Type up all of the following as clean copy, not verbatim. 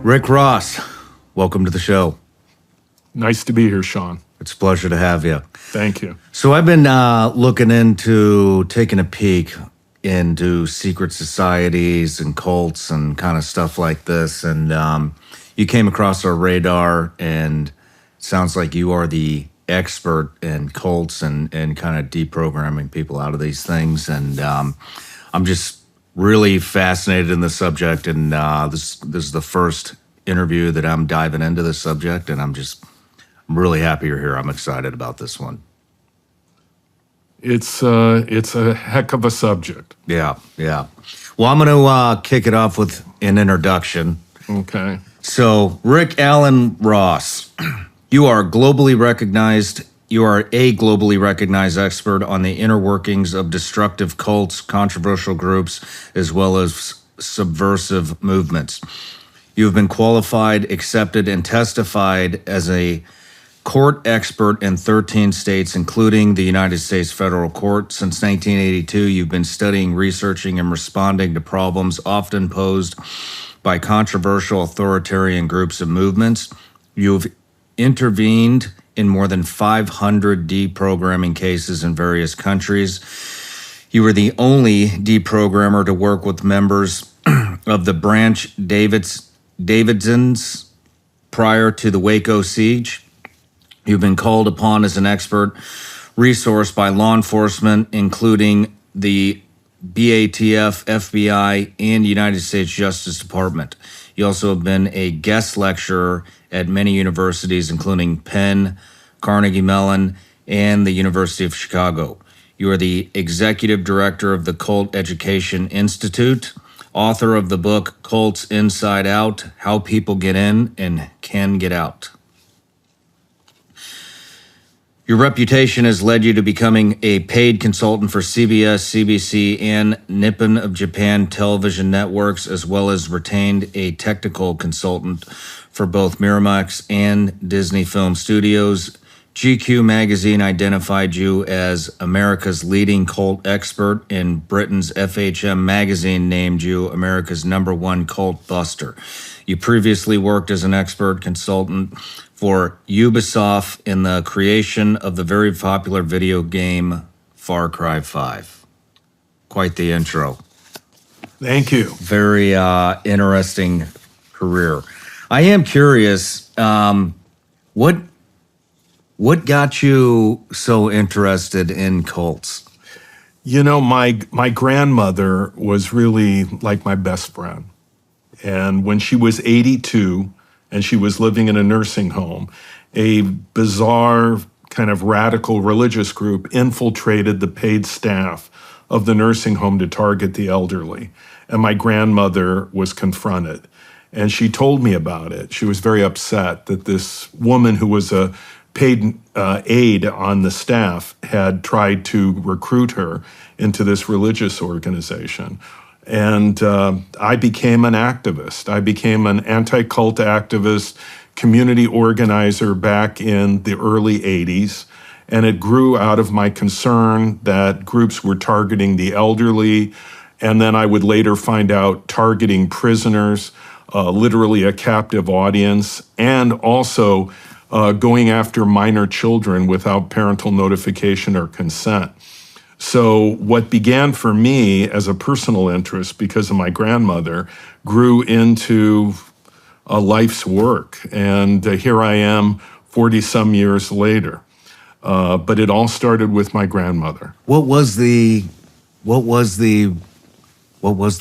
Rick Ross, welcome to the show. Nice to be here, Sean. It's a pleasure to have you. Thank you. So I've been looking into taking a peek into secret societies and cults and kind of stuff like this. And you came across our radar, and it sounds like you are the expert in cults and kind of deprogramming people out of these things. And I'm just really fascinated in the subject. And this is the first interview that I'm diving into this subject. And I'm really happy you're here. I'm excited about this one. It's a heck of a subject. Yeah. Well, I'm going to kick it off with an introduction. Okay. So, Rick Allen Ross, you are a globally recognized expert on the inner workings of destructive cults, controversial groups, as well as subversive movements. You have been qualified, accepted, and testified as a court expert in 13 states, including the United States Federal Court. Since 1982, you've been studying, researching, and responding to problems often posed by controversial authoritarian groups and movements. You've intervened in more than 500 deprogramming cases in various countries. You were the only deprogrammer to work with members of the Branch Davidsons prior to the Waco siege. You've been called upon as an expert resource by law enforcement, including the BATF, FBI, and United States Justice Department. You also have been a guest lecturer at many universities, including Penn, Carnegie Mellon, and the University of Chicago. You are the executive director of the Cult Education Institute, author of the book Cults Inside Out: How People Get In and Can Get Out. Your reputation has led you to becoming a paid consultant for CBS, CBC, and Nippon of Japan television networks, as well as retained a technical consultant for both Miramax and Disney Film Studios. GQ magazine identified you as America's leading cult expert, and Britain's FHM magazine named you America's #1 cult buster. You previously worked as an expert consultant for Ubisoft in the creation of the very popular video game Far Cry 5. Quite the intro. Thank you. Very interesting career. I am curious, what got you so interested in cults? You know, my grandmother was really like my best friend. And when she was 82 and she was living in a nursing home, a bizarre kind of radical religious group infiltrated the paid staff of the nursing home to target the elderly. And my grandmother was confronted. And she told me about it. She was very upset that this woman who was a paid aide on the staff had tried to recruit her into this religious organization. And I became an activist. I became an anti-cult activist, community organizer back in the early 80s. And it grew out of my concern that groups were targeting the elderly. And then I would later find out targeting prisoners, literally a captive audience, and also going after minor children without parental notification or consent. So what began for me as a personal interest because of my grandmother grew into a life's work. And here I am 40-some years later. But it all started with my grandmother. What was the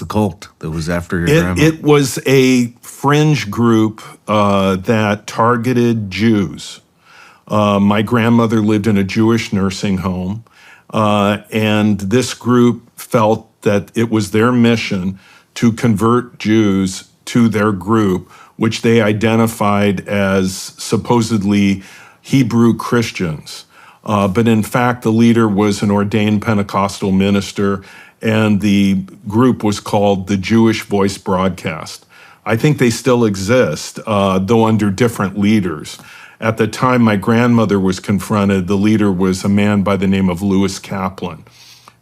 cult that was after your grandma? It was a fringe group that targeted Jews. My grandmother lived in a Jewish nursing home. And this group felt that it was their mission to convert Jews to their group, which they identified as supposedly Hebrew Christians. But in fact, the leader was an ordained Pentecostal minister, and the group was called the Jewish Voice Broadcast. I think they still exist, though under different leaders. At the time my grandmother was confronted, the leader was a man by the name of Lewis Kaplan,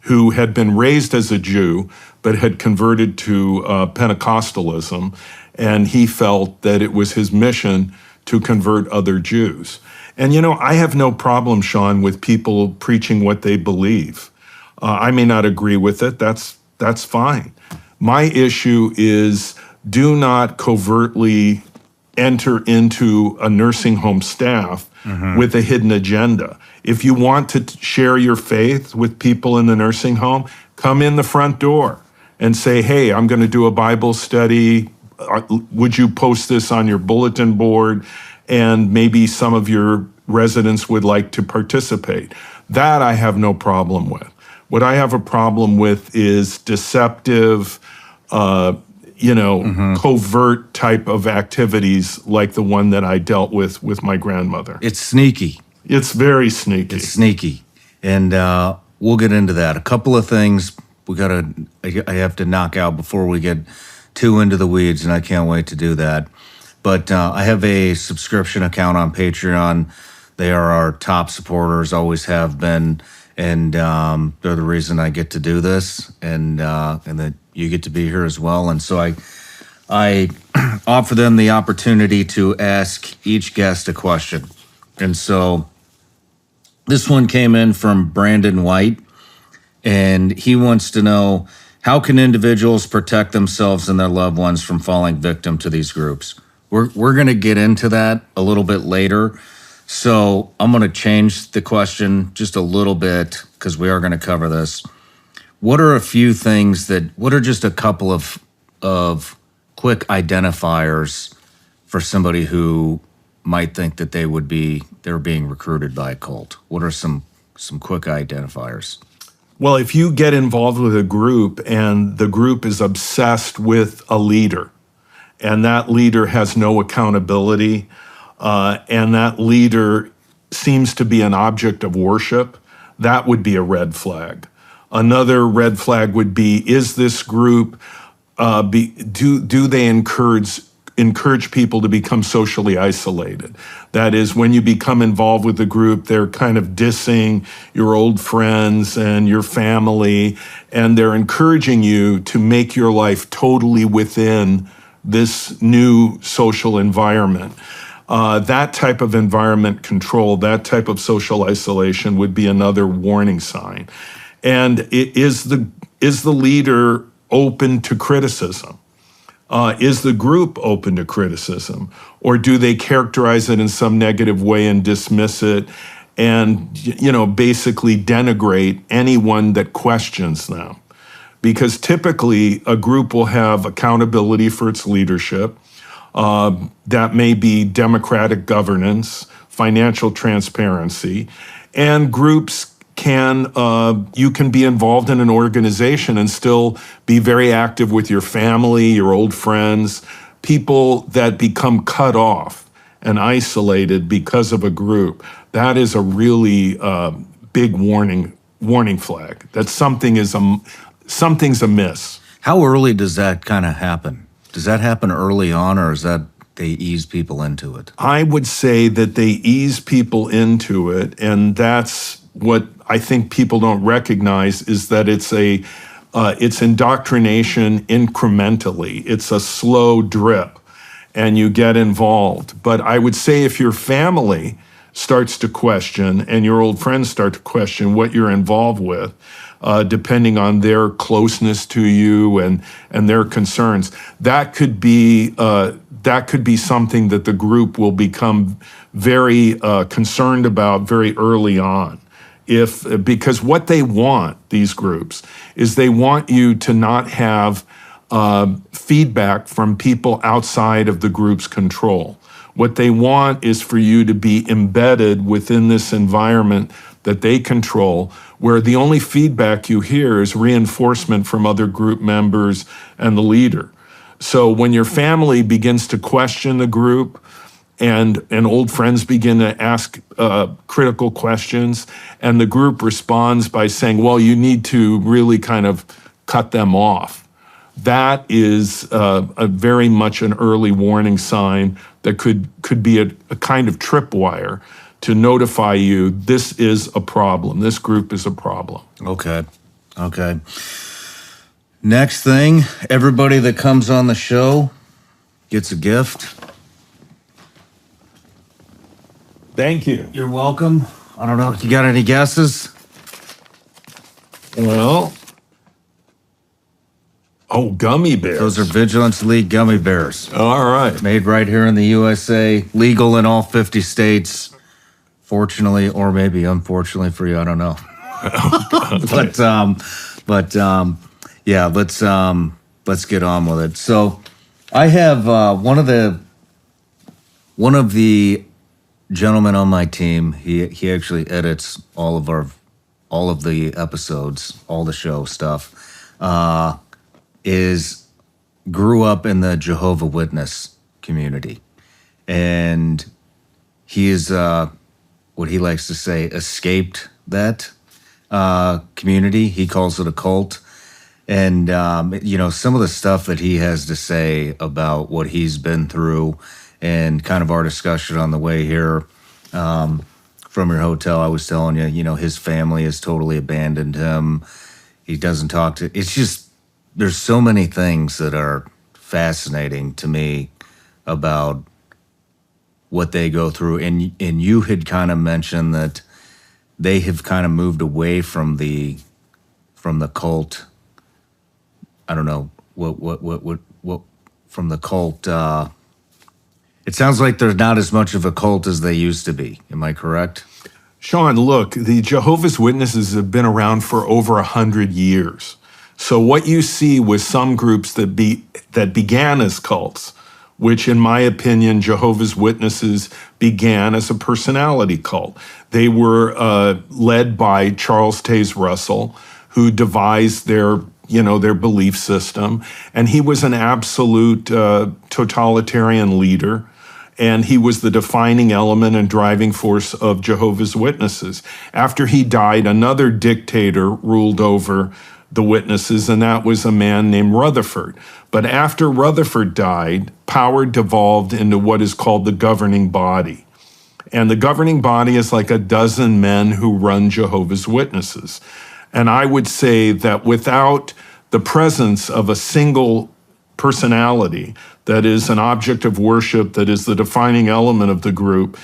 who had been raised as a Jew but had converted to Pentecostalism, and he felt that it was his mission to convert other Jews. And I have no problem, Sean, with people preaching what they believe. I may not agree with it. That's fine. My issue is, do not covertly enter into a nursing home staff with a hidden agenda. If you want to share your faith with people in the nursing home, come in the front door and say, hey, I'm going to do a Bible study. Would you post this on your bulletin board? And maybe some of your residents would like to participate. That I have no problem with. What I have a problem with is deceptive, covert type of activities like the one that I dealt with my grandmother. It's sneaky. It's very sneaky. It's sneaky. And we'll get into that. A couple of things I have to knock out before we get too into the weeds, and I can't wait to do that. But I have a subscription account on Patreon. They are our top supporters, always have been. And they're the reason I get to do this, and that you get to be here as well. And so I offer them the opportunity to ask each guest a question. And so this one came in from Brandon White, and he wants to know, how can individuals protect themselves and their loved ones from falling victim to these groups? We're going to get into that a little bit later. So I'm going to change the question just a little bit because we are going to cover this. What are a few things what are just a couple of quick identifiers for somebody who might think that they're being recruited by a cult? What are some quick identifiers? Well, if you get involved with a group and the group is obsessed with a leader, and that leader has no accountability, and that leader seems to be an object of worship, that would be a red flag. Another red flag would be, is this group, do they encourage people to become socially isolated? That is, when you become involved with the group, they're kind of dissing your old friends and your family, and they're encouraging you to make your life totally within this new social environment. That type of environment control, that type of social isolation would be another warning sign. And is the leader open to criticism? Is the group open to criticism? Or do they characterize it in some negative way and dismiss it and, basically denigrate anyone that questions them? Because typically a group will have accountability for its leadership. That may be democratic governance, financial transparency, and groups you can be involved in an organization and still be very active with your family, your old friends, people that become cut off and isolated because of a group. That is a really big warning flag that something's amiss. How early does that kind of happen? Does that happen early on, or is that they ease people into it? I would say that they ease people into it, and that's what I think people don't recognize, is that it's indoctrination incrementally. It's a slow drip, and you get involved. But I would say if your family starts to question and your old friends start to question what you're involved with, depending on their closeness to you and their concerns, that could be something that the group will become very concerned about very early on. Because what they want, these groups, is they want you to not have feedback from people outside of the group's control. What they want is for you to be embedded within this environment that they control, where the only feedback you hear is reinforcement from other group members and the leader. So when your family begins to question the group, and old friends begin to ask critical questions, and the group responds by saying, well, you need to really kind of cut them off. That is a very much an early warning sign that could be a kind of tripwire to notify you this is a problem. This group is a problem. Okay. Okay. Next thing, everybody that comes on the show gets a gift. Thank you. You're welcome. I don't know. You got any guesses? Well, gummy bears. Those are Vigilance League gummy bears. All right. Made right here in the USA, legal in all 50 states. Fortunately, or maybe unfortunately for you, I don't know. Yeah, let's get on with it. So, I have one of the gentlemen on my team. He actually edits all of the episodes, all the show stuff. Grew up in the Jehovah Witness community, and he is what he likes to say, escaped that community. He calls it a cult. And, some of the stuff that he has to say about what he's been through and kind of our discussion on the way here from your hotel, I was telling you, his family has totally abandoned him. He doesn't talk to, it's just, there's so many things that are fascinating to me about what they go through. And you had kind of mentioned that they have kind of moved away from the cult. I don't know what from the cult. It sounds like they're not as much of a cult as they used to be. Am I correct? Sean, look, the Jehovah's Witnesses have been around for over 100 years. So what you see with some groups that began as cults, which in my opinion, Jehovah's Witnesses began as a personality cult. They were led by Charles Taze Russell, who devised their belief system. And he was an absolute totalitarian leader. And he was the defining element and driving force of Jehovah's Witnesses. After he died, another dictator ruled over the witnesses, and that was a man named Rutherford. But after Rutherford died, power devolved into what is called the governing body. And the governing body is like a dozen men who run Jehovah's Witnesses. And I would say that without the presence of a single personality that is an object of worship, that is the defining element of the group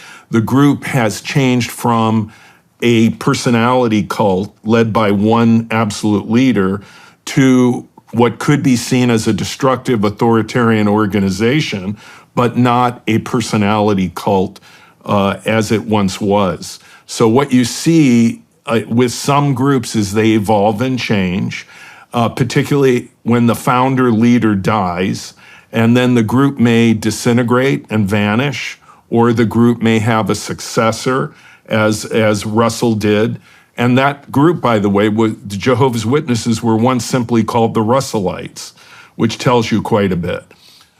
has changed from a personality cult led by one absolute leader to what could be seen as a destructive authoritarian organization, but not a personality cult as it once was. So what you see with some groups is they evolve and change, particularly when the founder leader dies, and then the group may disintegrate and vanish, or the group may have a successor, as Russell did. And that group, by the way, the Jehovah's Witnesses were once simply called the Russellites, which tells you quite a bit.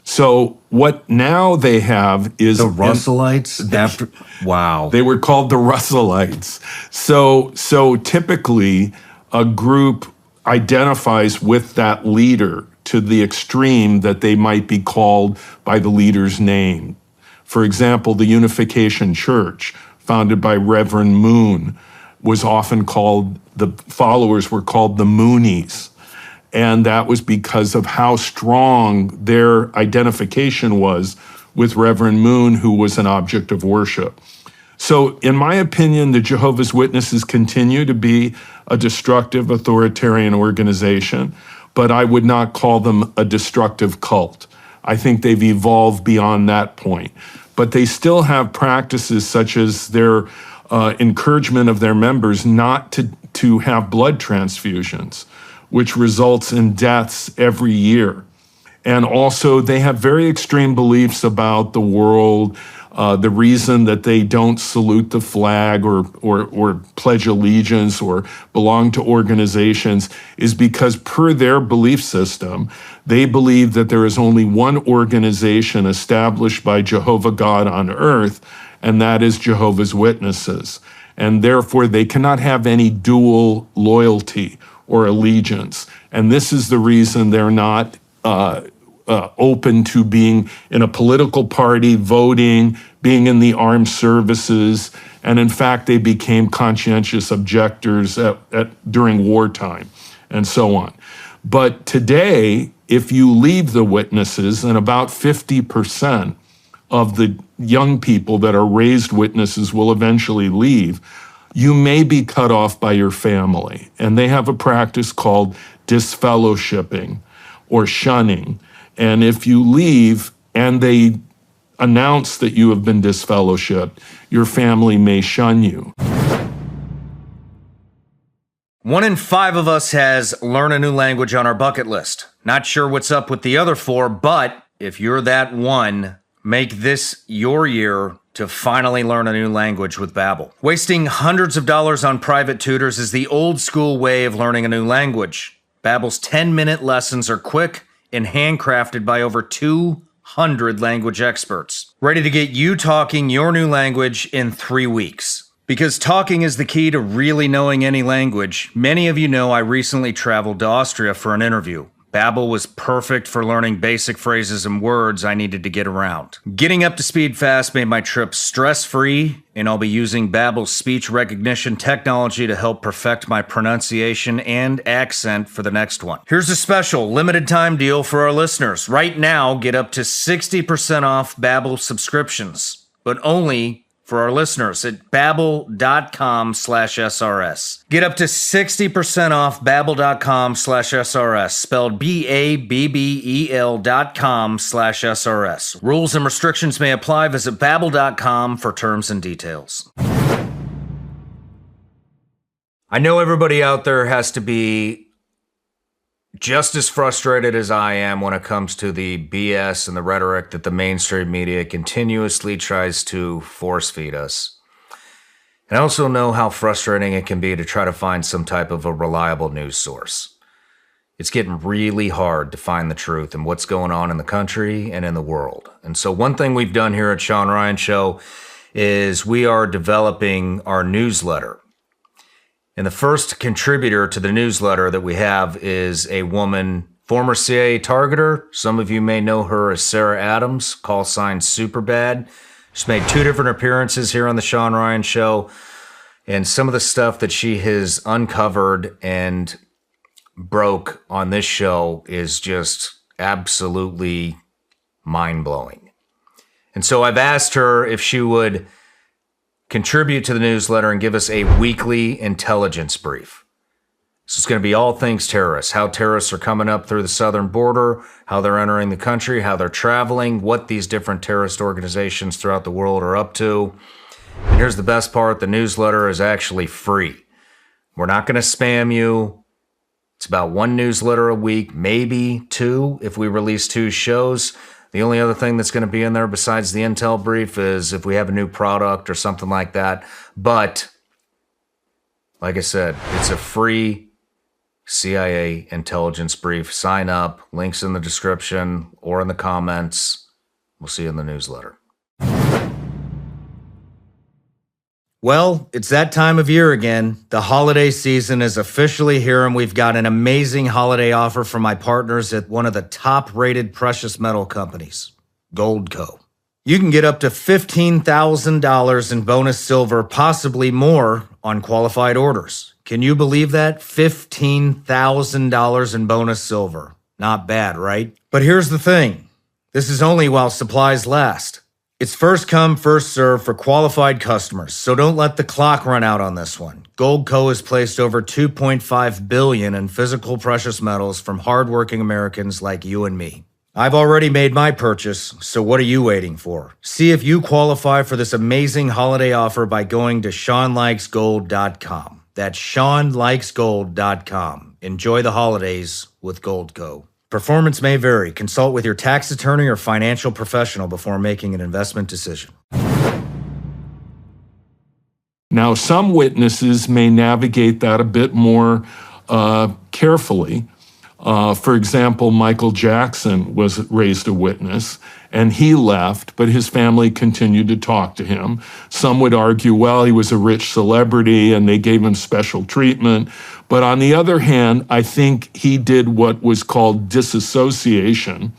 So what now they have is the Russellites. Wow, they were called the Russellites. So typically, a group identifies with that leader to the extreme that they might be called by the leader's name. For example, the Unification Church, founded by Reverend Moon, was often called, the followers were called the Moonies. And that was because of how strong their identification was with Reverend Moon, who was an object of worship. So in my opinion, the Jehovah's Witnesses continue to be a destructive authoritarian organization, but I would not call them a destructive cult. I think they've evolved beyond that point. But they still have practices such as their encouragement of their members not to have blood transfusions, which results in deaths every year. And also they have very extreme beliefs about the world. The reason that they don't salute the flag or pledge allegiance or belong to organizations is because per their belief system, they believe that there is only one organization established by Jehovah God on earth, and that is Jehovah's Witnesses. And therefore, they cannot have any dual loyalty or allegiance. And this is the reason they're not open to being in a political party, voting, being in the armed services. And in fact, they became conscientious objectors during wartime. and so on. But today, if you leave the witnesses, and about 50% of the young people that are raised witnesses will eventually leave, you may be cut off by your family. And they have a practice called disfellowshipping or shunning. And if you leave and they announce that you have been disfellowshipped, your family may shun you. 1 in 5 of us has learn a new language on our bucket list. Not sure what's up with the other 4, but if you're that one, make this your year to finally learn a new language with Babbel. Wasting hundreds of dollars on private tutors is the old school way of learning a new language. Babbel's 10-minute lessons are quick and handcrafted by over 200 language experts, ready to get you talking your new language in 3 weeks. Because talking is the key to really knowing any language, many of you know I recently traveled to Austria for an interview. Babbel was perfect for learning basic phrases and words I needed to get around. Getting up to speed fast made my trip stress-free, and I'll be using Babbel's speech recognition technology to help perfect my pronunciation and accent for the next one. Here's a special limited time deal for our listeners. Right now, get up to 60% off Babbel subscriptions, but only for our listeners at babbel.com/SRS. Get up to 60% off babbel.com/SRS, spelled BABBEL.com/SRS. Rules and restrictions may apply. Visit babbel.com for terms and details. I know everybody out there has to be just as frustrated as I am when it comes to the BS and the rhetoric that the mainstream media continuously tries to force feed us. And I also know how frustrating it can be to try to find some type of a reliable news source. It's getting really hard to find the truth and what's going on in the country and in the world. And so one thing we've done here at Sean Ryan Show is we are developing our newsletter. And the first contributor to the newsletter that we have is a woman, former CIA targeter. Some of you may know her as Sarah Adams, call sign Superbad. She's made 2 different appearances here on the Sean Ryan Show. And some of the stuff that she has uncovered and broke on this show is just absolutely mind-blowing. And so I've asked her if she would contribute to the newsletter and give us a weekly intelligence brief. So it's going to be all things terrorists, how terrorists are coming up through the southern border, how they're entering the country, how they're traveling, what these different terrorist organizations throughout the world are up to. And here's the best part, the newsletter is actually free. We're not going to spam you. It's about 1 newsletter a week, maybe 2 if we release 2 shows. The only other thing that's going to be in there besides the intel brief is if we have a new product or something like that. But, like I said, it's a free CIA intelligence brief. Sign up. Links in the description or in the comments. We'll see you in the newsletter. Well, it's that time of year again. The holiday season is officially here, and we've got an amazing holiday offer for my partners at one of the top-rated precious metal companies, Goldco. You can get up to $15,000 in bonus silver, possibly more, on qualified orders. Can you believe that? $15,000 in bonus silver. Not bad, right? But here's the thing. This is only while supplies last. It's first come, first serve for qualified customers, so don't let the clock run out on this one. Goldco has placed over $2.5 billion in physical precious metals from hardworking Americans like you and me. I've already made my purchase, so what are you waiting for? See if you qualify for this amazing holiday offer by going to SeanLikesGold.com. That's SeanLikesGold.com. Enjoy the holidays with Goldco. Performance may vary. Consult with your tax attorney or financial professional before making an investment decision. Now, some witnesses may navigate that a bit more carefully. For example, Michael Jackson was raised a witness, and he left, but his family continued to talk to him. Some would argue, well, he was a rich celebrity, and they gave him special treatment. But on the other hand, I think he did what was called disassociation.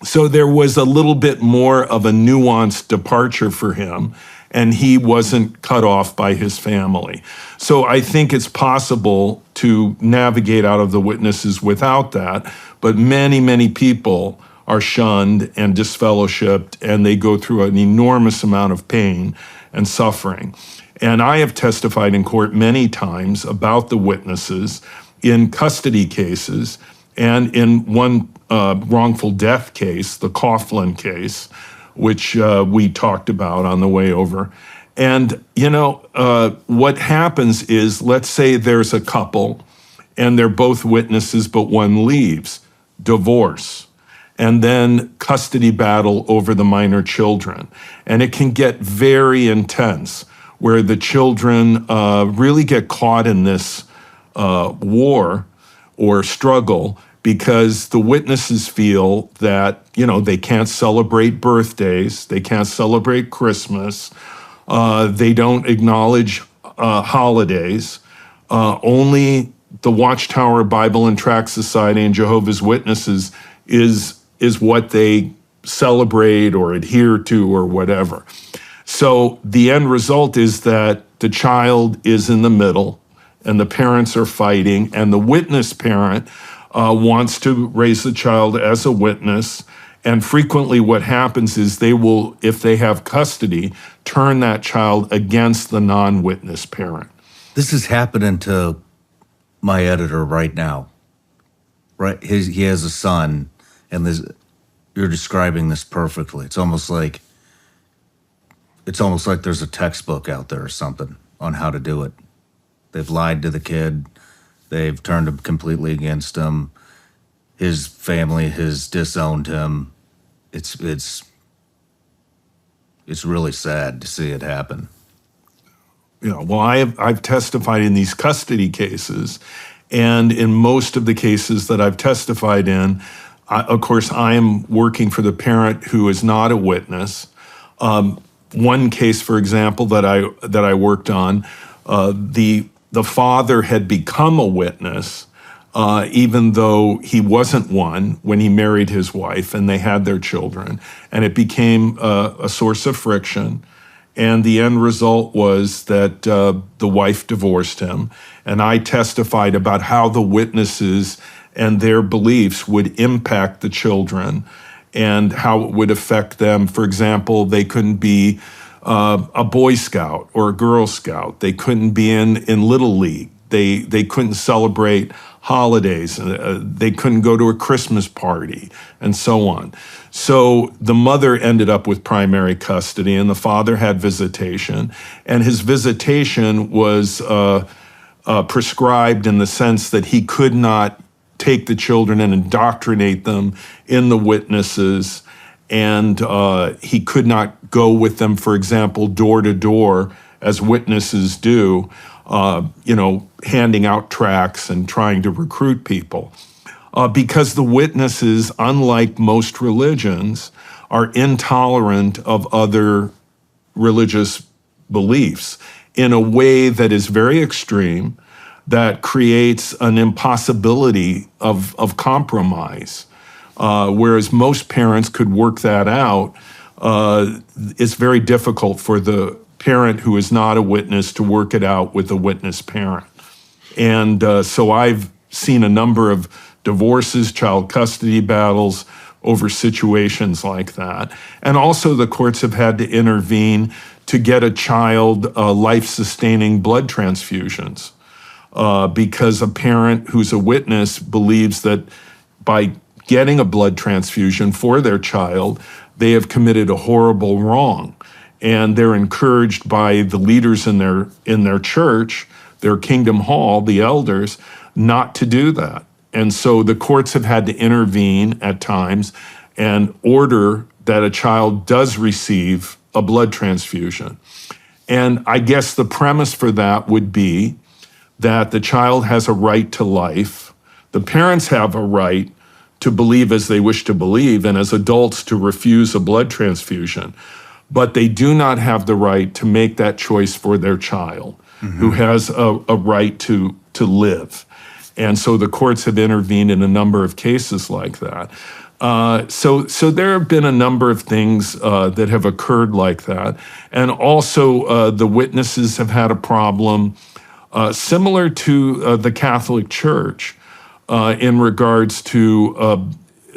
So there was a little bit more of a nuanced departure for him. and he wasn't cut off by his family. So I think it's possible to navigate out of the witnesses without that, but many, many people are shunned and disfellowshipped, and they go through an enormous amount of pain and suffering. And I have testified in court many times about the witnesses in custody cases, and in one wrongful death case, the Coughlin case, which we talked about on the way over. And, what happens is, let's say there's a couple and they're both witnesses, but one leaves, divorce, and then custody battle over the minor children. And it can get very intense, where the children really get caught in this war or struggle, because the witnesses feel that, they can't celebrate birthdays, they can't celebrate Christmas, they don't acknowledge holidays. Only the Watchtower Bible and Tract Society and Jehovah's Witnesses is what they celebrate or adhere to or whatever. So the end result is that the child is in the middle and the parents are fighting, and the witness parent wants to raise the child as a witness. And frequently what happens is they will, if they have custody, turn that child against the non-witness parent. This is happening to my editor right now. Right, he has a son, and you're describing this perfectly. It's almost like there's a textbook out there or something on how to do it. They've lied to the kid. They've turned him completely against him. His family has disowned him. It's really sad to see it happen. Well, I've testified in these custody cases, and in most of the cases that I've testified in, of course, I am working for the parent who is not a witness. One case, for example, that I worked on, the father had become a witness, even though he wasn't one when he married his wife and they had their children, and it became a source of friction. And the end result was that the wife divorced him, and I testified about how the witnesses and their beliefs would impact the children and how it would affect them. For example, they couldn't be a Boy Scout or a Girl Scout. They couldn't be in Little League. They couldn't celebrate holidays. They couldn't go to a Christmas party, and so on. So the mother ended up with primary custody, and the father had visitation. And his visitation was prescribed in the sense that he could not take the children and indoctrinate them in the witnesses, and he could not go with them, for example, door to door, as witnesses do, handing out tracts and trying to recruit people. Because the witnesses, unlike most religions, are intolerant of other religious beliefs in a way that is very extreme, that creates an impossibility of compromise. Whereas most parents could work that out, it's very difficult for the parent who is not a witness to work it out with a witness parent. And so I've seen a number of divorces, child custody battles over situations like that. And also the courts have had to intervene to get a child life-sustaining blood transfusions because a parent who's a witness believes that by getting a blood transfusion for their child, they have committed a horrible wrong. And they're encouraged by the leaders in their church, their kingdom hall, the elders, not to do that. And so the courts have had to intervene at times and order that a child does receive a blood transfusion. And I guess the premise for that would be that the child has a right to life. The parents have a right to believe as they wish to believe, and as adults to refuse a blood transfusion. But they do not have the right to make that choice for their child, who has a right to live. And so the courts have intervened in a number of cases like that. So there have been a number of things that have occurred like that. And also the witnesses have had a problem similar to the Catholic Church in regards to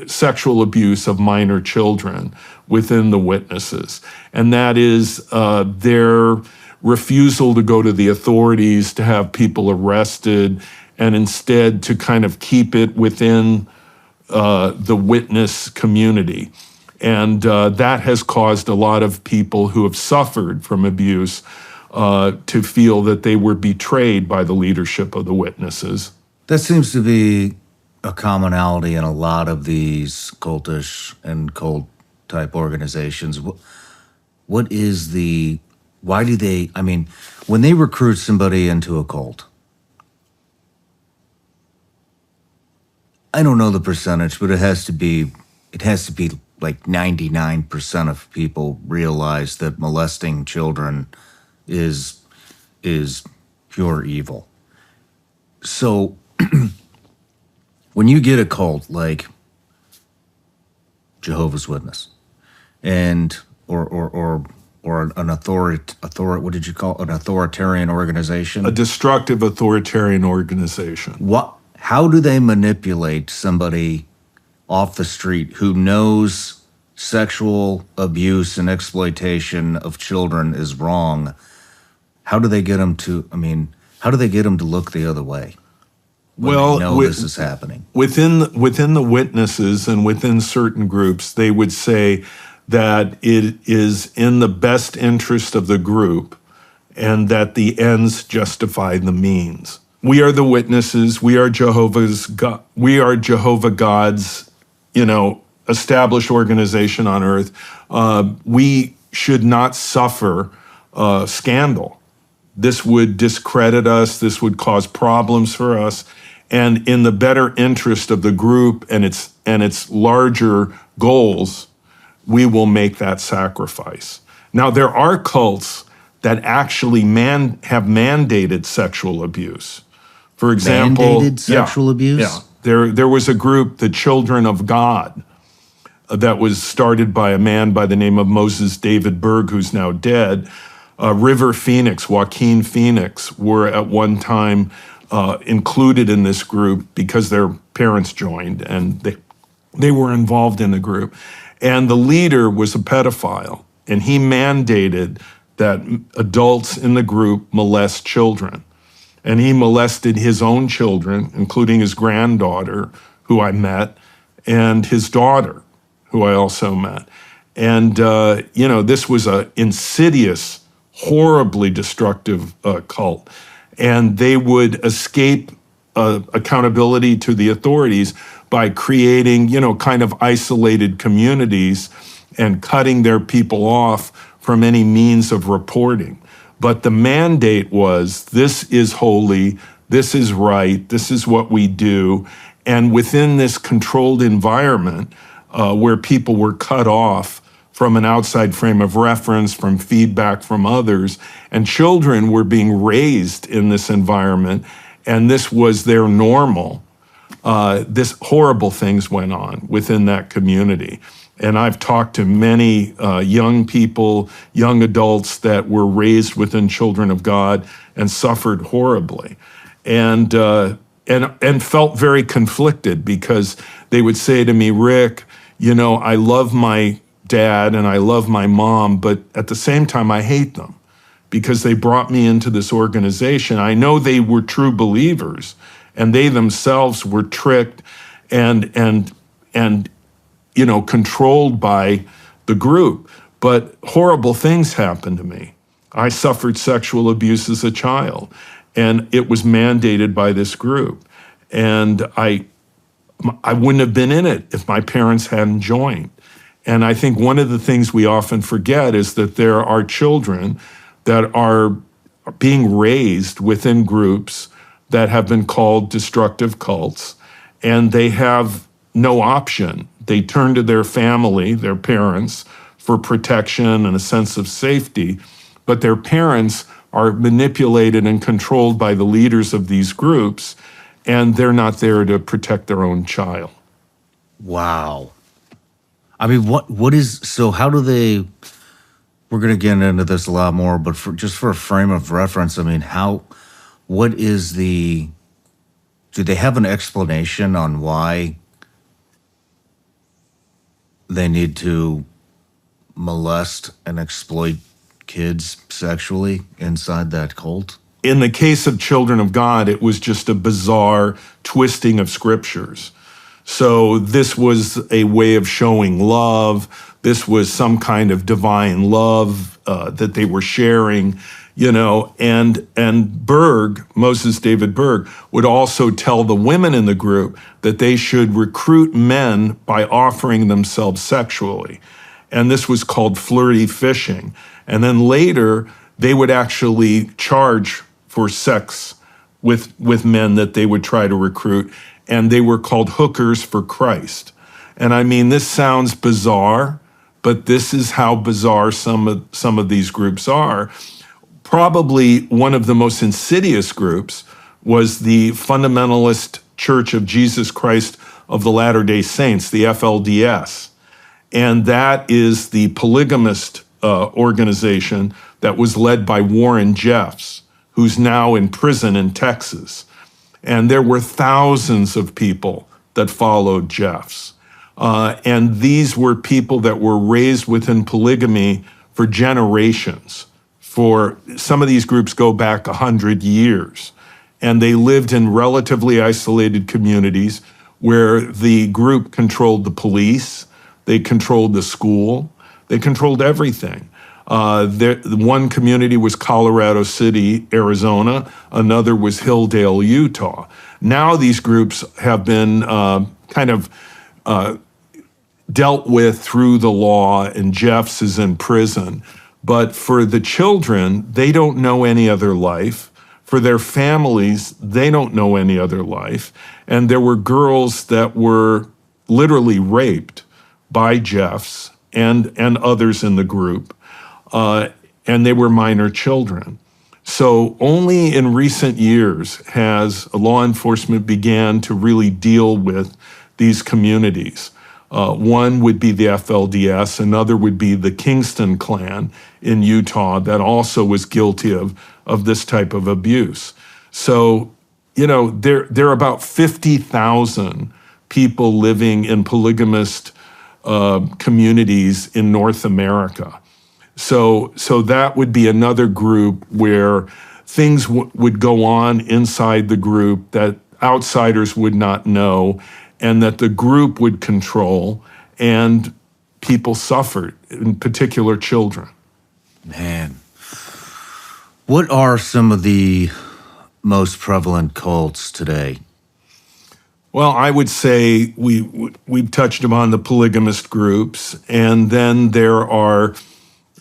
sexual abuse of minor children within the witnesses. And that is their refusal to go to the authorities to have people arrested, and instead to kind of keep it within the witness community. And that has caused a lot of people who have suffered from abuse to feel that they were betrayed by the leadership of the witnesses. That seems to be a commonality in a lot of these cultish and cult type organizations. What is the, why do they, I mean, when they recruit somebody into a cult, I don't know the percentage, but it has to be like 99% of people realize that molesting children is pure evil. So when you get a cult like Jehovah's Witness and or an what did you call it? An authoritarian organization? A destructive authoritarian organization. How do they manipulate somebody off the street who knows sexual abuse and exploitation of children is wrong? How do they get them to, how do they get them to look the other way when they know this is happening? Within the witnesses and within certain groups, they would say that it is in the best interest of the group and that the ends justify the means. We are the witnesses. We are Jehovah God's, established organization on earth. We should not suffer scandal. This would discredit us. This would cause problems for us. And in the better interest of the group and its larger goals, we will make that sacrifice. Now, there are cults that actually have mandated sexual abuse. For example, mandated sexual abuse? Yeah. There was a group, the Children of God, that was started by a man by the name of Moses David Berg, who's now dead. River Phoenix, Joaquin Phoenix, were at one time included in this group because their parents joined, and they were involved in the group. And the leader was a pedophile, and he mandated that adults in the group molest children. And he molested his own children, including his granddaughter, who I met, and his daughter, who I also met. And, this was an insidious, horribly destructive cult. And they would escape accountability to the authorities by creating, kind of isolated communities and cutting their people off from any means of reporting. But the mandate was, this is holy, this is right, this is what we do. And within this controlled environment where people were cut off from an outside frame of reference, from feedback from others, and children were being raised in this environment, and this was their normal, this horrible things went on within that community. And I've talked to many young people, young adults that were raised within Children of God and suffered horribly, and felt very conflicted because they would say to me, Rick, I love my dad and I love my mom, but at the same time I hate them because they brought me into this organization. I know they were true believers, and they themselves were tricked and controlled by the group. But horrible things happened to me. I suffered sexual abuse as a child, and it was mandated by this group. And I wouldn't have been in it if my parents hadn't joined. And I think one of the things we often forget is that there are children that are being raised within groups that have been called destructive cults, and they have no option. They turn to their family, their parents, for protection and a sense of safety, but their parents are manipulated and controlled by the leaders of these groups, and they're not there to protect their own child. Wow. I mean, what is, so how do they, we're going to get into this a lot more, but just for a frame of reference, I mean, what is do they have an explanation on why they need to molest and exploit kids sexually inside that cult? In the case of Children of God, it was just a bizarre twisting of scriptures. So this was a way of showing love. This was some kind of divine love that they were sharing, and Moses David Berg, would also tell the women in the group that they should recruit men by offering themselves sexually. And this was called flirty fishing. And then later, they would actually charge for sex with men that they would try to recruit, and they were called hookers for Christ. And I mean, this sounds bizarre, but this is how bizarre some of these groups are. Probably one of the most insidious groups was the Fundamentalist Church of Jesus Christ of the Latter-day Saints, the FLDS. And that is the polygamist organization that was led by Warren Jeffs, who's now in prison in Texas. And there were thousands of people that followed Jeffs. And these were people that were raised within polygamy for generations. For some of these groups go back 100 years. And they lived in relatively isolated communities where the group controlled the police, they controlled the school, they controlled everything. One community was Colorado City, Arizona. Another was Hilldale, Utah. Now these groups have been dealt with through the law, and Jeffs is in prison. But for the children, they don't know any other life. For their families, they don't know any other life. And there were girls that were literally raped by Jeffs and others in the group. And they were minor children. So only in recent years has law enforcement began to really deal with these communities. One would be the FLDS, another would be the Kingston clan in Utah that also was guilty of this type of abuse. So, there are about 50,000 people living in polygamist communities in North America. So that would be another group where things would go on inside the group that outsiders would not know, and that the group would control, and people suffered, in particular children. Man, what are some of the most prevalent cults today? Well, I would say we've touched upon the polygamist groups, and then there are,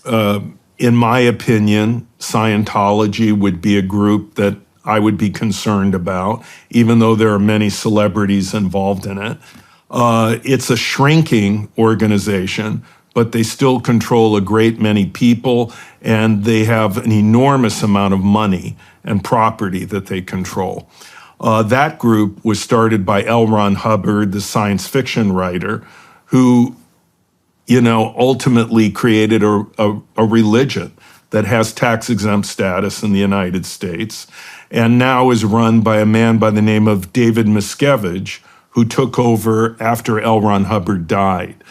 in my opinion, Scientology would be a group that I would be concerned about, even though there are many celebrities involved in it. It's a shrinking organization, but they still control a great many people, and they have an enormous amount of money and property that they control. That group was started by L. Ron Hubbard, the science fiction writer, who, ultimately created a religion that has tax-exempt status in the United States, and now is run by a man by the name of David Miscavige, who took over after L. Ron Hubbard died.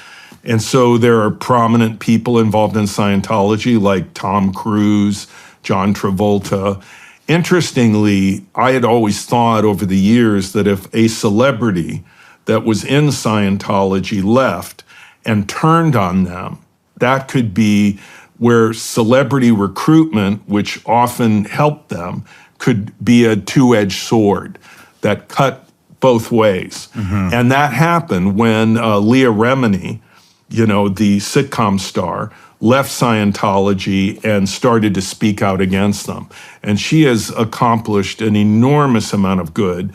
And so there are prominent people involved in Scientology like Tom Cruise, John Travolta. Interestingly, I had always thought over the years that if a celebrity that was in Scientology left and turned on them, that could be where celebrity recruitment, which often helped them, could be a two-edged sword that cut both ways. Mm-hmm. And that happened when Leah Remini, the sitcom star, left Scientology and started to speak out against them. And she has accomplished an enormous amount of good,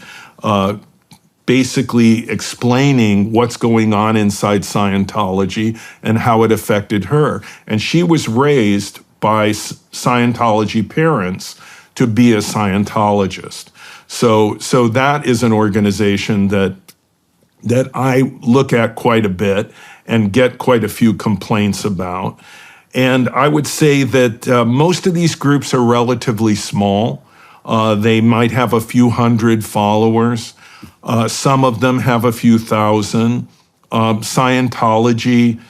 basically explaining what's going on inside Scientology and how it affected her. And she was raised by Scientology parents to be a Scientologist. So that is an organization that that I look at quite a bit and get quite a few complaints about. And I would say that most of these groups are relatively small. They might have a few hundred followers. Some of them have a few thousand. Scientology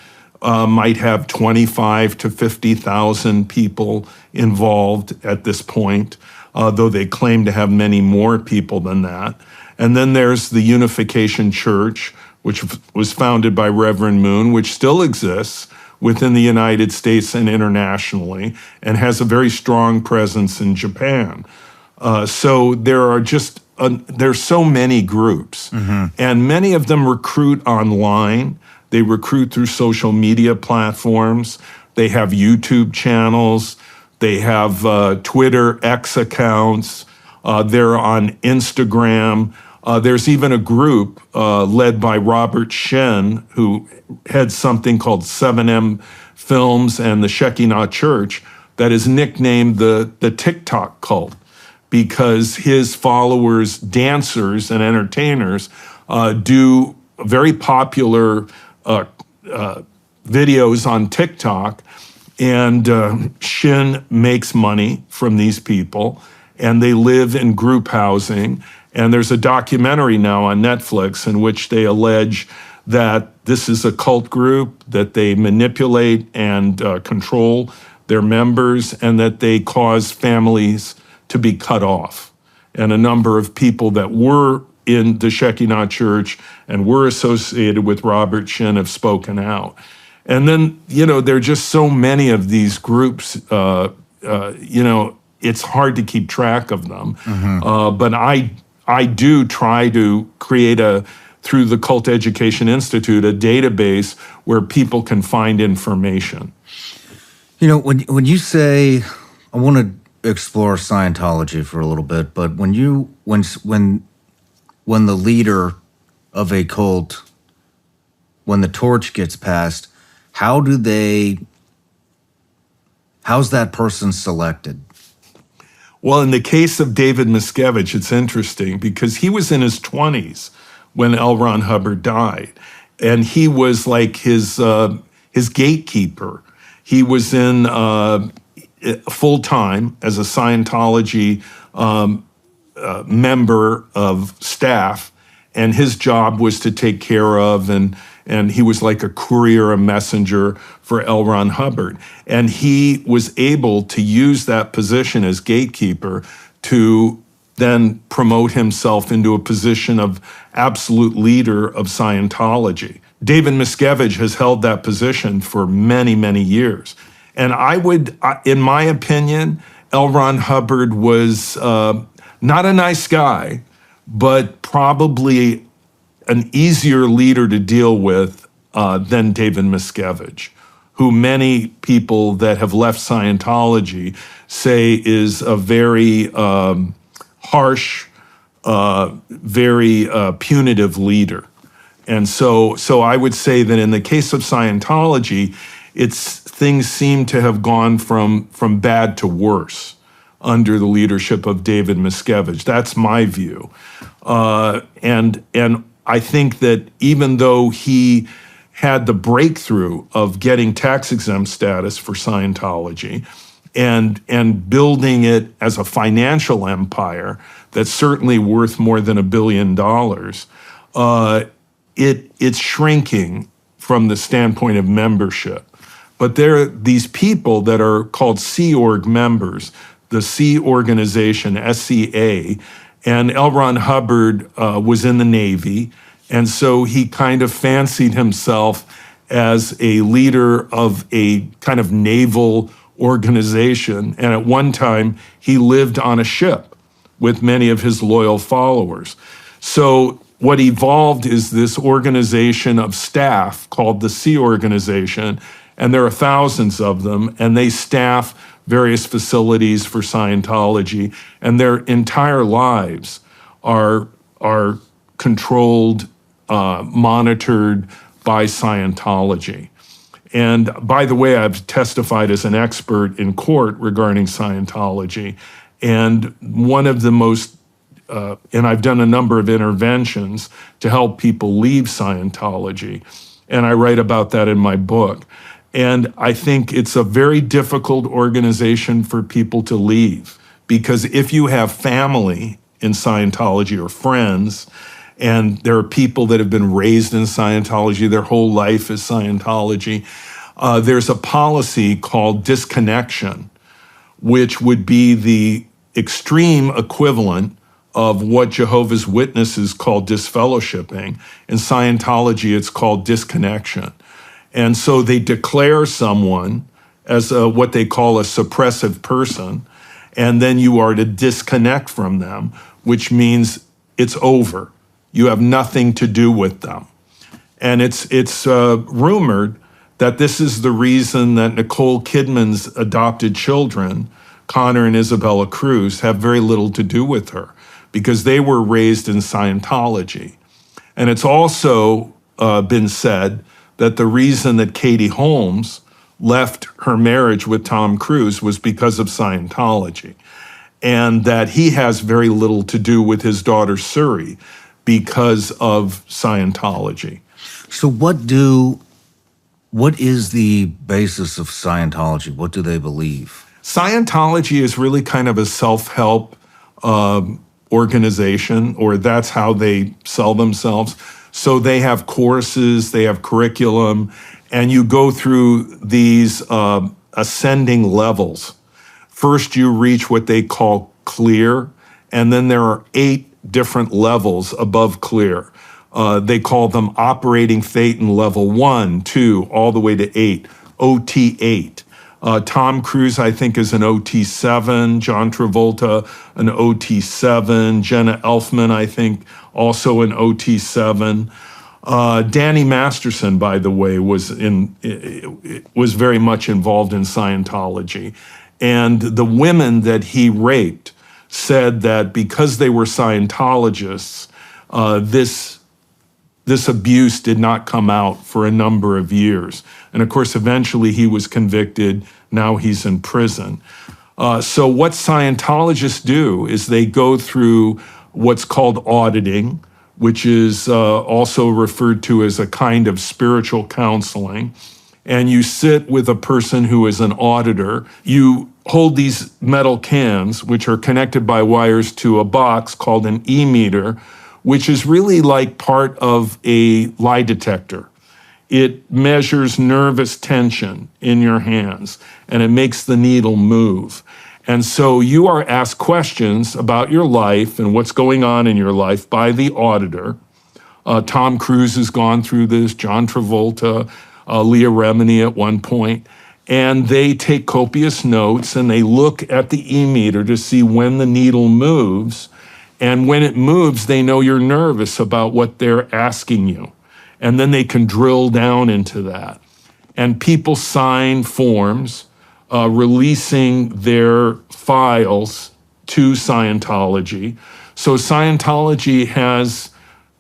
might have 25 to 50,000 people involved at this point, though they claim to have many more people than that. And then there's the Unification Church, which was founded by Reverend Moon, which still exists within the United States and internationally, and has a very strong presence in Japan. So there's so many groups, and many of them recruit online. They recruit through social media platforms. They have YouTube channels. They have Twitter X accounts. They're on Instagram. There's even a group led by Robert Shen, who heads something called 7M Films and the Shekinah Church, that is nicknamed the TikTok cult, because his followers, dancers and entertainers, do very popular videos on TikTok, and Shin makes money from these people, and they live in group housing. And there's a documentary now on Netflix in which they allege that this is a cult group, that they manipulate and control their members, and that they cause families to be cut off. And a number of people that were in the Shekinah Church and were associated with Robert Shin have spoken out. And then, there are just so many of these groups, it's hard to keep track of them. But I do try to create through the Cult Education Institute, a database where people can find information. When you say, I want to explore Scientology for a little bit, but when the leader of a cult, when the torch gets passed, how's that person selected? Well, in the case of David Miscavige, it's interesting because he was in his 20s when L. Ron Hubbard died, and he was like his gatekeeper. He was in full-time as a Scientology member of staff, and his job was to take care of, and he was like a courier, a messenger for L. Ron Hubbard. And he was able to use that position as gatekeeper to then promote himself into a position of absolute leader of Scientology. David Miscavige has held that position for many, many years. And in my opinion, L. Ron Hubbard was not a nice guy, but probably an easier leader to deal with than David Miscavige, who many people that have left Scientology say is a very harsh, very punitive leader. And so I would say that in the case of Scientology, things seem to have gone from bad to worse under the leadership of David Miscavige. That's my view. And I think that even though he had the breakthrough of getting tax-exempt status for Scientology and building it as a financial empire that's certainly worth more than $1 billion, it's shrinking from the standpoint of membership. But there are these people that are called Sea Org members, the Sea Organization, SCA, and L. Ron Hubbard was in the Navy, and so he kind of fancied himself as a leader of a kind of naval organization, and at one time he lived on a ship with many of his loyal followers. So what evolved is this organization of staff called the Sea Organization, and there are thousands of them, and they staff various facilities for Scientology, and their entire lives are controlled, monitored by Scientology. And by the way, I've testified as an expert in court regarding Scientology, and one of the most and I've done a number of interventions to help people leave Scientology. And I write about that in my book. And I think it's a very difficult organization for people to leave, because if you have family in Scientology or friends, and there are people that have been raised in Scientology, their whole life is Scientology, there's a policy called disconnection, which would be the extreme equivalent of what Jehovah's Witnesses call disfellowshipping. In Scientology, it's called disconnection. And so they declare someone as what they call a suppressive person, and then you are to disconnect from them, which means it's over. You have nothing to do with them. And it's rumored that this is the reason that Nicole Kidman's adopted children, Connor and Isabella Cruz, have very little to do with her, because they were raised in Scientology. And it's also been said that the reason that Katie Holmes left her marriage with Tom Cruise was because of Scientology, and that he has very little to do with his daughter Suri because of Scientology. So what is the basis of Scientology? What do they believe? Scientology is really kind of a self-help organization, or that's how they sell themselves. So they have courses, they have curriculum, and you go through these ascending levels. First, you reach what they call clear, and then there are 8 different levels above clear. They call them operating Thetan level 1, 2, all the way to 8, OT8. Tom Cruise, I think, is an OT7. John Travolta, an OT7. Jenna Elfman, I think, also an OT7. Danny Masterson, by the way, was very much involved in Scientology. And the women that he raped said that because they were Scientologists, this abuse did not come out for a number of years. And of course, eventually he was convicted. Now he's in prison. So what Scientologists do is they go through what's called auditing, which is also referred to as a kind of spiritual counseling. And you sit with a person who is an auditor. You hold these metal cans, which are connected by wires to a box called an e-meter, which is really like part of a lie detector. It measures nervous tension in your hands, and it makes the needle move. And so you are asked questions about your life and what's going on in your life by the auditor. Tom Cruise has gone through this, John Travolta, Leah Remini at one point. And they take copious notes and they look at the e-meter to see when the needle moves. And when it moves, they know you're nervous about what they're asking you. And then they can drill down into that. And people sign forms releasing their files to Scientology. So Scientology has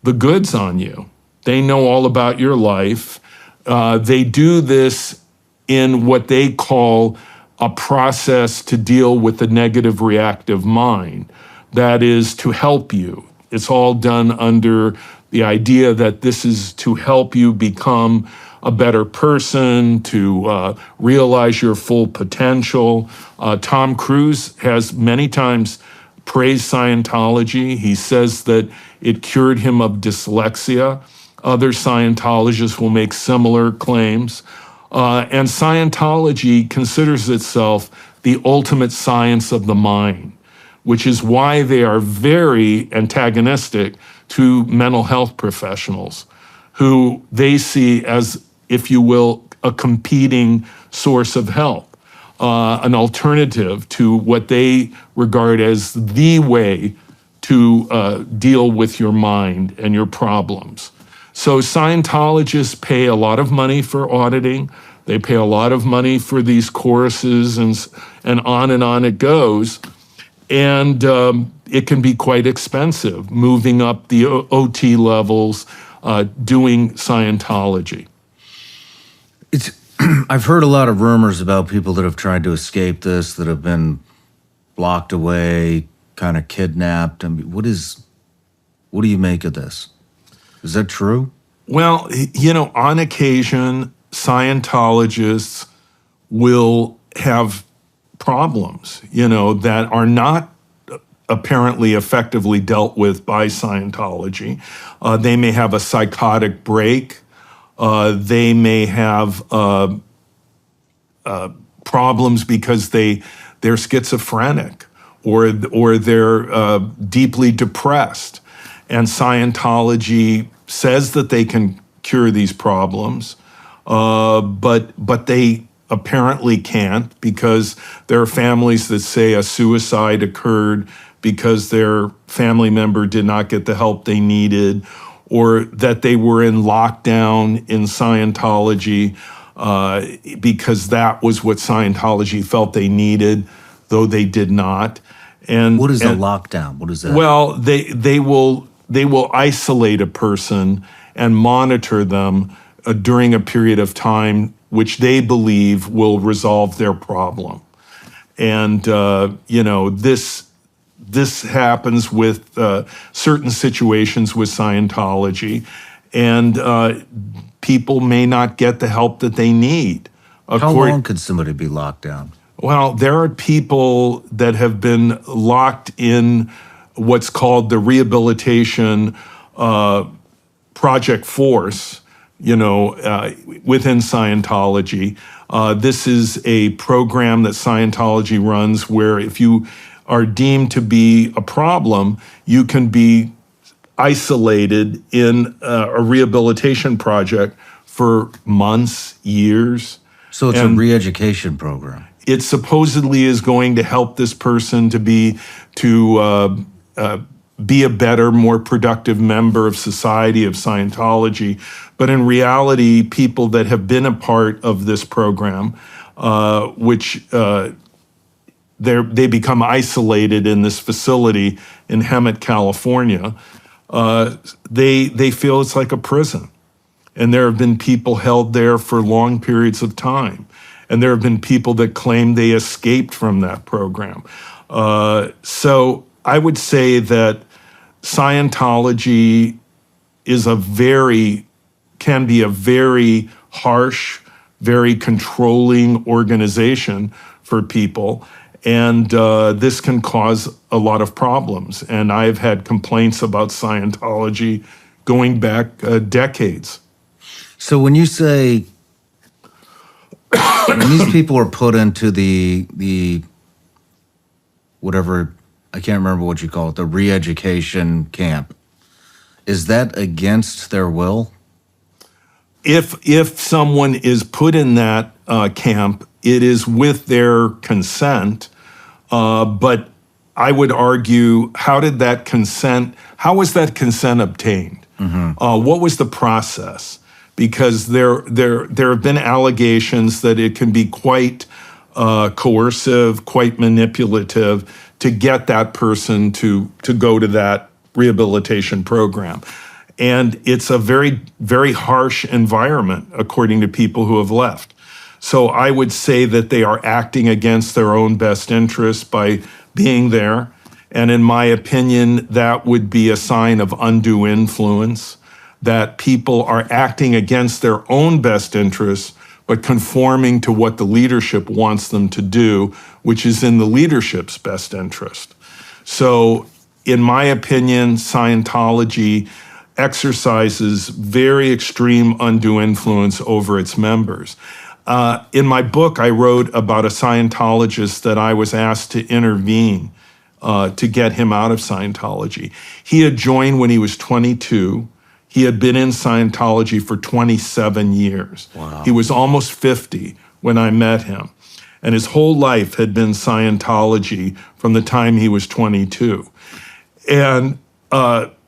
the goods on you. They know all about your life. They do this in what they call a process to deal with the negative reactive mind. That is to help you. It's all done under the idea that this is to help you become a better person, to realize your full potential. Tom Cruise has many times praised Scientology. He says that it cured him of dyslexia. Other Scientologists will make similar claims. And Scientology considers itself the ultimate science of the mind, which is why they are very antagonistic to mental health professionals, who they see as, if you will, a competing source of help, an alternative to what they regard as the way to deal with your mind and your problems. So Scientologists pay a lot of money for auditing. They pay a lot of money for these courses, and on it goes. And it can be quite expensive, moving up the OT levels, doing Scientology. I've heard a lot of rumors about people that have tried to escape this, that have been blocked away, kind of kidnapped. I mean, what do you make of this? Is that true? Well, on occasion, Scientologists will have problems, that are not apparently effectively dealt with by Scientology. They may have a psychotic break. They may have problems because they're schizophrenic or they're deeply depressed. And Scientology says that they can cure these problems, but they apparently can't, because there are families that say a suicide occurred because their family member did not get the help they needed, or that they were in lockdown in Scientology because that was what Scientology felt they needed, though they did not. And what is a lockdown? What is that? Well, they will isolate a person and monitor them during a period of time which they believe will resolve their problem. And this happens with certain situations with Scientology, and people may not get the help that they need. How long could somebody be locked down? Well, there are people that have been locked in what's called the Rehabilitation Project Force, within Scientology. This is a program that Scientology runs where if you are deemed to be a problem, you can be isolated in a rehabilitation project for months, years. So it's a re-education program. It supposedly is going to help this person to be a better, more productive member of society, of Scientology. But in reality, people that have been a part of this program, they become isolated in this facility in Hemet, California, they feel it's like a prison. And there have been people held there for long periods of time. And there have been people that claim they escaped from that program. So I would say that Scientology can be a very harsh, very controlling organization for people. And this can cause a lot of problems. And I've had complaints about Scientology going back decades. So when you say, when these people are put into the whatever, I can't remember what you call it, the re-education camp, is that against their will? If someone is put in that camp, it is with their consent. But I would argue, how was that consent obtained? Mm-hmm. What was the process? Because there have been allegations that it can be quite coercive, quite manipulative to get that person to go to that rehabilitation program. And it's a very, very harsh environment, according to people who have left. So I would say that they are acting against their own best interests by being there. And in my opinion, that would be a sign of undue influence, that people are acting against their own best interests, but conforming to what the leadership wants them to do, which is in the leadership's best interest. So in my opinion, Scientology exercises very extreme undue influence over its members. In my book, I wrote about a Scientologist that I was asked to intervene to get him out of Scientology. He had joined when he was 22. He had been in Scientology for 27 years. Wow. He was almost 50 when I met him. And his whole life had been Scientology from the time he was 22. And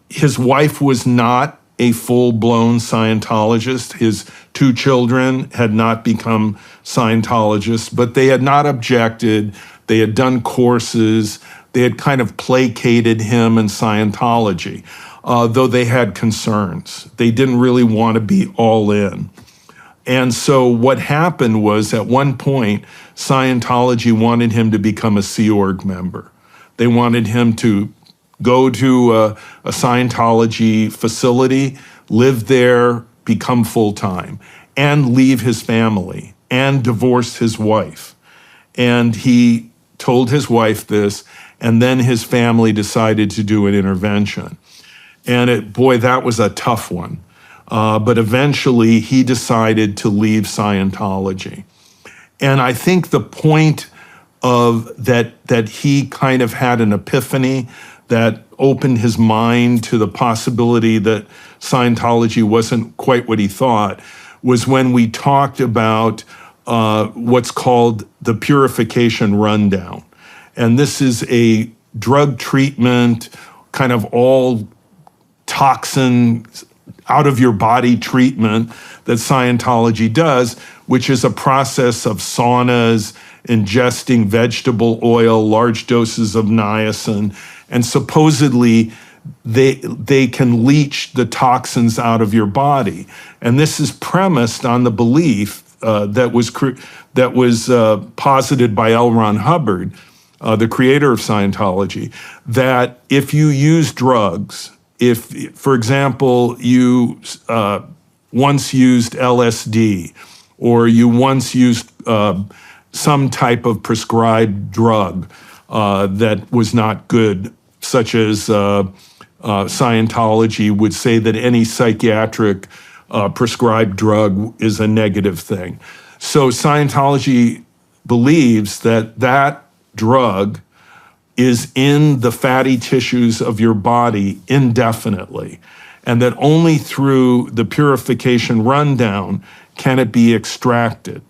his wife was not a full-blown Scientologist. His 2 children had not become Scientologists, but they had not objected. They had done courses. They had kind of placated him in Scientology, though they had concerns. They didn't really want to be all in. And so what happened was, at one point, Scientology wanted him to become a Sea Org member. They wanted him to go to a Scientology facility, live there, become full-time, and leave his family, and divorce his wife. And he told his wife this, and then his family decided to do an intervention. And boy, that was a tough one. But eventually he decided to leave Scientology. And I think the point of that he kind of had an epiphany that opened his mind to the possibility that Scientology wasn't quite what he thought was when we talked about what's called the purification rundown. And this is a drug treatment, kind of all toxin out of your body treatment that Scientology does, which is a process of saunas, ingesting vegetable oil, large doses of niacin, and supposedly they can leach the toxins out of your body. And this is premised on the belief that was posited by L. Ron Hubbard, the creator of Scientology, that if you use drugs, if, for example, you once used LSD, or you once used some type of prescribed drug that was not good, such as Scientology would say that any psychiatric prescribed drug is a negative thing. So Scientology believes that that drug is in the fatty tissues of your body indefinitely, and that only through the purification rundown can it be extracted.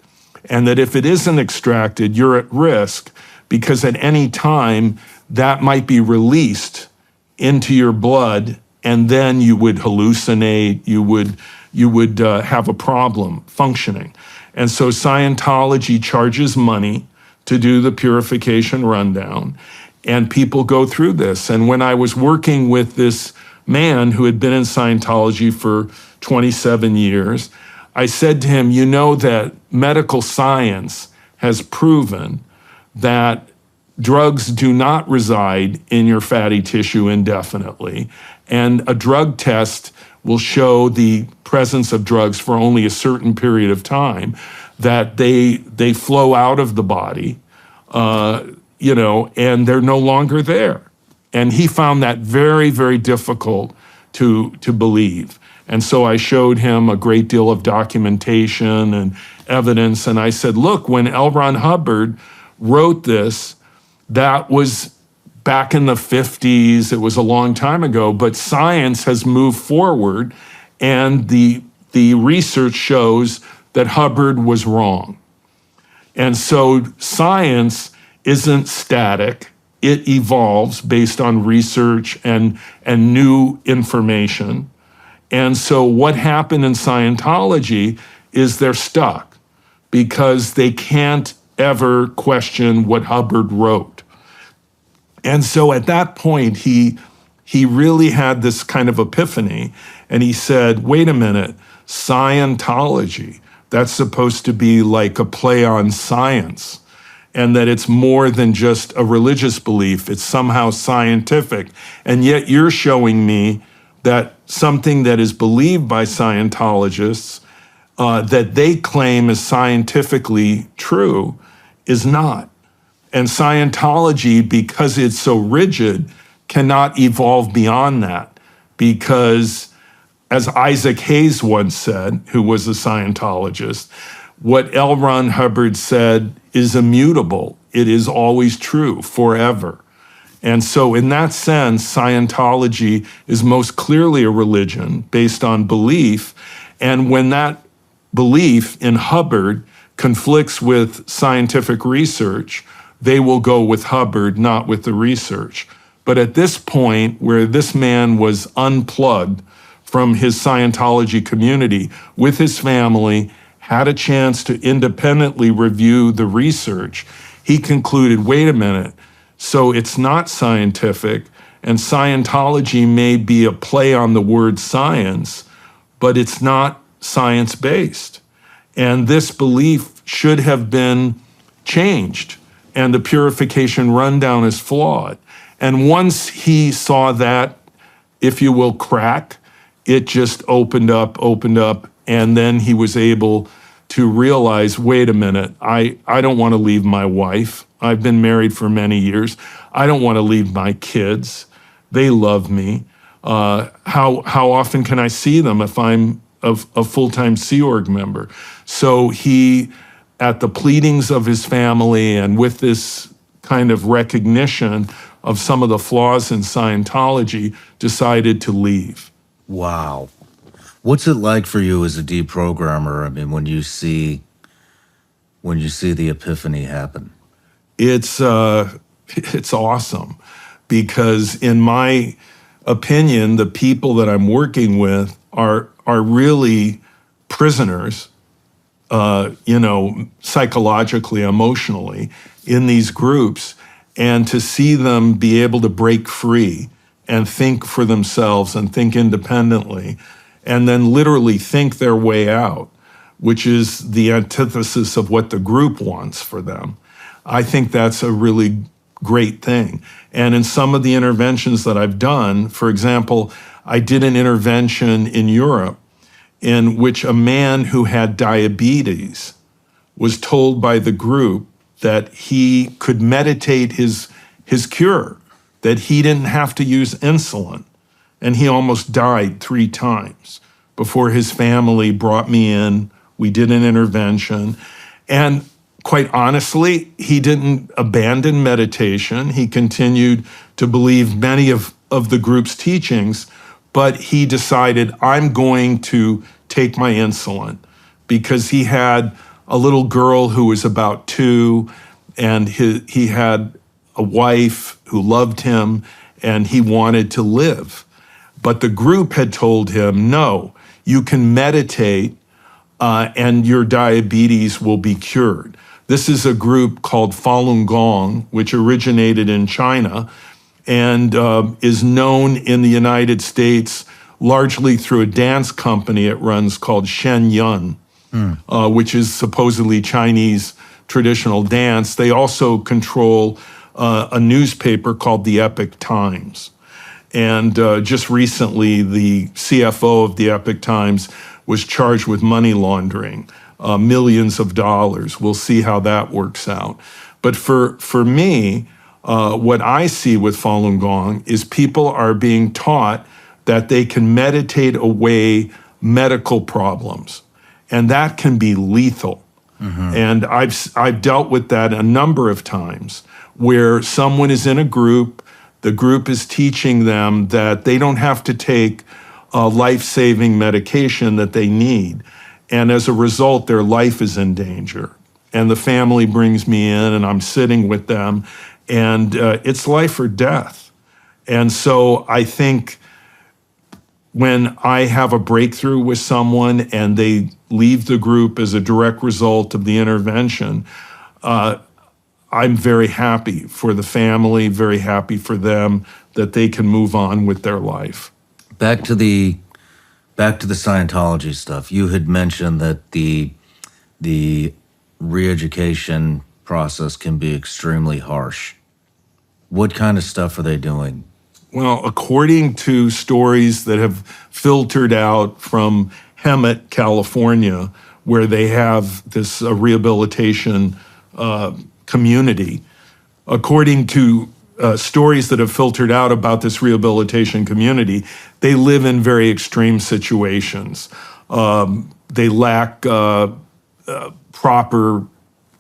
And that if it isn't extracted, you're at risk because at any time that might be released into your blood, and then you would hallucinate, you would have a problem functioning. And so Scientology charges money to do the purification rundown, and people go through this. And when I was working with this man who had been in Scientology for 27 years, I said to him, you know that medical science has proven that drugs do not reside in your fatty tissue indefinitely, and a drug test will show the presence of drugs for only a certain period of time, that they flow out of the body, and they're no longer there. And he found that very, very difficult to believe. And so I showed him a great deal of documentation and evidence, and I said, look, when L. Ron Hubbard wrote this, that was back in the 50s, it was a long time ago, but science has moved forward, and the research shows that Hubbard was wrong. And so science isn't static, it evolves based on research and new information. And so what happened in Scientology is they're stuck because they can't ever question what Hubbard wrote. And so at that point, he really had this kind of epiphany, and he said, wait a minute, Scientology, that's supposed to be like a play on science, and that it's more than just a religious belief, it's somehow scientific. And yet you're showing me that something that is believed by Scientologists that they claim is scientifically true is not. And Scientology, because it's so rigid, cannot evolve beyond that, because as Isaac Hayes once said, who was a Scientologist, what L. Ron Hubbard said is immutable. It is always true forever. And so in that sense, Scientology is most clearly a religion based on belief. And when that belief in Hubbard conflicts with scientific research, they will go with Hubbard, not with the research. But at this point, where this man was unplugged from his Scientology community with his family, had a chance to independently review the research, he concluded, wait a minute, so it's not scientific, and Scientology may be a play on the word science, but it's not science-based. And this belief should have been changed. and the purification rundown is flawed. And once he saw that, if you will, crack, it just opened up, and then he was able to realize, wait a minute, I don't want to leave my wife. I've been married for many years. I don't want to leave my kids. They love me. How often can I see them if I'm a full-time Sea Org member? So he, at the pleadings of his family and with this kind of recognition of some of the flaws in Scientology, decided to leave. Wow. What's it like for you as a deprogrammer? I mean, when you see the epiphany happen? It's awesome, because in my opinion, the people that I'm working with are really prisoners, psychologically, emotionally, in these groups, and to see them be able to break free and think for themselves and think independently, and then literally think their way out, which is the antithesis of what the group wants for them. I think that's a really great thing. And in some of the interventions that I've done, for example, I did an intervention in Europe in which a man who had diabetes was told by the group that he could meditate his cure, that he didn't have to use insulin. And he almost died 3 times before his family brought me in. We did an intervention. And quite honestly, he didn't abandon meditation. He continued to believe many of the group's teachings, but he decided, I'm going to take my insulin, because he had a little girl who was about 2, and he had a wife who loved him, and he wanted to live. But the group had told him, no, you can meditate and your diabetes will be cured. This is a group called Falun Gong, which originated in China and is known in the United States largely through a dance company it runs called Shen Yun, which is supposedly Chinese traditional dance. They also control a newspaper called the Epoch Times. And just recently, the CFO of the Epoch Times was charged with money laundering, millions of dollars. We'll see how that works out. But for me, what I see with Falun Gong is people are being taught that they can meditate away medical problems, and that can be lethal. Mm-hmm. And I've dealt with that a number of times, where someone is in a group, the group is teaching them that they don't have to take a life-saving medication that they need. And as a result, their life is in danger. And the family brings me in, and I'm sitting with them, and it's life or death. And so I think when I have a breakthrough with someone and they leave the group as a direct result of the intervention, I'm very happy for the family, very happy for them that they can move on with their life. Back to the Scientology stuff. You had mentioned that the re-education process can be extremely harsh. What kind of stuff are they doing? Well, according to stories that have filtered out from Hemet, California, where they have this rehabilitation community, according to stories that have filtered out about this rehabilitation community, they live in very extreme situations. They lack proper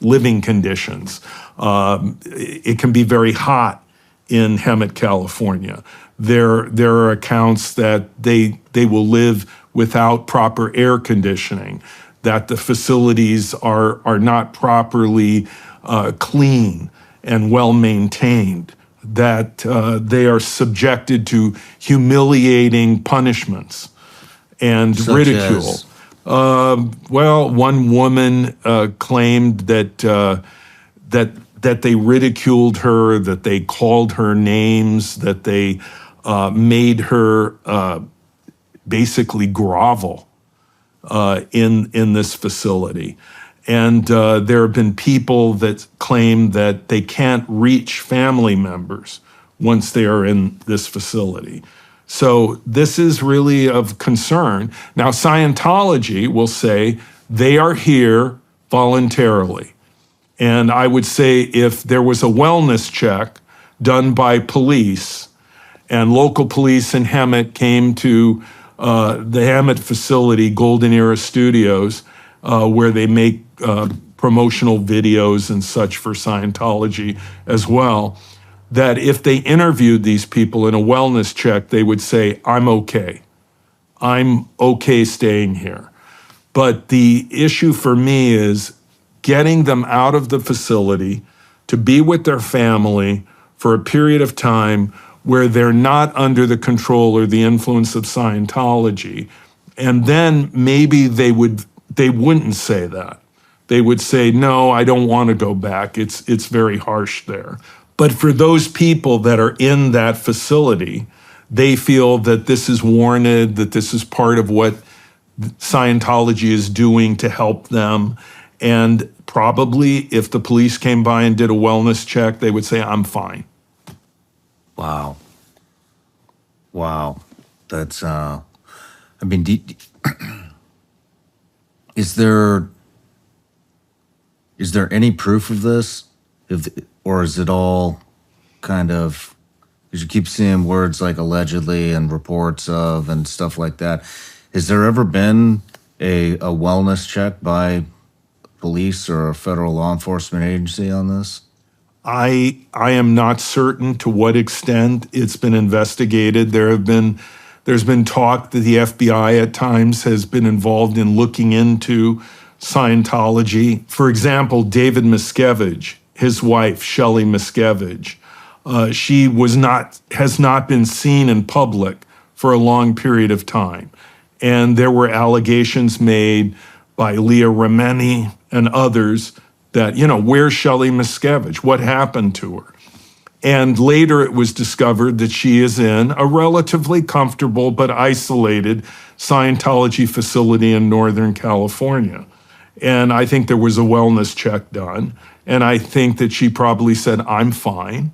living conditions. It can be very hot in Hemet, California. There are accounts that they will live without proper air conditioning, that the facilities are not properly clean and well maintained, that they are subjected to humiliating punishments and Such ridicule. as? Well, one woman claimed that they ridiculed her, that they called her names, that they made her basically grovel in this facility. And there have been people that claim that they can't reach family members once they are in this facility. So this is really of concern. Now, Scientology will say they are here voluntarily. And I would say if there was a wellness check done by police, and local police in Hemet came to the Hemet facility, Golden Era Studios, where they make promotional videos and such for Scientology as well, that if they interviewed these people in a wellness check, they would say, I'm okay. I'm okay staying here. But the issue for me is getting them out of the facility to be with their family for a period of time where they're not under the control or the influence of Scientology. And then maybe they wouldn't say that. They would say, no, I don't want to go back. It's very harsh there. But for those people that are in that facility, they feel that this is warranted, that this is part of what Scientology is doing to help them. And probably if the police came by and did a wellness check, they would say, I'm fine. Wow. Wow. That's, I mean, is there any proof of this? Or is it all kind of, because you keep seeing words like allegedly and reports of and stuff like that. Has there ever been a wellness check by police or a federal law enforcement agency on this? I am not certain to what extent it's been investigated. There's been talk that the FBI at times has been involved in looking into Scientology. For example, David Miscavige, his wife, Shelley Miscavige, she has not been seen in public for a long period of time. And there were allegations made by Leah Remini and others that, where's Shelley Miscavige? What happened to her? And later it was discovered that she is in a relatively comfortable but isolated Scientology facility in Northern California. And I think there was a wellness check done. And I think that she probably said, I'm fine.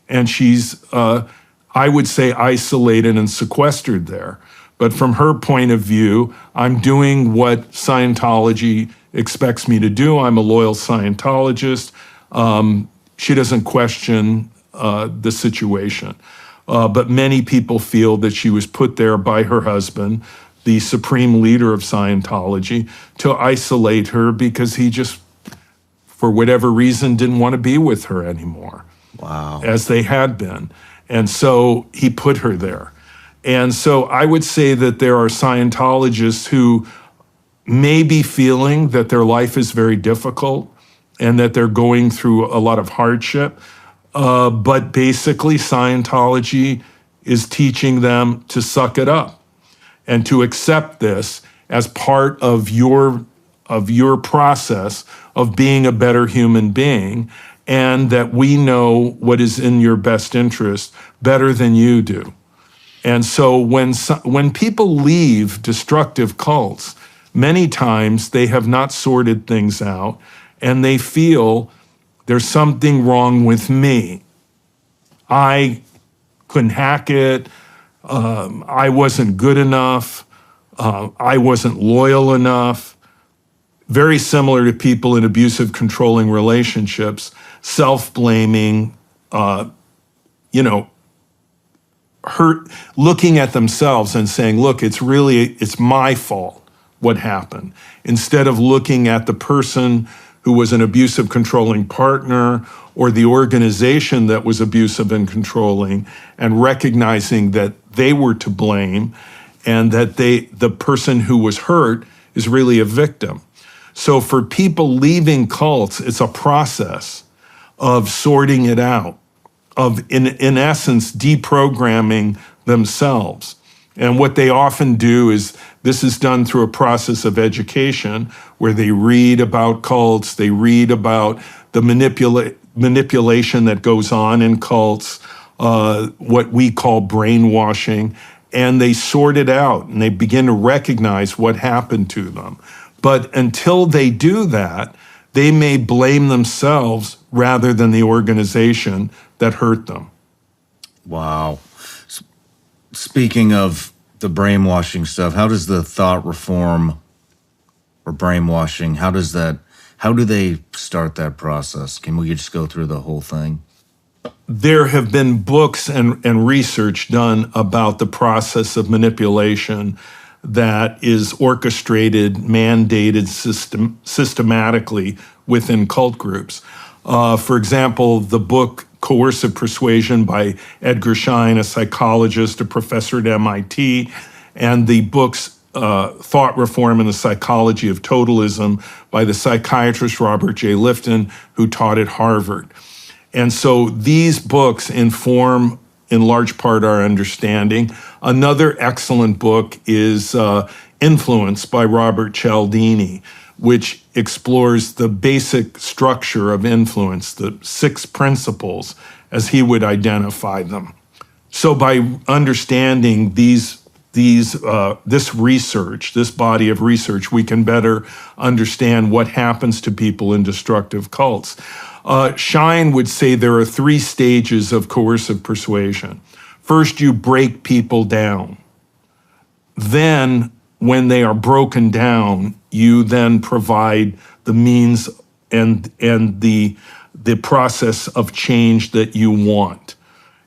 And she's, I would say, isolated and sequestered there. But from her point of view, I'm doing what Scientology expects me to do. I'm a loyal Scientologist. She doesn't question the situation. But many people feel that she was put there by her husband, the supreme leader of Scientology, to isolate her because he just, for whatever reason, didn't want to be with her anymore. Wow. As they had been. And so he put her there. And so I would say that there are Scientologists who may be feeling that their life is very difficult and that they're going through a lot of hardship. But basically, Scientology is teaching them to suck it up and to accept this as part of your process of being a better human being, and that we know what is in your best interest better than you do. And so when people leave destructive cults, many times they have not sorted things out and they feel there's something wrong with me. I couldn't hack it. I wasn't good enough. I wasn't loyal enough. Very similar to people in abusive, controlling relationships, self-blaming, looking at themselves and saying, look, it's my fault what happened, instead of looking at the person who was an abusive, controlling partner or the organization that was abusive and controlling, and recognizing that they were to blame and that the person who was hurt is really a victim. So for people leaving cults, it's a process of sorting it out, of, in essence, deprogramming themselves. And what they often do is, this is done through a process of education where they read about cults, they read about the manipulation that goes on in cults, what we call brainwashing, and they sort it out and they begin to recognize what happened to them. But until they do that, they may blame themselves rather than the organization that hurt them. Wow. Speaking of the brainwashing stuff, how does the thought reform or brainwashing, how do they start that process? Can we just go through the whole thing? There have been books and research done about the process of manipulation that is orchestrated, mandated systematically within cult groups. For example, the book Coercive Persuasion by Edgar Schein, a psychologist, a professor at MIT, and the books Thought Reform and the Psychology of Totalism by the psychiatrist Robert J. Lifton, who taught at Harvard. And so these books inform, in large part, our understanding. Another excellent book is Influence by Robert Cialdini, which explores the basic structure of influence, the 6 principles, as he would identify them. So by understanding this research, this body of research, we can better understand what happens to people in destructive cults. Schein would say there are 3 stages of coercive persuasion. First, you break people down. Then, when they are broken down, you then provide the means and the process of change that you want.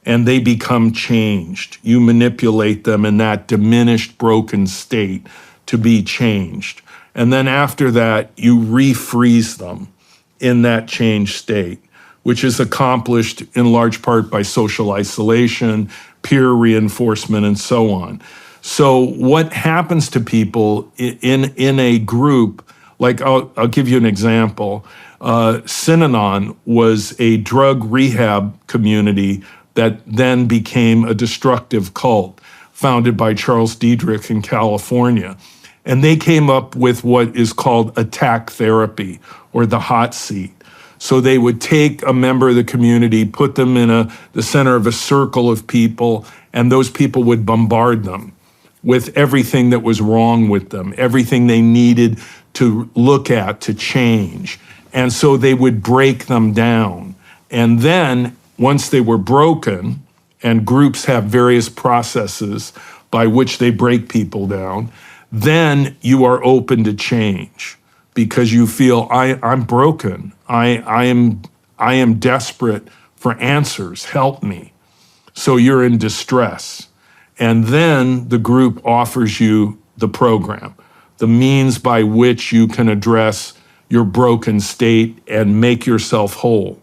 And they become changed. You manipulate them in that diminished, broken state to be changed. And then after that, you refreeze them in that changed state, which is accomplished in large part by social isolation, peer reinforcement, and so on. So what happens to people in a group, like I'll give you an example. Synanon was a drug rehab community that then became a destructive cult founded by Charles Diedrich in California. And they came up with what is called attack therapy, or the hot seat. So they would take a member of the community, put them in the center of a circle of people, and those people would bombard them with everything that was wrong with them, everything they needed to look at, to change. And so they would break them down. And then, once they were broken, and groups have various processes by which they break people down, then you are open to change because you feel, I'm broken. I am desperate for answers. Help me. So you're in distress. And then the group offers you the program, the means by which you can address your broken state and make yourself whole.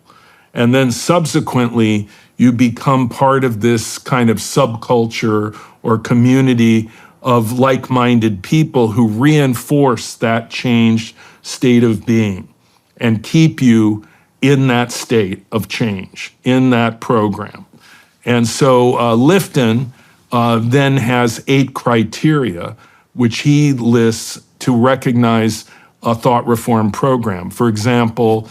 And then subsequently, you become part of this kind of subculture or community of like-minded people who reinforce that changed state of being and keep you in that state of change, in that program. And so Lifton then has 8 criteria, which he lists to recognize a thought reform program. For example,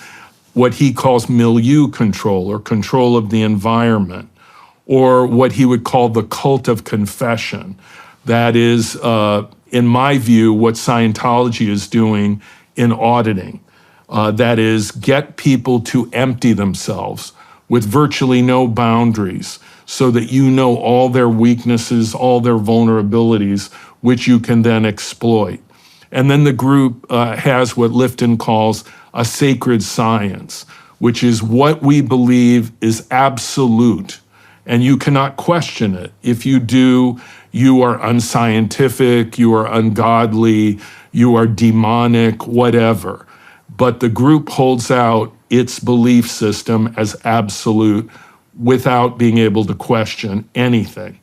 what he calls milieu control, or control of the environment, or what he would call the cult of confession. That is, in my view, what Scientology is doing in auditing. That is, get people to empty themselves with virtually no boundaries so that you know all their weaknesses, all their vulnerabilities, which you can then exploit. And then the group has what Lifton calls a sacred science, which is what we believe is absolute, and you cannot question it. If you do, you are unscientific, you are ungodly, you are demonic, whatever. But the group holds out its belief system as absolute without being able to question anything.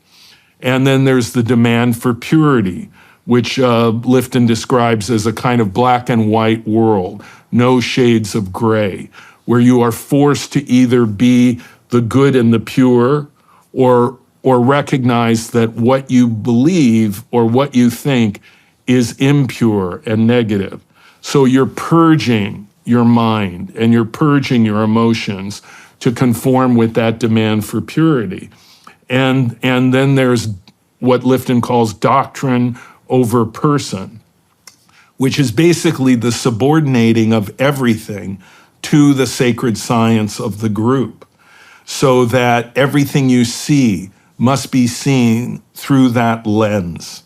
And then there's the demand for purity, which Lifton describes as a kind of black and white world, no shades of gray, where you are forced to either be the good and the pure or recognize that what you believe or what you think is impure and negative. So you're purging your mind and you're purging your emotions to conform with that demand for purity. And then there's what Lifton calls doctrine over person, which is basically the subordinating of everything to the sacred science of the group, so that everything you see must be seen through that lens.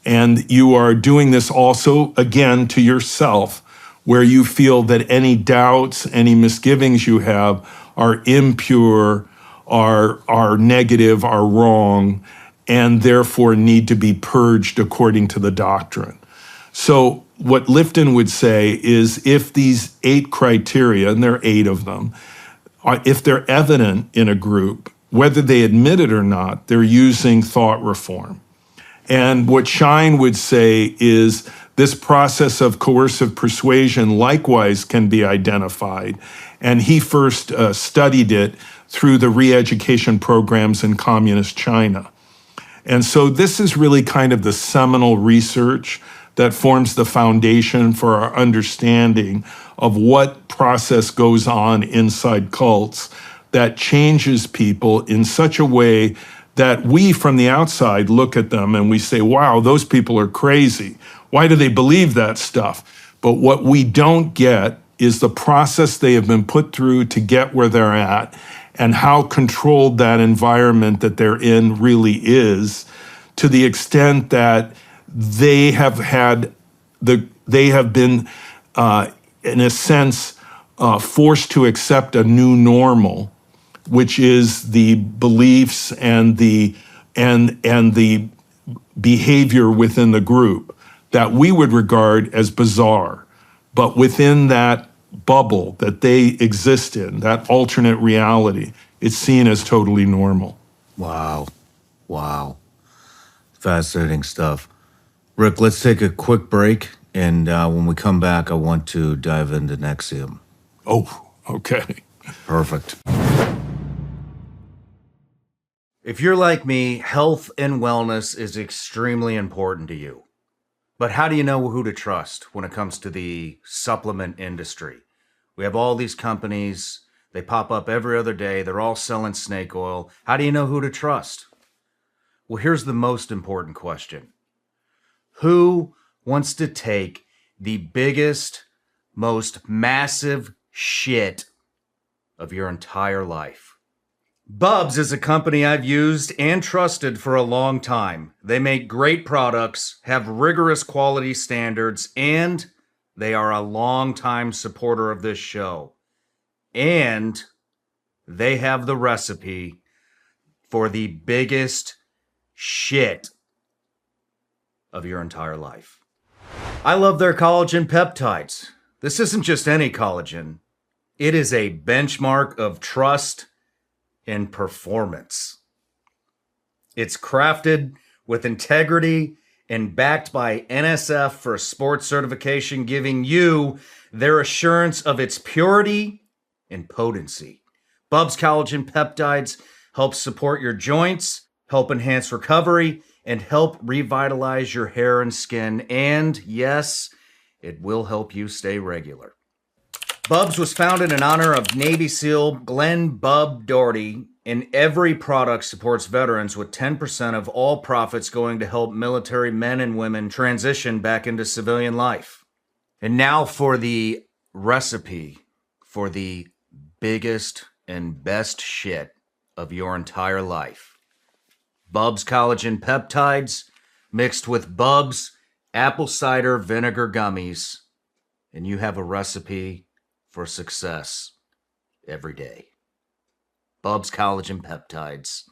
And you are doing this also, again, to yourself, where you feel that any doubts, any misgivings you have are impure, are negative, are wrong, and therefore need to be purged according to the doctrine. So what Lifton would say is, if these 8 criteria, and there are 8 of them, if they're evident in a group, whether they admit it or not, they're using thought reform. And what Schein would say is this process of coercive persuasion likewise can be identified. And he first studied it through the re-education programs in communist China. And so this is really kind of the seminal research that forms the foundation for our understanding of what process goes on inside cults that changes people in such a way that we from the outside look at them and we say, wow, those people are crazy. Why do they believe that stuff? But what we don't get is the process they have been put through to get where they're at, and how controlled that environment that they're in really is, to the extent that they have been, in a sense, forced to accept a new normal, which is the beliefs and the behavior within the group that we would regard as bizarre. But within that bubble that they exist in, that alternate reality, it's seen as totally normal. Wow. Wow. Fascinating stuff. Rick, let's take a quick break. And when we come back, I want to dive into NXIVM. Oh, okay. Perfect. If you're like me, health and wellness is extremely important to you. But how do you know who to trust when it comes to the supplement industry? We have all these companies. They pop up every other day. They're all selling snake oil. How do you know who to trust? Well, here's the most important question. Who wants to take the biggest, most massive shit of your entire life? Bubs is a company I've used and trusted for a long time. They make great products, have rigorous quality standards, and they are a long-time supporter of this show. And they have the recipe for the biggest shit of your entire life. I love their collagen peptides. This isn't just any collagen. It is a benchmark of trust and performance. It's crafted with integrity and backed by NSF for sports certification, giving you their assurance of its purity and potency. Bubs Collagen Peptides help support your joints, help enhance recovery, and help revitalize your hair and skin. And yes, it will help you stay regular. Bubs was founded in honor of Navy SEAL Glenn Bub Doherty, and every product supports veterans, with 10% of all profits going to help military men and women transition back into civilian life. And now for the recipe for the biggest and best shit of your entire life. Bubs Collagen Peptides mixed with Bubs Apple Cider Vinegar Gummies, and you have a recipe for success every day. Bubs Collagen Peptides,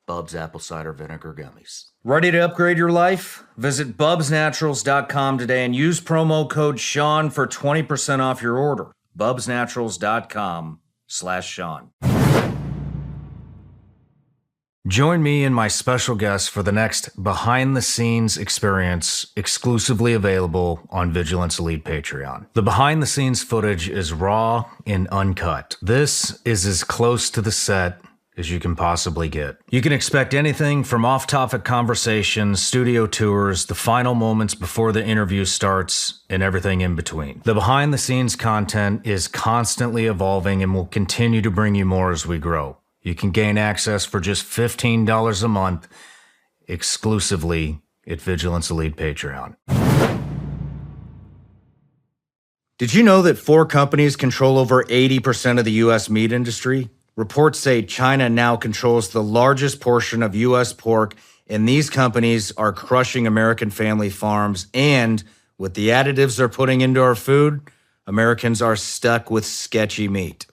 Bubs Apple Cider Vinegar Gummies. Ready to upgrade your life? Visit bubsnaturals.com today and use promo code Sean for 20% off your order. bubsnaturals.com/Sean. Join me and my special guest for the next behind-the-scenes experience, exclusively available on Vigilance Elite Patreon. The behind-the-scenes footage is raw and uncut. This is as close to the set as you can possibly get. You can expect anything from off-topic conversations, studio tours, the final moments before the interview starts, and everything in between. The behind-the-scenes content is constantly evolving and will continue to bring you more as we grow. You can gain access for just $15 a month exclusively at Vigilance Elite Patreon. Did you know that 4 companies control over 80% of the U.S. meat industry? Reports say China now controls the largest portion of U.S. pork, and these companies are crushing American family farms. And with the additives they're putting into our food, Americans are stuck with sketchy meat.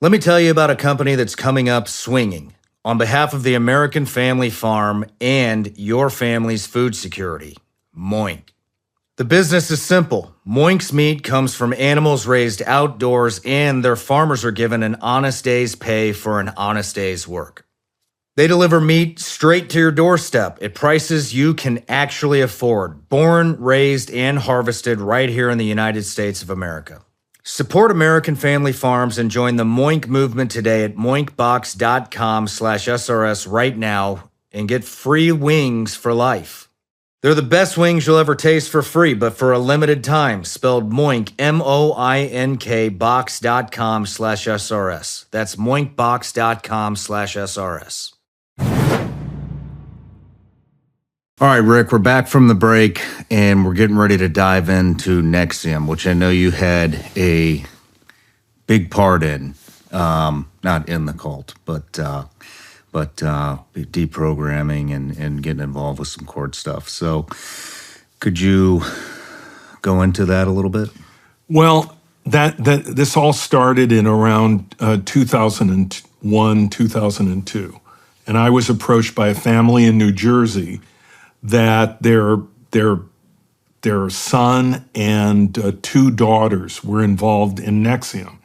Let me tell you about a company that's coming up swinging on behalf of the American family farm and your family's food security. Moink. The business is simple. Moink's meat comes from animals raised outdoors, and their farmers are given an honest day's pay for an honest day's work. They deliver meat straight to your doorstep at prices you can actually afford, born, raised, and harvested right here in the United States of America. Support American family farms and join the Moink movement today at moinkbox.com/SRS right now and get free wings for life. They're the best wings you'll ever taste for free, but for a limited time. Spelled Moink, M-O-I-N-K, box.com/SRS. That's moinkbox.com/SRS. All right, Rick, we're back from the break, and we're getting ready to dive into NXIVM, which I know you had a big part in. Not in the cult, but deprogramming and getting involved with some court stuff. So could you go into that a little bit? Well, this all started in around 2001, 2002. And I was approached by a family in New Jersey that their son and 2 daughters were involved in NXIVM.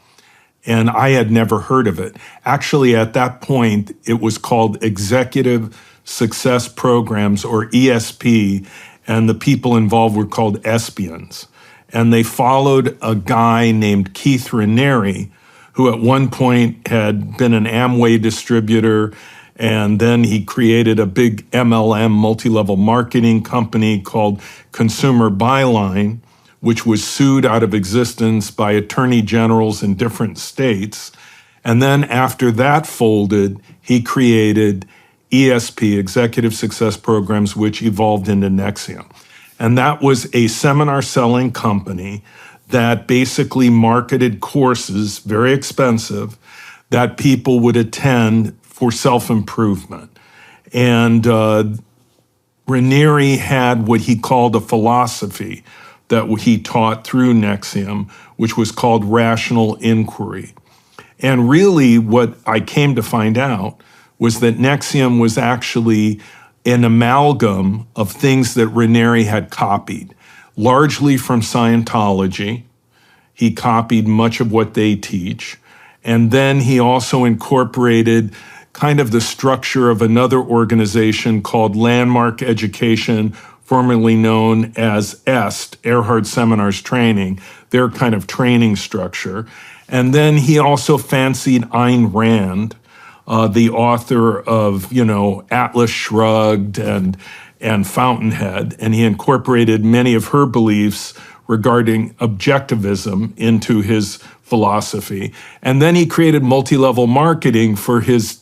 And I had never heard of it. Actually, at that point, it was called Executive Success Programs, or ESP, and the people involved were called espions. And they followed a guy named Keith Raniere, who at one point had been an Amway distributor, and then he created a big MLM, multi-level marketing company called Consumer Byline, which was sued out of existence by attorney generals in different states. And then after that folded, he created ESP, Executive Success Programs, which evolved into NXIVM. And that was a seminar selling company that basically marketed courses, very expensive, that people would attend for self-improvement. And Raniere had what he called a philosophy that he taught through NXIVM, which was called rational inquiry. And really what I came to find out was that NXIVM was actually an amalgam of things that Raniere had copied, largely from Scientology. He copied much of what they teach. And then he also incorporated kind of the structure of another organization called Landmark Education, formerly known as EST, Earhart Seminars Training, their kind of training structure. And then he also fancied Ayn Rand, the author of, Atlas Shrugged and Fountainhead, and he incorporated many of her beliefs regarding objectivism into his philosophy. And then he created multi-level marketing for his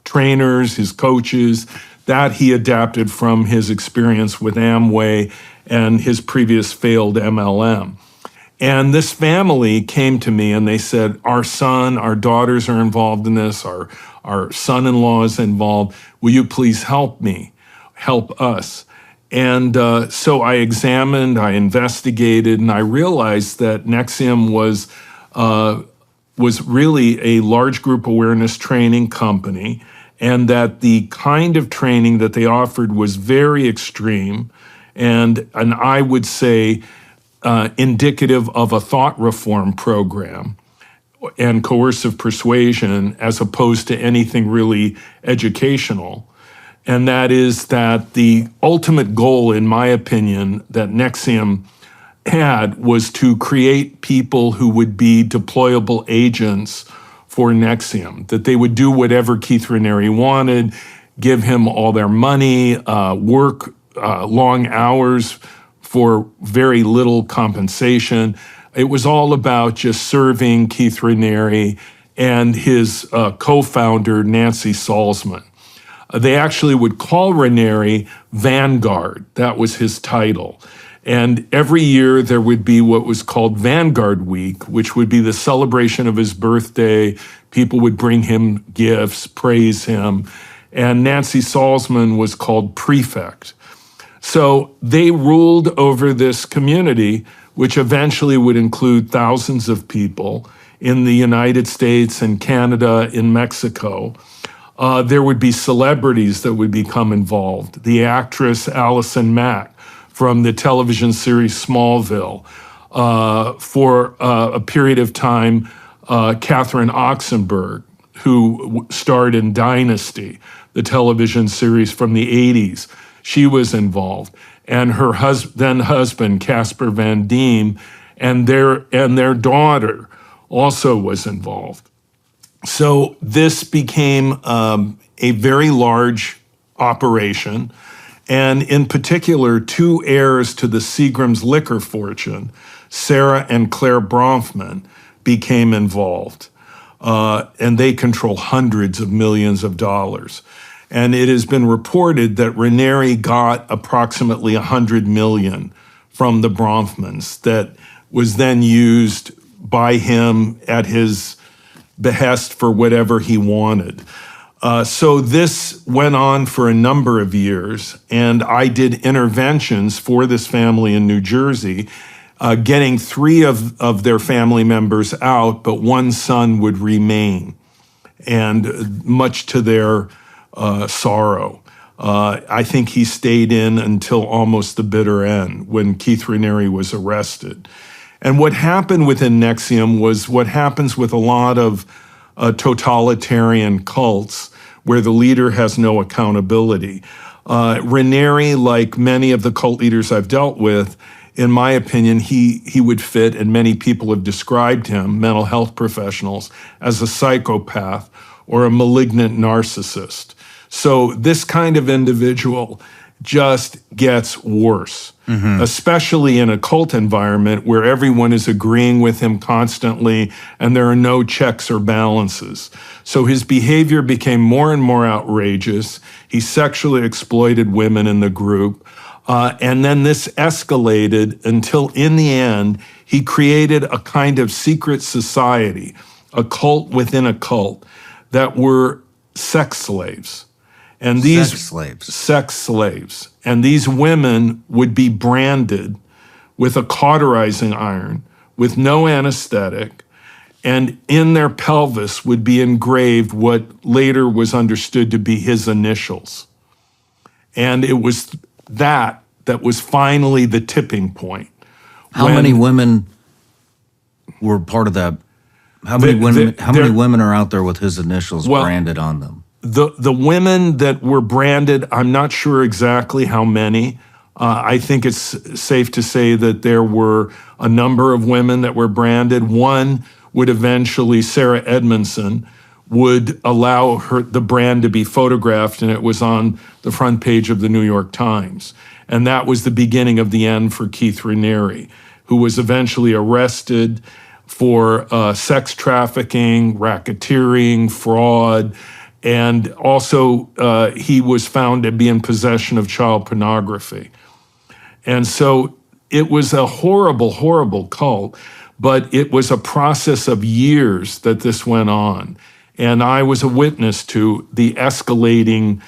trainers, his coaches, that he adapted from his experience with Amway and his previous failed MLM. And this family came to me and they said, our daughters are involved in this, our son-in-law is involved. Will you please help us? And so I examined, I investigated, and I realized that NXIVM was really a large group awareness training company, and that the kind of training that they offered was very extreme, and I would say indicative of a thought reform program and coercive persuasion, as opposed to anything really educational. And that is that the ultimate goal, in my opinion, that NXIVM had was to create people who would be deployable agents for NXIVM, that they would do whatever Keith Raniere wanted, give him all their money, work long hours for very little compensation. It was all about just serving Keith Raniere and his co-founder, Nancy Salzman. They actually would call Raniere Vanguard. That was his title. And every year there would be what was called Vanguard Week, which would be the celebration of his birthday. People would bring him gifts, praise him. And Nancy Salzman was called prefect. So they ruled over this community, which eventually would include thousands of people in the United States and Canada, in Mexico. There would be celebrities that would become involved. The actress Allison Mack from the television series Smallville. For a period of time, Catherine Oxenberg, who starred in Dynasty, the television series from the 80s. She was involved. And her then husband, Casper Van Dien, and their daughter also was involved. So this became a very large operation. And in particular, two heirs to the Seagram's liquor fortune, Sarah and Claire Bronfman, became involved. And they control hundreds of millions of dollars. And it has been reported that Raniere got approximately $100 million from the Bronfmans that was then used by him at his behest for whatever he wanted. So this went on for a number of years, and I did interventions for this family in New Jersey, getting 3 of their family members out, but one son would remain, and much to their sorrow. I think he stayed in until almost the bitter end when Keith Raniere was arrested. And what happened within NXIVM was what happens with a lot of totalitarian cults where the leader has no accountability. Raniere, like many of the cult leaders I've dealt with, in my opinion, he would fit, and many people have described him, mental health professionals, as a psychopath or a malignant narcissist. So this kind of individual just gets worse, especially in a cult environment where everyone is agreeing with him constantly and there are no checks or balances. So his behavior became more and more outrageous. He sexually exploited women in the group. And then this escalated until in the end, he created a kind of secret society, a cult within a cult that were sex slaves. And these sex slaves. And these women would be branded with a cauterizing iron, with no anesthetic, and in their pelvis would be engraved what later was understood to be his initials. And it was that was finally the tipping point. How many women were part of that? How many women are out there with his initials branded on them? The women that were branded, I'm not sure exactly how many. I think it's safe to say that there were a number of women that were branded. One would eventually, Sarah Edmondson, would allow the brand to be photographed, and it was on the front page of the New York Times. And that was the beginning of the end for Keith Raniere, who was eventually arrested for sex trafficking, racketeering, fraud, and also he was found to be in possession of child pornography. And so it was a horrible, horrible cult, but it was a process of years that this went on. And I was a witness to the escalating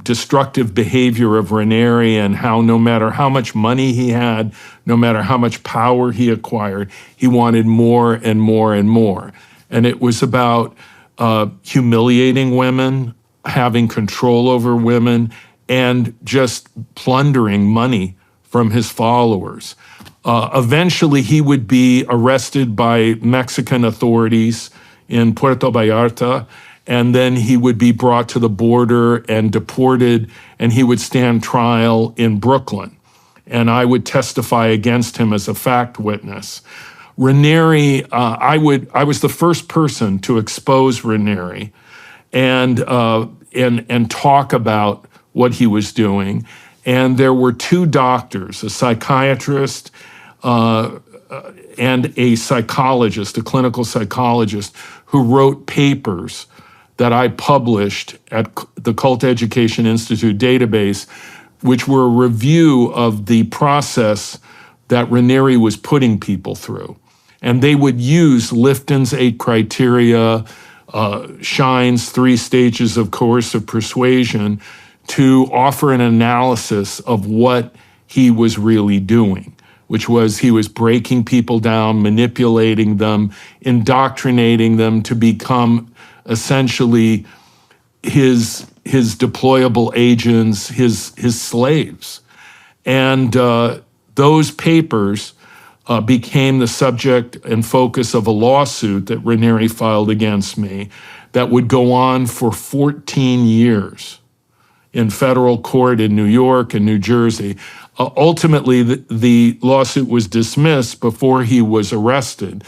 destructive behavior of Raniere, and how no matter how much money he had, no matter how much power he acquired, he wanted more and more and more. And it was about humiliating women, having control over women, and just plundering money from his followers. Eventually, he would be arrested by Mexican authorities in Puerto Vallarta, and then he would be brought to the border and deported, and he would stand trial in Brooklyn. And I would testify against him as a fact witness. Raniere, I was the first person to expose Raniere and talk about what he was doing. And there were 2 doctors, a psychiatrist and a psychologist, a clinical psychologist, who wrote papers that I published at the Cult Education Institute database which were a review of the process that Raniere was putting people through. And they would use Lifton's 8 criteria, Shine's 3 stages of coercive persuasion to offer an analysis of what he was really doing, which was he was breaking people down, manipulating them, indoctrinating them to become essentially his deployable agents, his slaves. And those papers became the subject and focus of a lawsuit that Raniere filed against me that would go on for 14 years in federal court in New York and New Jersey. Ultimately, the lawsuit was dismissed before he was arrested,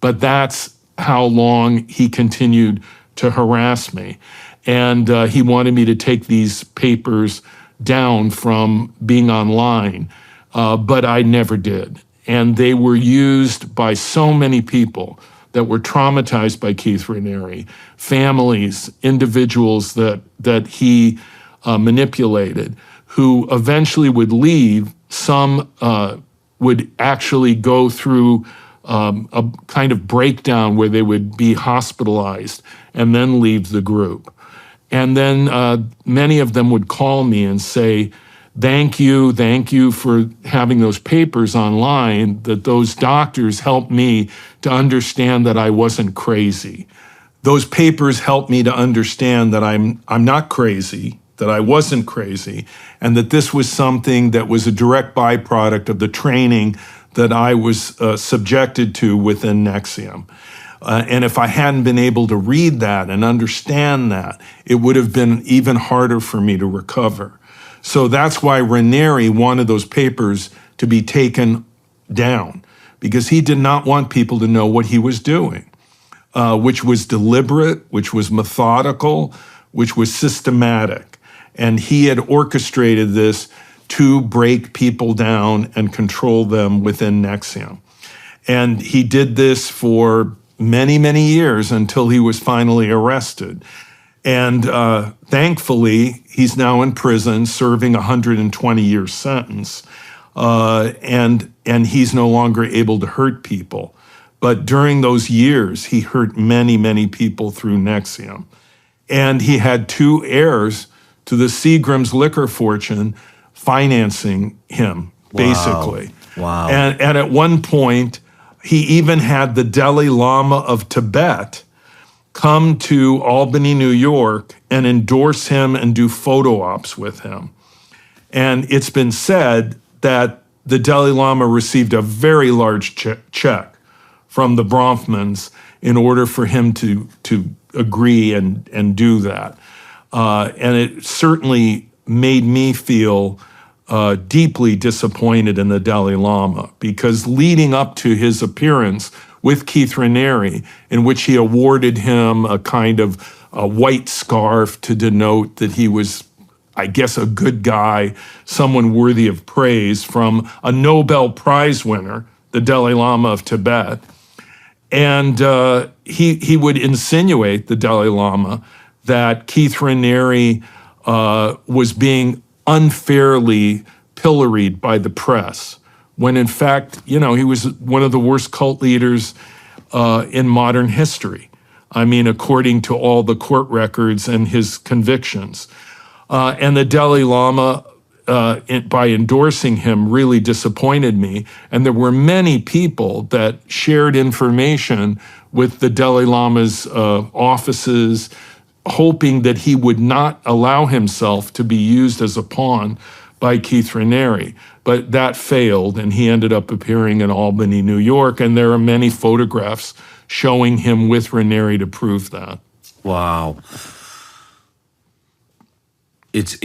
but that's how long he continued to harass me. And he wanted me to take these papers down from being online, but I never did. And they were used by so many people that were traumatized by Keith Raniere, families, individuals that he manipulated, who eventually would leave. Some would actually go through a kind of breakdown where they would be hospitalized and then leave the group. And then many of them would call me and say, thank you for having those papers online, that those doctors helped me to understand that I wasn't crazy. Those papers helped me to understand that I'm not crazy, that I wasn't crazy, and that this was something that was a direct byproduct of the training that I was subjected to within NXIVM. And if I hadn't been able to read that and understand that, it would have been even harder for me to recover. So that's why Raniere wanted those papers to be taken down, because he did not want people to know what he was doing, which was deliberate, which was methodical, which was systematic. And he had orchestrated this to break people down and control them within NXIVM. And he did this for many, many years until he was finally arrested. And thankfully, he's now in prison serving a 120-year sentence, and he's no longer able to hurt people. But during those years, he hurt many, many people through NXIVM. And he had 2 heirs to the Seagram's liquor fortune financing him, basically. Wow. And at one point, he even had the Dalai Lama of Tibet come to Albany, New York, and endorse him and do photo ops with him. And it's been said that the Dalai Lama received a very large check from the Bronfmans in order for him to agree and do that. And it certainly made me feel deeply disappointed in the Dalai Lama, because leading up to his appearance with Keith Raniere, in which he awarded him a kind of a white scarf to denote that he was, I guess, a good guy, someone worthy of praise from a Nobel Prize winner, the Dalai Lama of Tibet. And he would insinuate, the Dalai Lama, that Keith Raniere was being unfairly pilloried by the press, when in fact, he was one of the worst cult leaders in modern history. I mean, according to all the court records and his convictions. And the Dalai Lama, by endorsing him, really disappointed me. And there were many people that shared information with the Dalai Lama's offices, hoping that he would not allow himself to be used as a pawn by Keith Raniere. But that failed, and he ended up appearing in Albany, New York, and there are many photographs showing him with Raniere to prove that. Wow. It's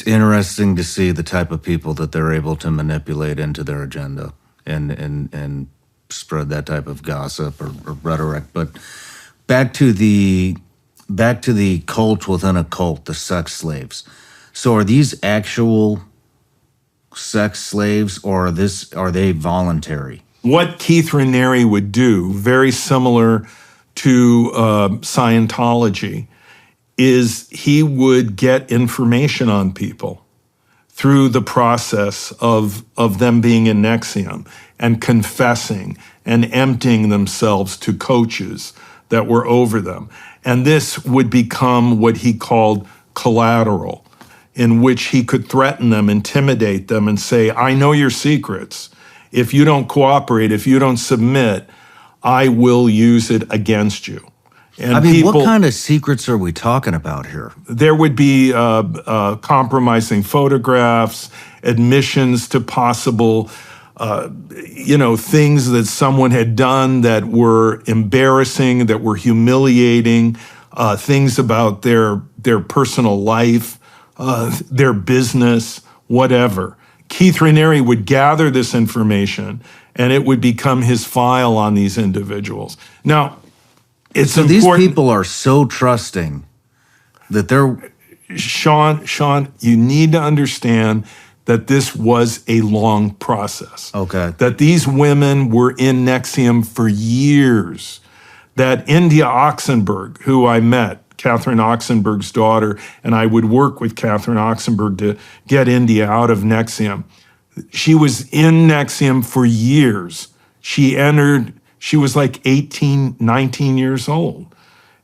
interesting to see the type of people that they're able to manipulate into their agenda and spread that type of gossip or rhetoric. But back to the cult within a cult, the sex slaves. So are these actual sex slaves, or are they voluntary? What Keith Raniere would do, very similar to Scientology, is he would get information on people through the process of them being in NXIVM and confessing and emptying themselves to coaches that were over them. And this would become what he called collateral, in which he could threaten them, intimidate them, and say, I know your secrets. If you don't cooperate, if you don't submit, I will use it against you. And I mean, what kind of secrets are we talking about here? There would be compromising photographs, admissions to possible, things that someone had done that were embarrassing, that were humiliating, things about their personal life, their business, whatever. Keith Raniere would gather this information, and it would become his file on these individuals. Now, it's so important. These people are so trusting that they're... Sean, you need to understand that this was a long process. Okay. That these women were in NXIVM for years. That India Oxenberg, who I met, Catherine Oxenberg's daughter, and I would work with Catherine Oxenberg to get India out of NXIVM. She was in NXIVM for years. She was like 18, 19 years old.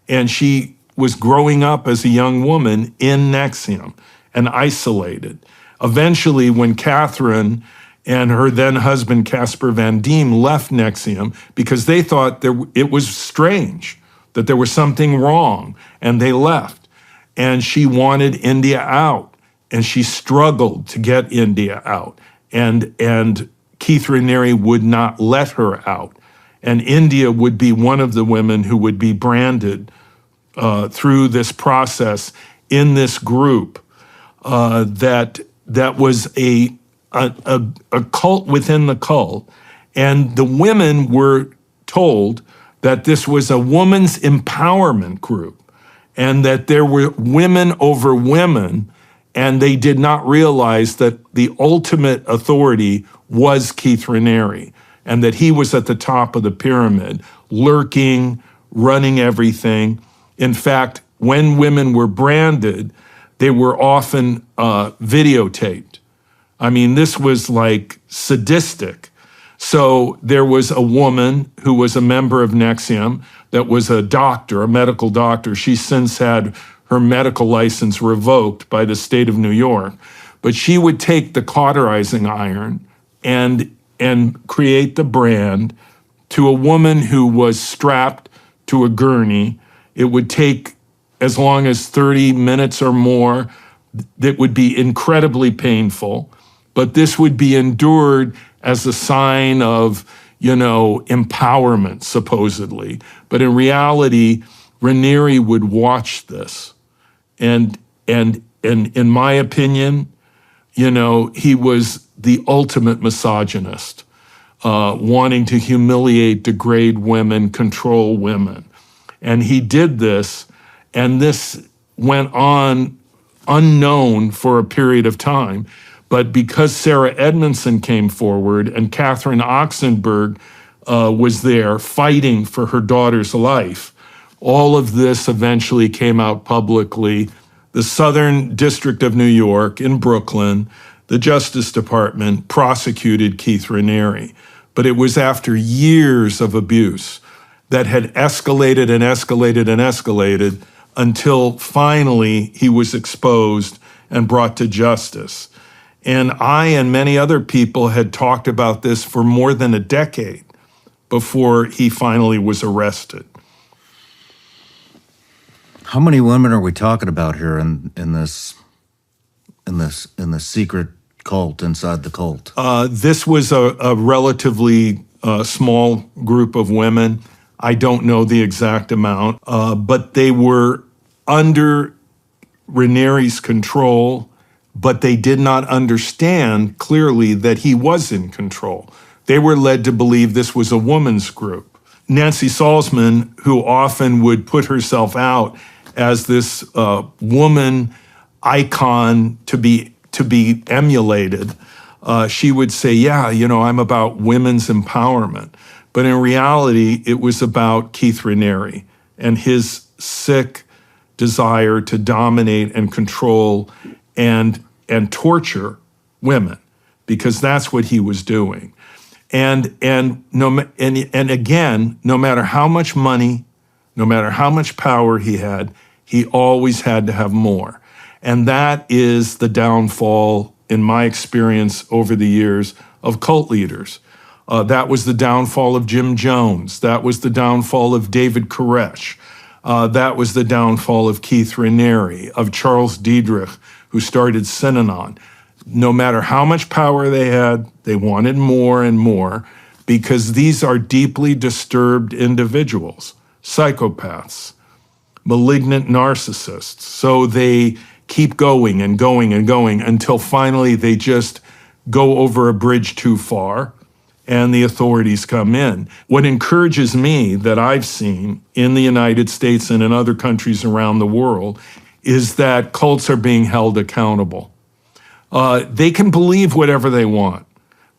And she was growing up as a young woman in NXIVM and isolated. Eventually, when Catherine and her then husband, Casper Van Diem, left NXIVM because they thought it was strange, that there was something wrong, and they left. And she wanted India out, and she struggled to get India out. And Keith Raniere would not let her out. And India would be one of the women who would be branded through this process in this group that was a cult within the cult. And the women were told that this was a women's empowerment group and that there were women over women, and they did not realize that the ultimate authority was Keith Raniere, and that he was at the top of the pyramid, lurking, running everything. In fact, when women were branded, they were often videotaped. I mean, this was like sadistic. So there was a woman who was a member of NXIVM that was a doctor, a medical doctor. She's since had her medical license revoked by the state of New York. But she would take the cauterizing iron and create the brand to a woman who was strapped to a gurney. It would take as long as 30 minutes or more. That would be incredibly painful, but this would be endured as a sign of, empowerment, supposedly. But in reality, Raniere would watch this. And in my opinion, he was the ultimate misogynist, wanting to humiliate, degrade women, control women. And he did this, and this went on unknown for a period of time. But because Sarah Edmondson came forward and Catherine Oxenberg was there fighting for her daughter's life, all of this eventually came out publicly. The Southern District of New York in Brooklyn, the Justice Department prosecuted Keith Raniere. But it was after years of abuse that had escalated and escalated and escalated until finally he was exposed and brought to justice. And I and many other people had talked about this for more than a decade before he finally was arrested. How many women are we talking about here in this secret cult inside the cult? This was a relatively small group of women. I don't know the exact amount, but they were under Raniere's control, but they did not understand clearly that he was in control. They were led to believe this was a woman's group. Nancy Salzman, who often would put herself out as this woman icon to be emulated, she would say, yeah, I'm about women's empowerment. But in reality, it was about Keith Raniere and his sick, desire to dominate and control and torture women, because that's what he was doing. And again, no matter how much money, no matter how much power he had, he always had to have more. And that is the downfall, in my experience over the years, of cult leaders. That was the downfall of Jim Jones. That was the downfall of David Koresh. That was the downfall of Keith Raniere, of Charles Diedrich, who started Synanon. No matter how much power they had, they wanted more and more, because these are deeply disturbed individuals, psychopaths, malignant narcissists. So they keep going and going and going until finally they just go over a bridge too far and the authorities come in. What encourages me that I've seen in the United States and in other countries around the world is that cults are being held accountable. They can believe whatever they want,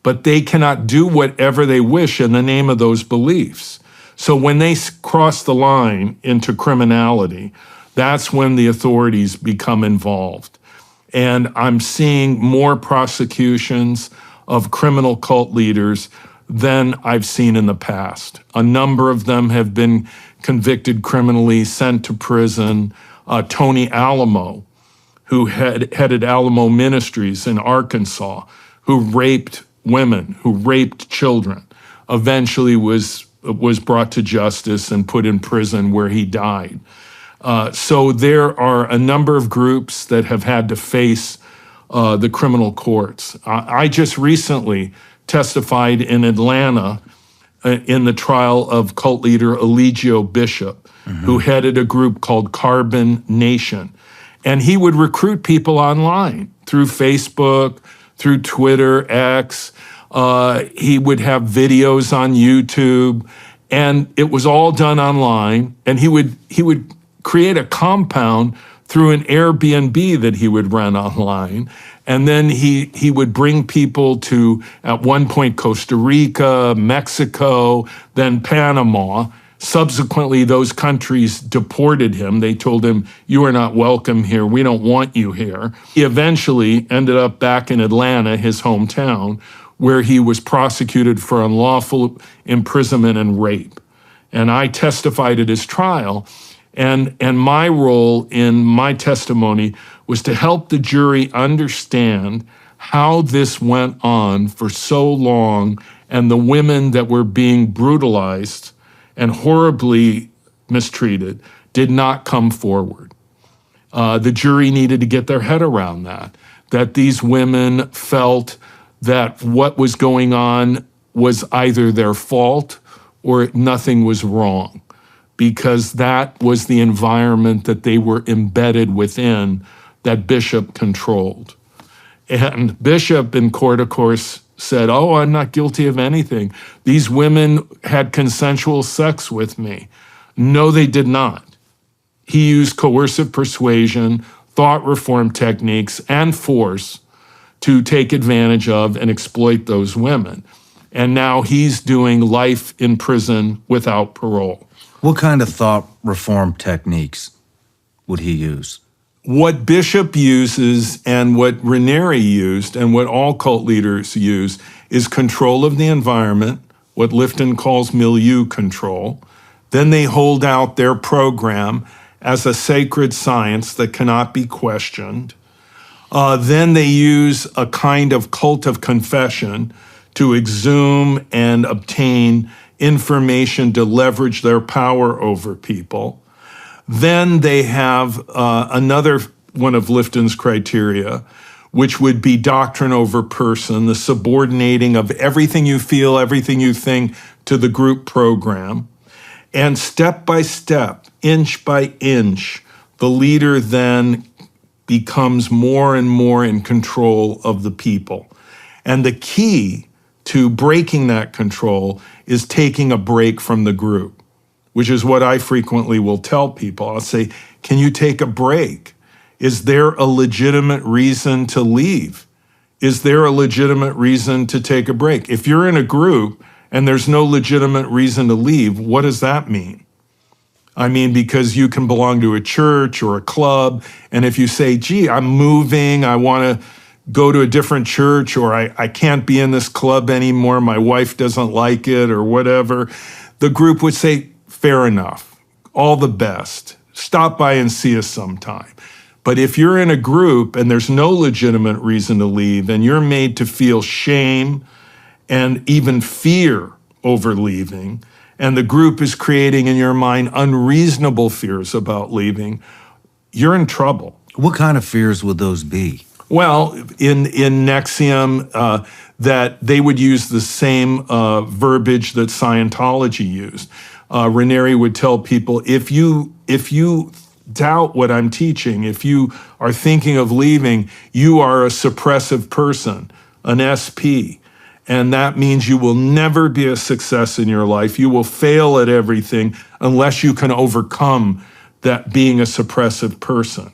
but they cannot do whatever they wish in the name of those beliefs. So when they cross the line into criminality, that's when the authorities become involved. And I'm seeing more prosecutions of criminal cult leaders than I've seen in the past. A number of them have been convicted criminally, sent to prison. Tony Alamo, who headed Alamo Ministries in Arkansas, who raped women, who raped children, eventually was brought to justice and put in prison where he died. So there are a number of groups that have had to face the criminal courts. I just recently testified in Atlanta in the trial of cult leader Eligio Bishop, who headed a group called Carbon Nation. And he would recruit people online through Facebook, through Twitter, X. He would have videos on YouTube, and it was all done online. And he would create a compound through an Airbnb that he would run online. And then he would bring people to, at one point, Costa Rica, Mexico, then Panama. Subsequently, those countries deported him. They told him, "You are not welcome here. We don't want you here." He eventually ended up back in Atlanta, his hometown, where he was prosecuted for unlawful imprisonment and rape. And I testified at his trial. And my role in my testimony was to help the jury understand how this went on for so long, and the women that were being brutalized and horribly mistreated did not come forward. The jury needed to get their head around that these women felt that what was going on was either their fault or nothing was wrong, because that was the environment that they were embedded within, that Bishop controlled. And Bishop in court, of course, said, "Oh, I'm not guilty of anything. These women had consensual sex with me." No, they did not. He used coercive persuasion, thought reform techniques, and force to take advantage of and exploit those women. And now he's doing life in prison without parole. What kind of thought reform techniques would he use? What Bishop uses and what Raniere used and what all cult leaders use is control of the environment, what Lifton calls milieu control. Then they hold out their program as a sacred science that cannot be questioned. Then they use a kind of cult of confession to exhume and obtain information to leverage their power over people. Then they have another one of Lifton's criteria, which would be doctrine over person, the subordinating of everything you feel, everything you think to the group program. And step by step, inch by inch, the leader then becomes more and more in control of the people. And the key to breaking that control is taking a break from the group, which is what I frequently will tell people. I'll say, "Can you take a break? Is there a legitimate reason to leave? Is there a legitimate reason to take a break?" If you're in a group and there's no legitimate reason to leave, what does that mean? I mean, because you can belong to a church or a club, and if you say, gee, I'm moving, I want to go to a different church, or I can't be in this club anymore, my wife doesn't like it, or whatever, the group would say, fair enough, all the best, stop by and see us sometime. But if you're in a group and there's no legitimate reason to leave, and you're made to feel shame and even fear over leaving, and the group is creating in your mind unreasonable fears about leaving, you're in trouble. What kind of fears would those be? Well, in NXIVM, that they would use the same verbiage that Scientology used. Raniere would tell people, if you doubt what I'm teaching, if you are thinking of leaving, you are a suppressive person, an SP. And that means you will never be a success in your life. You will fail at everything unless you can overcome that being a suppressive person.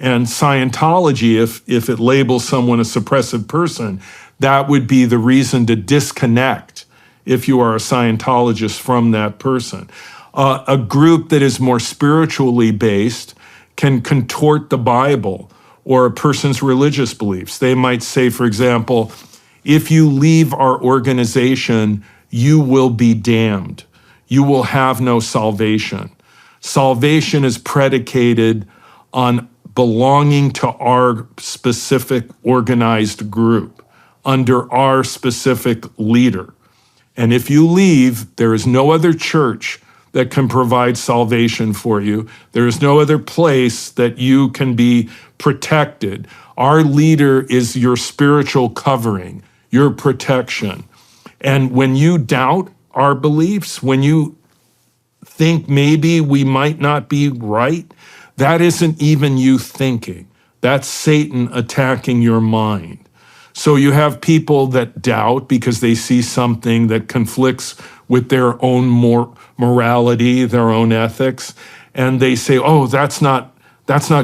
And Scientology, if it labels someone a suppressive person, that would be the reason to disconnect, if you are a Scientologist, from that person. A group that is more spiritually based can contort the Bible or a person's religious beliefs. They might say, for example, if you leave our organization, you will be damned. You will have no salvation. Salvation is predicated on belonging to our specific organized group, under our specific leader. And if you leave, there is no other church that can provide salvation for you. There is no other place that you can be protected. Our leader is your spiritual covering, your protection. And when you doubt our beliefs, when you think maybe we might not be right, that isn't even you thinking. That's Satan attacking your mind. So you have people that doubt because they see something that conflicts with their own morality, their own ethics, and they say, oh, that's not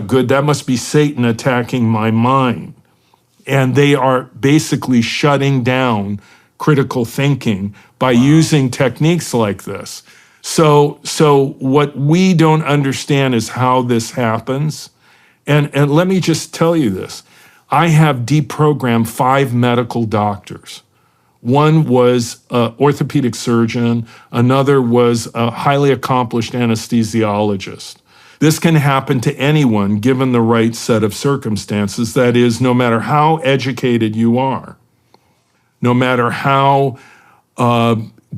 good. That must be Satan attacking my mind. And they are basically shutting down critical thinking by using techniques like this. So what we don't understand is how this happens. And let me just tell you this. I have deprogrammed 5 medical doctors. One was an orthopedic surgeon. Another was a highly accomplished anesthesiologist. This can happen to anyone given the right set of circumstances. That is, no matter how educated you are, no matter how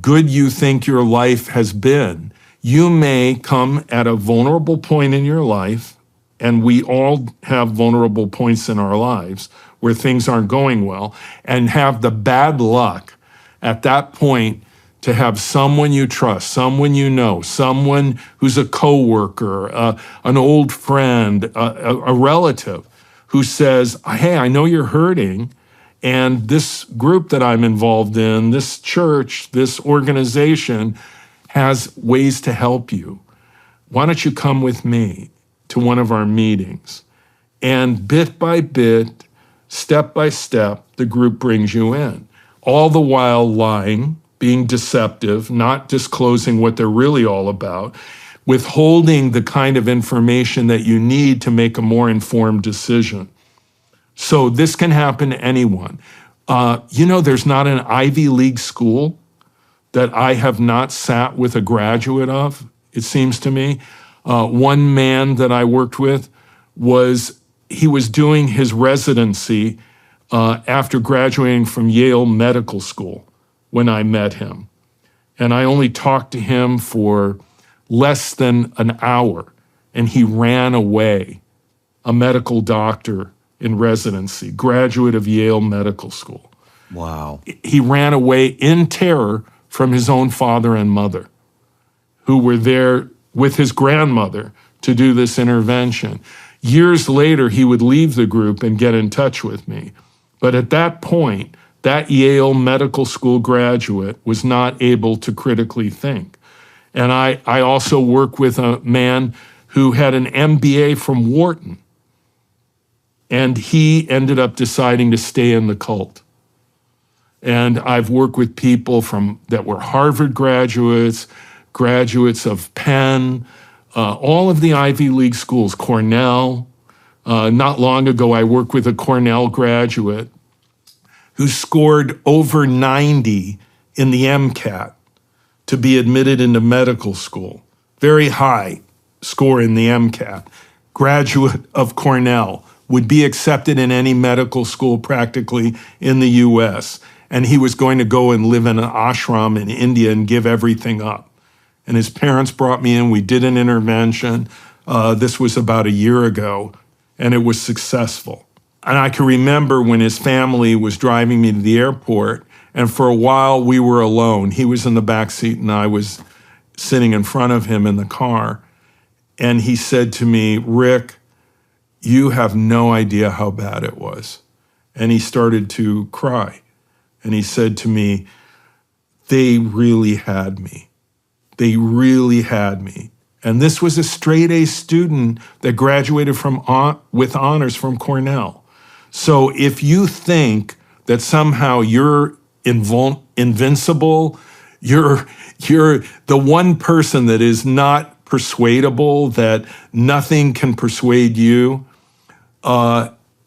good you think your life has been, you may come at a vulnerable point in your life, and we all have vulnerable points in our lives where things aren't going well, and have the bad luck at that point to have someone you trust, someone you know, someone who's a coworker, an old friend, a relative who says, hey, I know you're hurting, and this group that I'm involved in, this church, this organization has ways to help you. Why don't you come with me to one of our meetings? And bit by bit, step by step, the group brings you in. All the while lying, being deceptive, not disclosing what they're really all about, withholding the kind of information that you need to make a more informed decision. So this can happen to anyone. There's not an Ivy League school that I have not sat with a graduate of, it seems to me. One man that I worked with he was doing his residency after graduating from Yale Medical School when I met him. And I only talked to him for less than an hour, and he ran away, a medical doctor in residency, graduate of Yale Medical School. Wow. He ran away in terror from his own father and mother, who were there with his grandmother to do this intervention. Years later, he would leave the group and get in touch with me. But at that point, that Yale Medical School graduate was not able to critically think. And I also work with a man who had an MBA from Wharton, and he ended up deciding to stay in the cult. And I've worked with people that were Harvard graduates, graduates of Penn, all of the Ivy League schools, Cornell. Not long ago, I worked with a Cornell graduate who scored over 90 in the MCAT to be admitted into medical school. Very high score in the MCAT. Graduate of Cornell, would be accepted in any medical school practically in the US. And he was going to go and live in an ashram in India and give everything up. And his parents brought me in. We did an intervention. This was about a year ago, and it was successful. And I can remember when his family was driving me to the airport, and for a while we were alone. He was in the back seat and I was sitting in front of him in the car. And he said to me, "Rick, you have no idea how bad it was." And he started to cry. And he said to me, "They really had me. They really had me." And this was a straight A student that graduated with honors from Cornell. So if you think that somehow you're invincible, you're the one person that is not persuadable, that nothing can persuade you,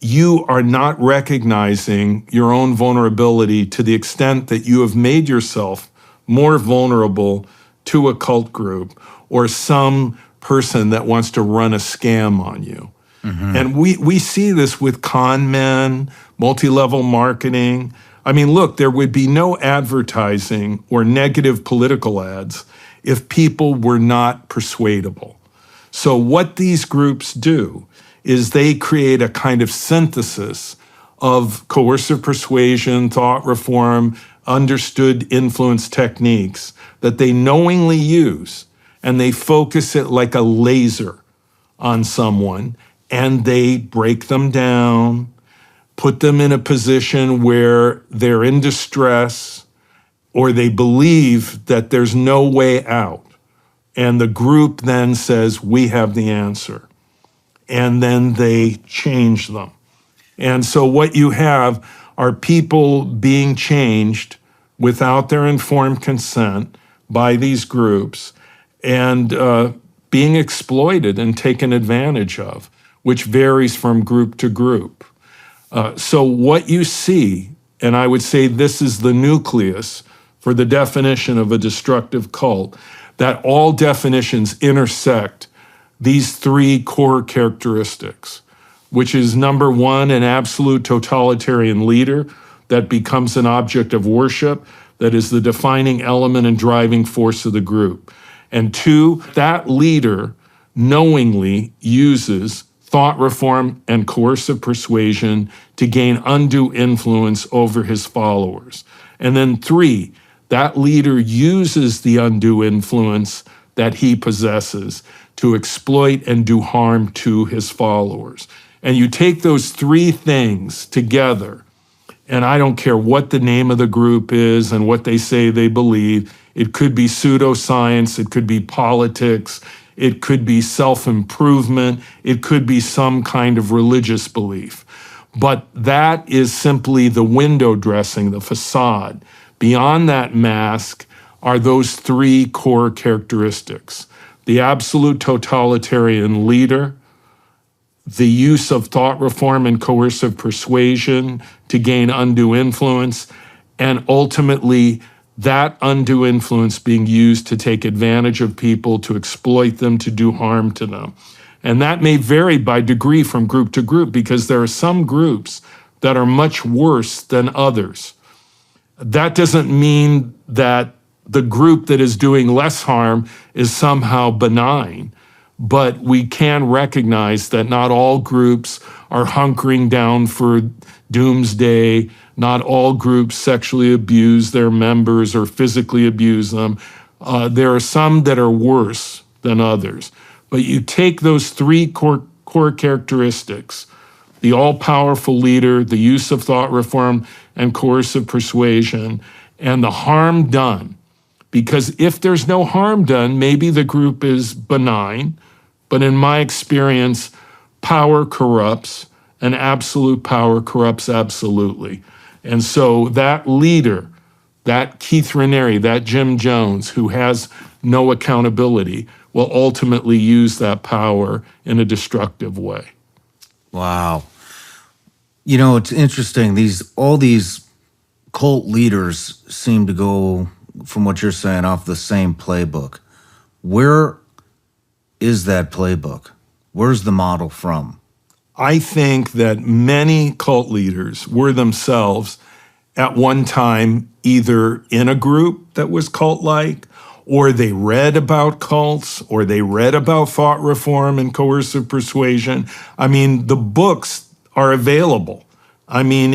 you are not recognizing your own vulnerability to the extent that you have made yourself more vulnerable to a cult group or some person that wants to run a scam on you. Mm-hmm. And we see this with con men, multi-level marketing. I mean, look, there would be no advertising or negative political ads if people were not persuadable. So what these groups do is they create a kind of synthesis of coercive persuasion, thought reform, understood influence techniques that they knowingly use, and they focus it like a laser on someone, and they break them down, put them in a position where they're in distress, or they believe that there's no way out. And the group then says, "We have the answer." And then they change them. And so what you have are people being changed without their informed consent by these groups and being exploited and taken advantage of, which varies from group to group. So what you see, and I would say this is the nucleus for the definition of a destructive cult, that all definitions intersect these three core characteristics, which is number one, an absolute totalitarian leader that becomes an object of worship, that is the defining element and driving force of the group. And two, that leader knowingly uses thought reform and coercive persuasion to gain undue influence over his followers. And then three, that leader uses the undue influence that he possesses to exploit and do harm to his followers. And you take those three things together, and I don't care what the name of the group is and what they say they believe. It could be pseudoscience, it could be politics, it could be self-improvement, it could be some kind of religious belief. But that is simply the window dressing, the facade. Beyond that mask are those three core characteristics: the absolute totalitarian leader, the use of thought reform and coercive persuasion to gain undue influence, and ultimately that undue influence being used to take advantage of people, to exploit them, to do harm to them. And that may vary by degree from group to group, because there are some groups that are much worse than others. That doesn't mean that the group that is doing less harm is somehow benign, but we can recognize that not all groups are hunkering down for doomsday. Not all groups sexually abuse their members or physically abuse them. There are some that are worse than others. But you take those three core characteristics, the all-powerful leader, the use of thought reform and coercive persuasion, and the harm done. Because if there's no harm done, maybe the group is benign, but in my experience, power corrupts, and absolute power corrupts absolutely. And so that leader, that Keith Raniere, that Jim Jones, who has no accountability, will ultimately use that power in a destructive way. Wow. You know, it's interesting. All these cult leaders seem to go, from what you're saying, off the same playbook. Where is that playbook? Where's the model from? I think that many cult leaders were themselves at one time either in a group that was cult-like, or they read about cults, or they read about thought reform and coercive persuasion. I mean, the books are available. I mean,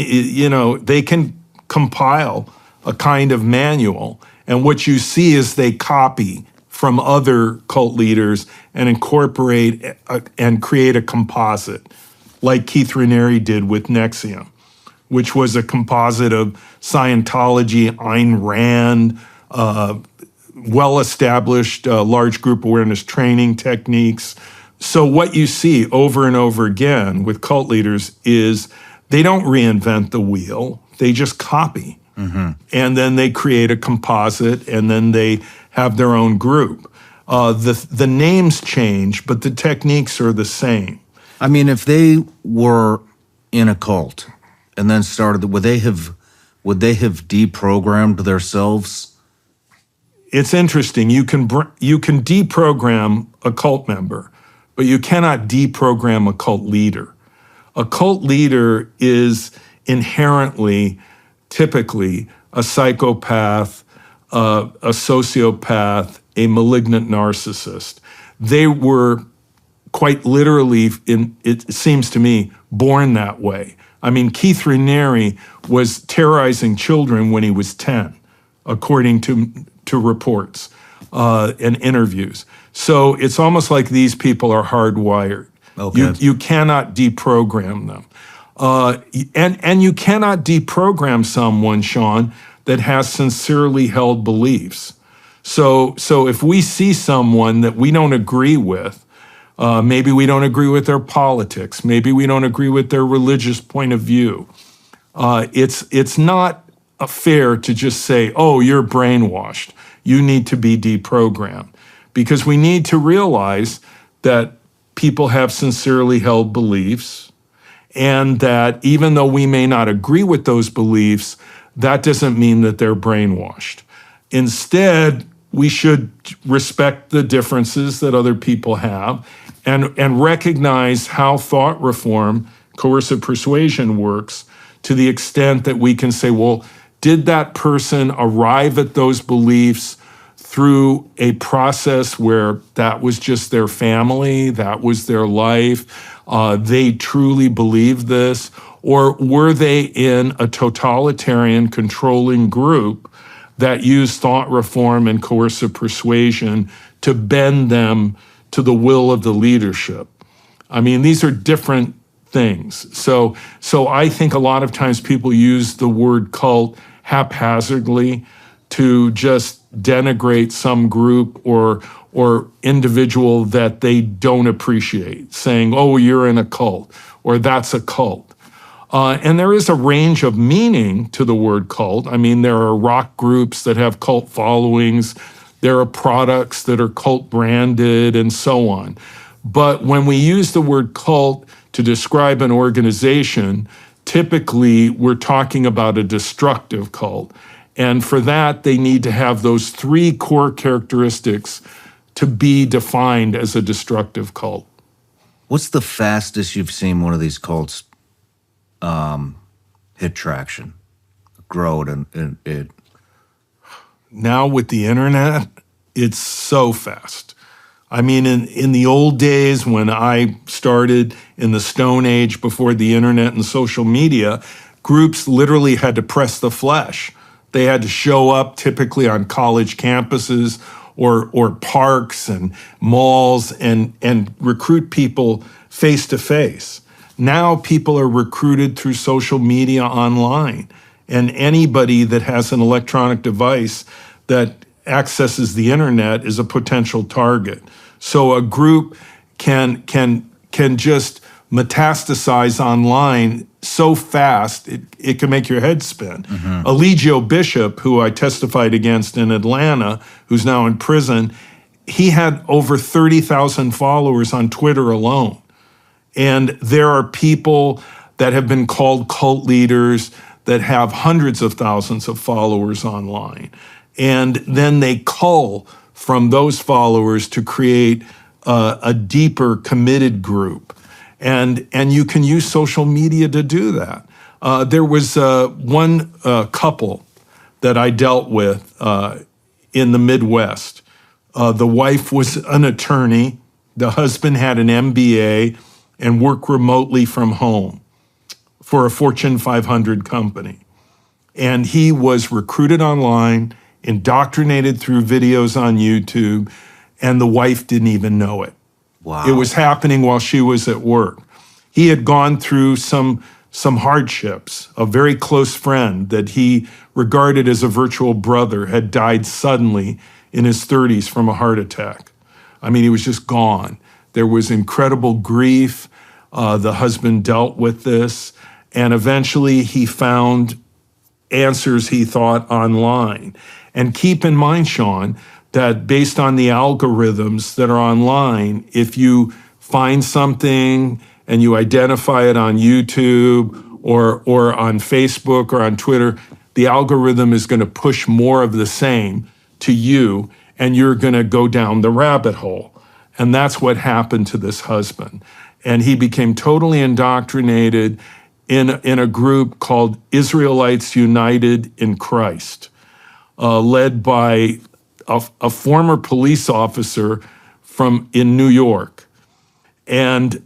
they can compile a kind of manual, and what you see is they copy from other cult leaders and incorporate and create a composite, like Keith Raniere did with NXIVM, which was a composite of Scientology, Ayn Rand, well-established large group awareness training techniques. So what you see over and over again with cult leaders is they don't reinvent the wheel, they just copy. Mm-hmm. And then they create a composite, and then they have their own group. The names change, but the techniques are the same. I mean, if they were in a cult and then started, would they have deprogrammed themselves? It's interesting. You can deprogram a cult member, but you cannot deprogram a cult leader. A cult leader is inherently, typically, a psychopath, a sociopath, a malignant narcissist. They were quite literally, it seems to me, born that way. I mean, Keith Raniere was terrorizing children when he was 10, according to reports and interviews. So it's almost like these people are hardwired. Okay. You cannot deprogram them. And you cannot deprogram someone, Sean, that has sincerely held beliefs. So if we see someone that we don't agree with, maybe we don't agree with their politics, maybe we don't agree with their religious point of view, it's not fair to just say, oh, you're brainwashed, you need to be deprogrammed. Because we need to realize that people have sincerely held beliefs, and that even though we may not agree with those beliefs, that doesn't mean that they're brainwashed. Instead, we should respect the differences that other people have and recognize how thought reform, coercive persuasion works, to the extent that we can say, well, did that person arrive at those beliefs through a process where that was just their family, that was their life, they truly believed this, or were they in a totalitarian controlling group that used thought reform and coercive persuasion to bend them to the will of the leadership? I mean, these are different things. So I think a lot of times people use the word cult haphazardly to just denigrate some group or individual that they don't appreciate, saying, oh, you're in a cult, or that's a cult. And there is a range of meaning to the word cult. I mean, there are rock groups that have cult followings, there are products that are cult branded, and so on. But when we use the word cult to describe an organization, typically we're talking about a destructive cult. And for that, they need to have those three core characteristics to be defined as a destructive cult. What's the fastest you've seen one of these cults hit traction, grow it? Now with the internet, it's so fast. I mean, in the old days when I started in the Stone Age before the internet and social media, groups literally had to press the flesh. They had to show up typically on college campuses or parks and malls and recruit people face to face. Now people are recruited through social media online, and anybody that has an electronic device that accesses the internet is a potential target. So a group can just metastasize online so fast, it can make your head spin. Eligio Bishop, who I testified against in Atlanta, who's now in prison, he had over 30,000 followers on Twitter alone. And there are people that have been called cult leaders that have hundreds of thousands of followers online. And then they cull from those followers to create a deeper committed group. And you can use social media to do that. There was one couple that I dealt with in the Midwest. The wife was an attorney. The husband had an MBA and worked remotely from home for a Fortune 500 company. And he was recruited online, indoctrinated through videos on YouTube, and the wife didn't even know it. Wow. It was happening while she was at work. He had gone through some hardships. A very close friend that he regarded as a virtual brother had died suddenly in his 30s from a heart attack. I mean, he was just gone. There was incredible grief. The husband dealt with this, and eventually he found answers he thought online. And keep in mind, Sean, that based on the algorithms that are online, if you find something and you identify it on YouTube or on Facebook or on Twitter, the algorithm is going to push more of the same to you, and you're going to go down the rabbit hole. And that's what happened to this husband. And he became totally indoctrinated in a group called Israelites United in Christ, led by a former police officer in New York. And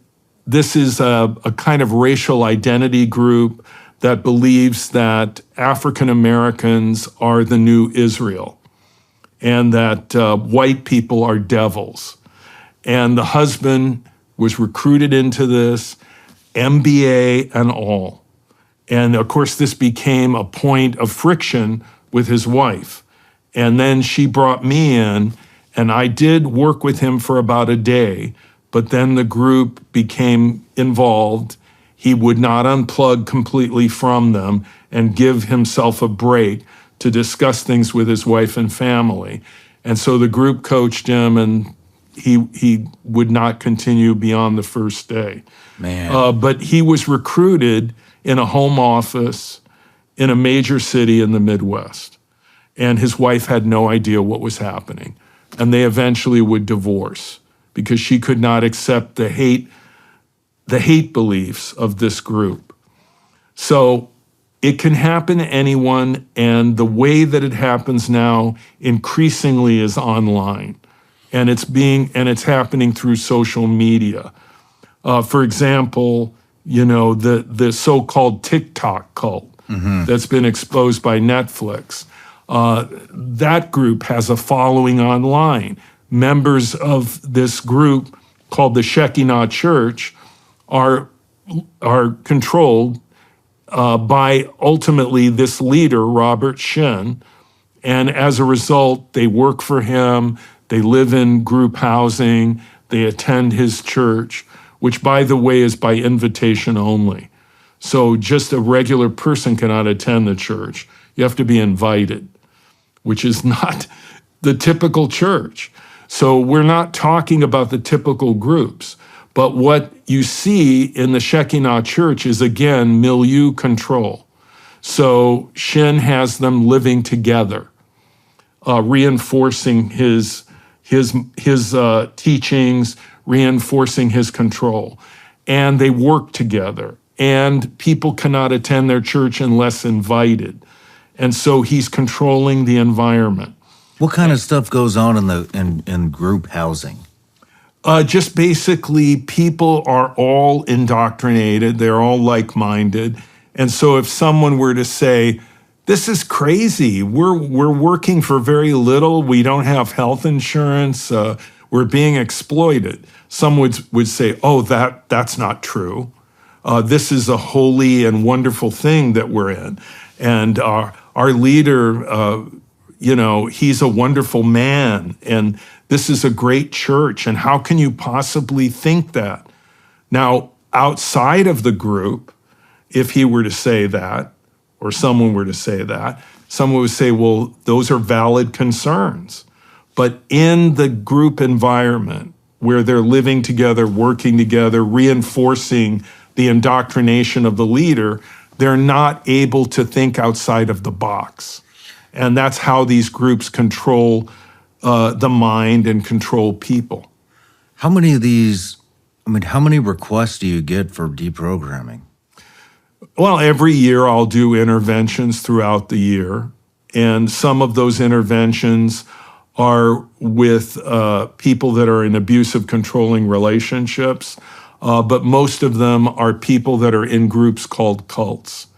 this is a kind of racial identity group that believes that African Americans are the new Israel and that white people are devils. And the husband was recruited into this, MBA and all. And of course, this became a point of friction with his wife. And then she brought me in, and I did work with him for about a day, but then the group became involved. He would not unplug completely from them and give himself a break to discuss things with his wife and family. And so the group coached him, and he would not continue beyond the first day. Man. But he was recruited in a home office in a major city in the Midwest. And his wife had no idea what was happening. And they eventually would divorce because she could not accept the hate beliefs of this group. So it can happen to anyone, and the way that it happens now increasingly is online. And it's happening through social media. For example, the so-called TikTok cult that's been exposed by Netflix. That group has a following online. Members of this group called the Shekinah Church are controlled by ultimately this leader, Robert Shin. And as a result, they work for him. They live in group housing. They attend his church, which, by the way, is by invitation only. So just a regular person cannot attend the church. You have to be invited, which is not the typical church. So we're not talking about the typical groups. But what you see in the Shekinah Church is, again, milieu control. So Shin has them living together, reinforcing his teachings, reinforcing his control. And they work together. And people cannot attend their church unless invited. And so he's controlling the environment. What kind of stuff goes on in group housing? Just basically, people are all indoctrinated. They're all like-minded. And so if someone were to say, this is crazy, we're working for very little, we don't have health insurance, we're being exploited, some would say, oh, that's not true. This is a holy and wonderful thing that we're in. And our leader, he's a wonderful man, and this is a great church, and how can you possibly think that? Now, outside of the group, if he were to say that, or someone were to say that, someone would say, well, those are valid concerns. But in the group environment where they're living together, working together, reinforcing the indoctrination of the leader, they're not able to think outside of the box. And that's how these groups control the mind and control people. How many of these, how many requests do you get for deprogramming? Well, every year I'll do interventions throughout the year. And some of those interventions are with people that are in abusive, controlling relationships. But most of them are people that are in groups called cults.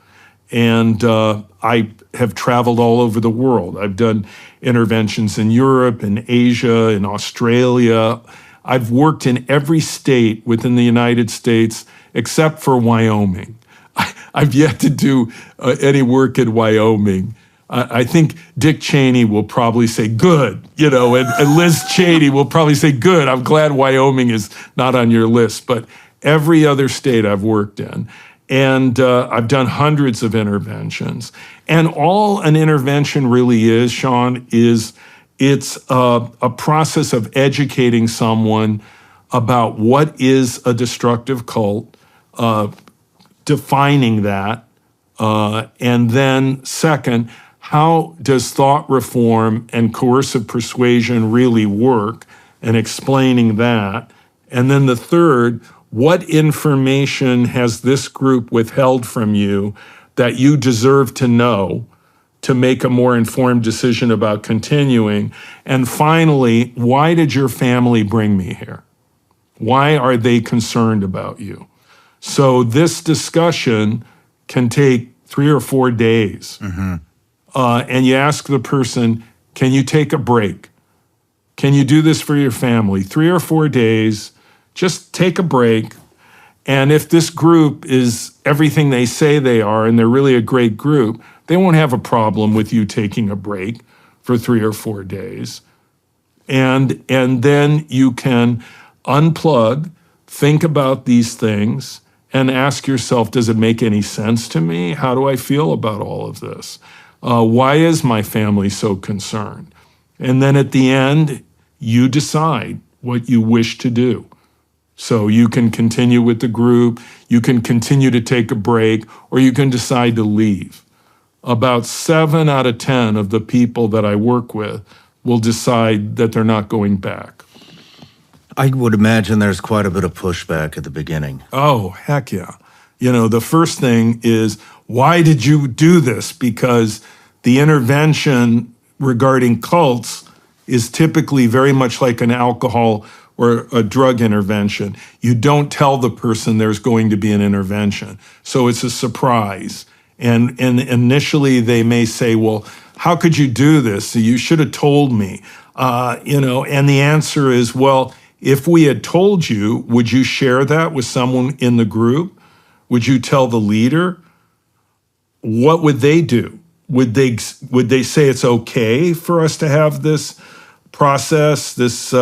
And I have traveled all over the world. I've done interventions in Europe, in Asia, in Australia. I've worked in every state within the United States except for Wyoming. I've yet to do any work in Wyoming. I think Dick Cheney will probably say, good, and Liz Cheney will probably say, good, I'm glad Wyoming is not on your list. But every other state I've worked in. And I've done hundreds of interventions. And all an intervention really is, Sean, is it's a process of educating someone about what is a destructive cult, defining that, and then second, how does thought reform and coercive persuasion really work, and explaining that. And then the third, what information has this group withheld from you that you deserve to know to make a more informed decision about continuing? And finally, why did your family bring me here? Why are they concerned about you? So this discussion can take 3 or 4 days. Mm-hmm. And you ask the person, can you take a break? Can you do this for your family? 3 or 4 days, just take a break. And if this group is everything they say they are, and they're really a great group, they won't have a problem with you taking a break for 3 or 4 days. And then you can unplug, think about these things, and ask yourself, does it make any sense to me? How do I feel about all of this? Why is my family so concerned? And then at the end, you decide what you wish to do. So you can continue with the group, you can continue to take a break, or you can decide to leave. About 7 out of 10 of the people that I work with will decide that they're not going back. I would imagine there's quite a bit of pushback at the beginning. Oh, heck yeah. The first thing is, why did you do this? Because the intervention regarding cults is typically very much like an alcohol or a drug intervention. You don't tell the person there's going to be an intervention. So it's a surprise. And initially they may say, well, how could you do this? You should have told me. And the answer is, well, if we had told you, would you share that with someone in the group? Would you tell the leader? What would they do? Would they say it's okay for us to have this process, this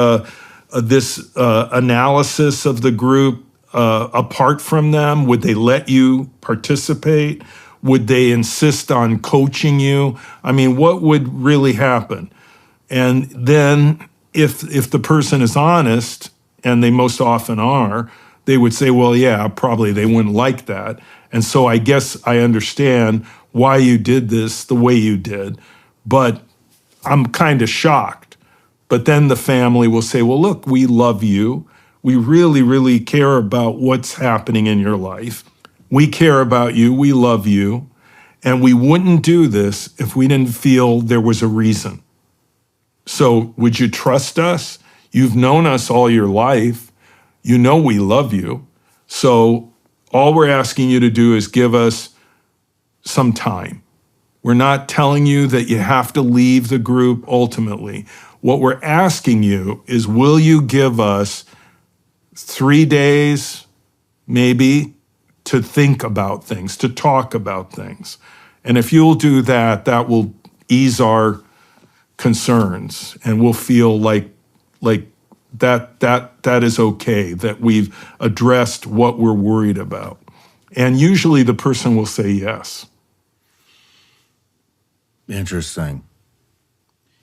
analysis of the group apart from them? Would they let you participate? Would they insist on coaching you? What would really happen? And then if the person is honest, and they most often are, they would say, well, yeah, probably they wouldn't like that. And so I guess I understand why you did this the way you did, but I'm kind of shocked. But then the family will say, well, look, we love you. We really, really care about what's happening in your life. We care about you. We love you. And we wouldn't do this if we didn't feel there was a reason. So would you trust us? You've known us all your life. You know we love you. So all we're asking you to do is give us some time. We're not telling you that you have to leave the group ultimately. What we're asking you is, will you give us 3 days, maybe, to think about things, to talk about things? And if you'll do that, that will ease our concerns, and we'll feel like that is okay, that we've addressed what we're worried about. And usually the person will say yes. Interesting.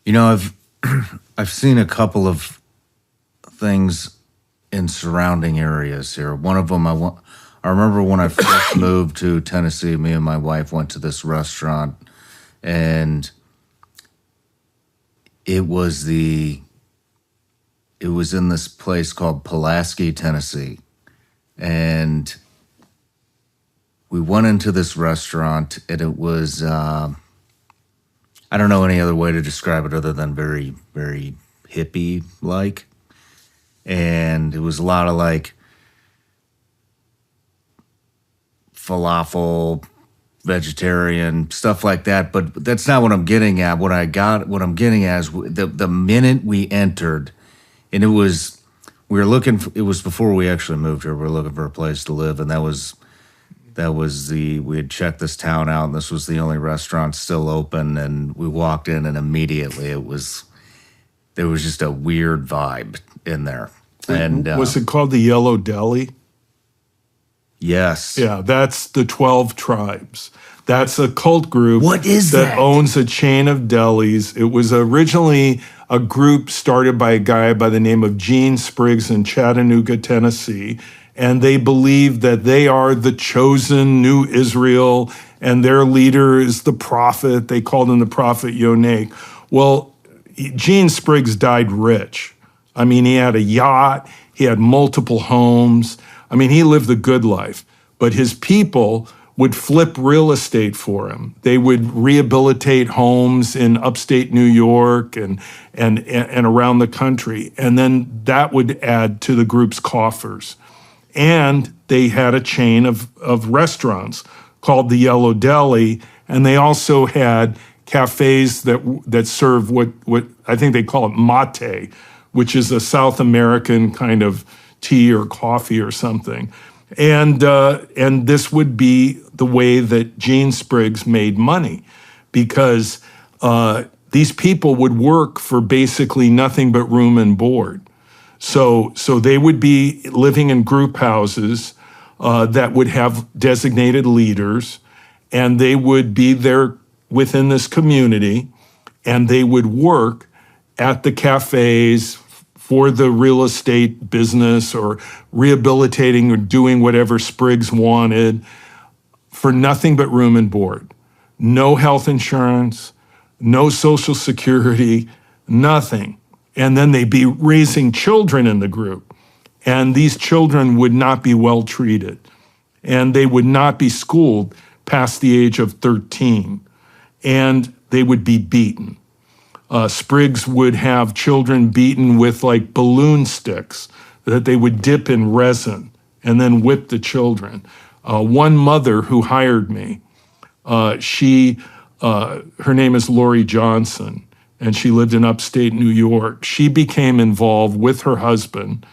You know, I've seen a couple of things in surrounding areas here. One of them, I remember when I first moved to Tennessee, me and my wife went to this restaurant, and it was in this place called Pulaski, Tennessee. And we went into this restaurant, and it was, I don't know any other way to describe it other than very, very hippie-like. And it was a lot of like falafel, vegetarian, stuff like that. But that's not what I'm getting at. What I'm getting at is the minute we entered, and it was before we actually moved here. We were looking for a place to live, and we had checked this town out, and this was the only restaurant still open. And we walked in, and immediately there was just a weird vibe in there. And was it called the Yellow Deli? Yes. Yeah, that's the 12 Tribes. That's a cult group. What is that owns a chain of delis. It was originally a group started by a guy by the name of Gene Spriggs in Chattanooga, Tennessee. And they believe that they are the chosen new Israel, and their leader is the prophet. They called him the prophet Yonek. Well, Gene Spriggs died rich. I mean, he had a yacht, he had multiple homes. I mean, he lived the good life. But his people would flip real estate for him. They would rehabilitate homes in upstate New York and around the country. And then that would add to the group's coffers. And they had a chain of restaurants called the Yellow Deli, and they also had cafes that serve what I think they call it mate, which is a South American kind of tea or coffee or something. And this would be the way that Gene Spriggs made money, because these people would work for basically nothing but room and board. So they would be living in group houses that would have designated leaders, and they would be there within this community, and they would work at the cafes for the real estate business or rehabilitating or doing whatever Spriggs wanted for nothing but room and board. No health insurance, no Social Security, nothing. And then they'd be raising children in the group. And these children would not be well treated. And they would not be schooled past the age of 13. And they would be beaten. Spriggs would have children beaten with like balloon sticks that they would dip in resin and then whip the children. One mother who hired me, her name is Lori Johnson, and she lived in upstate New York. She became involved with her husband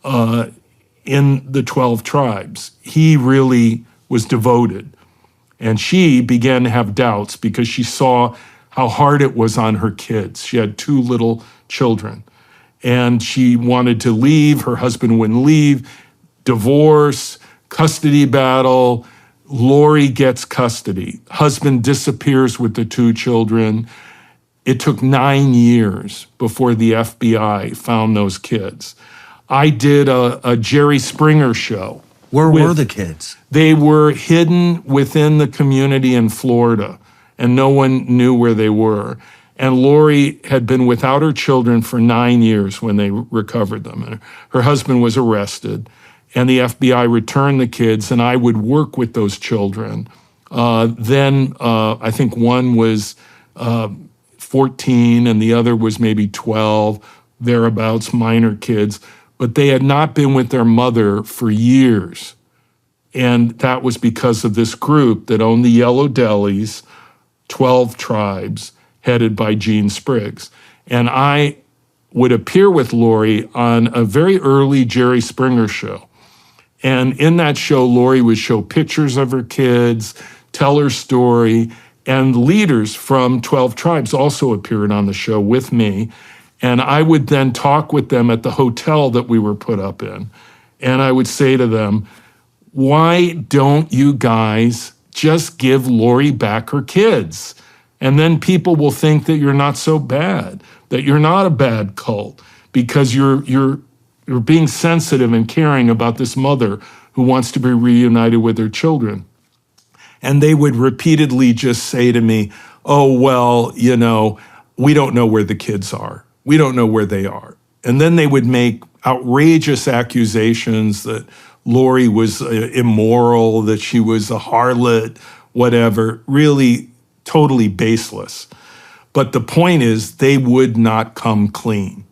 in the 12 Tribes. He really was devoted. And she began to have doubts because she saw how hard it was on her kids. She had 2 little children. And she wanted to leave. Her husband wouldn't leave. Divorce, custody battle. Lori gets custody. Husband disappears with the 2 children. It took 9 years before the FBI found those kids. I did a Jerry Springer show. Where were the kids? They were hidden within the community in Florida, and no one knew where they were. And Lori had been without her children for 9 years when they recovered them. And her husband was arrested, and the FBI returned the kids, and I would work with those children. Then I think one was 14, and the other was maybe 12, thereabouts, minor kids. But they had not been with their mother for years. And that was because of this group that owned the Yellow Delis, 12 Tribes, headed by Gene Spriggs. And I would appear with Lori on a very early Jerry Springer show. And in that show, Lori would show pictures of her kids, tell her story, and leaders from 12 Tribes also appeared on the show with me. And I would then talk with them at the hotel that we were put up in. And I would say to them, why don't you guys just give Lori back her kids? And then people will think that you're not so bad, that you're not a bad cult, because you're being sensitive and caring about this mother who wants to be reunited with her children. And they would repeatedly just say to me, oh, well, we don't know where the kids are. We don't know where they are. And then they would make outrageous accusations that Lori was immoral, that she was a harlot, whatever, really totally baseless. But the point is, they would not come clean.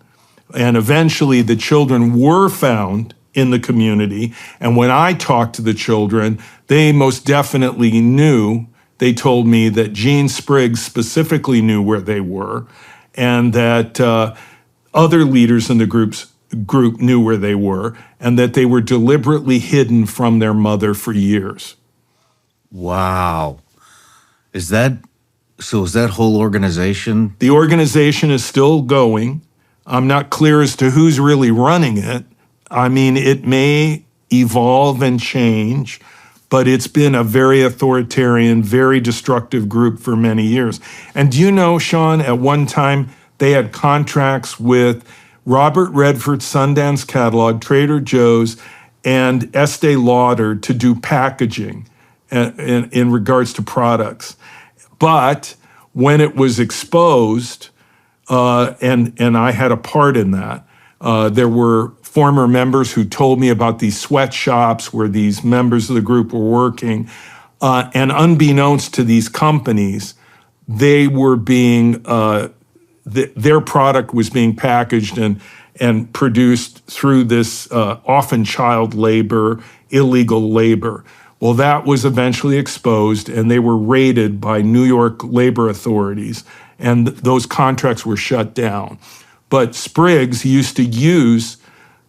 And eventually the children were found in the community. And when I talked to the children, they most definitely knew. They told me that Gene Spriggs specifically knew where they were, and that other leaders in the group knew where they were, and that they were deliberately hidden from their mother for years. Wow. Is that whole organization? The organization is still going. I'm not clear as to who's really running it. I mean, it may evolve and change, but it's been a very authoritarian, very destructive group for many years. And do you know, Sean, at one time they had contracts with Robert Redford's Sundance Catalog, Trader Joe's, and Estee Lauder to do packaging in regards to products. But when it was exposed, and I had a part in that, there were former members who told me about these sweatshops where these members of the group were working, and unbeknownst to these companies, they were being their product was being packaged and produced through this often child labor, illegal labor. Well, that was eventually exposed, and they were raided by New York labor authorities, and those contracts were shut down. But Spriggs used to use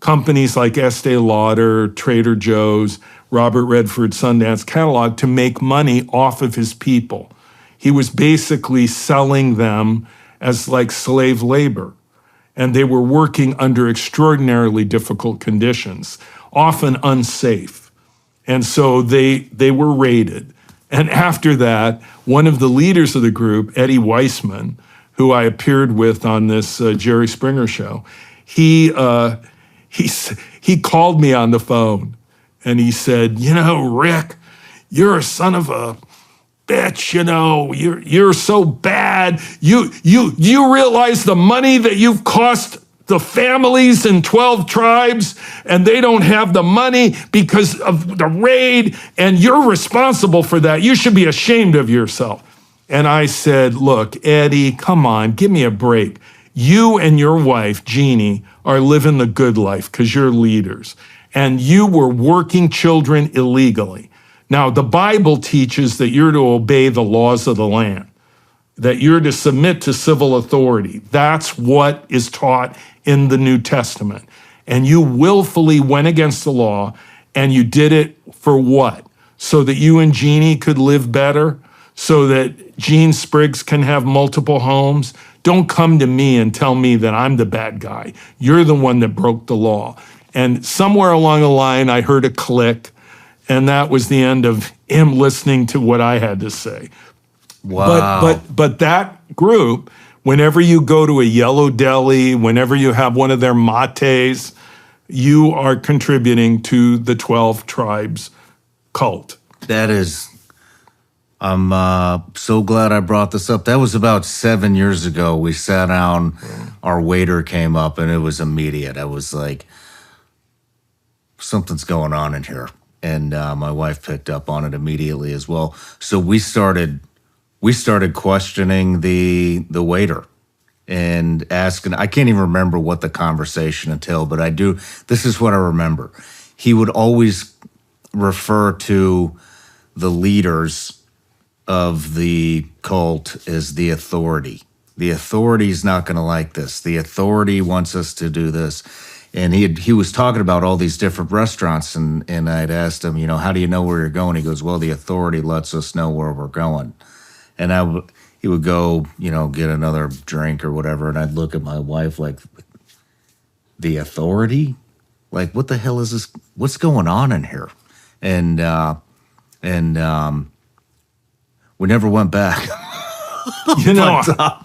companies like Estee Lauder, Trader Joe's, Robert Redford, Sundance Catalog to make money off of his people. He was basically selling them as like slave labor. And they were working under extraordinarily difficult conditions, often unsafe. And so they were raided. And after that, one of the leaders of the group, Eddie Weissman, who I appeared with on this Jerry Springer show, he called me on the phone and he said, Rick, you're a son of a bitch, you're so bad. You realize the money that you've cost the families in 12 tribes, and they don't have the money because of the raid, and you're responsible for that. You should be ashamed of yourself. And I said, look, Eddie, come on, give me a break. You and your wife, Jeannie, are living the good life because you're leaders. And you were working children illegally. Now, the Bible teaches that you're to obey the laws of the land, that you're to submit to civil authority. That's what is taught in the New Testament. And you willfully went against the law, and you did it for what? So that you and Jeannie could live better? So that Gene Spriggs can have multiple homes? Don't come to me and tell me that I'm the bad guy. You're the one that broke the law. And somewhere along the line, I heard a click, and that was the end of him listening to what I had to say. Wow. But that group, whenever you go to a Yellow Deli, whenever you have one of their mates, you are contributing to the 12 tribes cult. That is, I'm so glad I brought this up. That was about 7 years ago. We sat down, our waiter came up, and it was immediate. I was like, something's going on in here. And my wife picked up on it immediately as well. So we started questioning the waiter and asking. I can't even remember what the conversation entailed, but I do. This is what I remember. He would always refer to the leaders of the cult as the authority. The authority's not going to like this. The authority wants us to do this. And he was talking about all these different restaurants, and I'd asked him, how do you know where you're going? He goes, well, the authority lets us know where we're going. And he would go, get another drink or whatever, and I'd look at my wife like, the authority? Like, what the hell is this? What's going on in here? and we never went back. You know,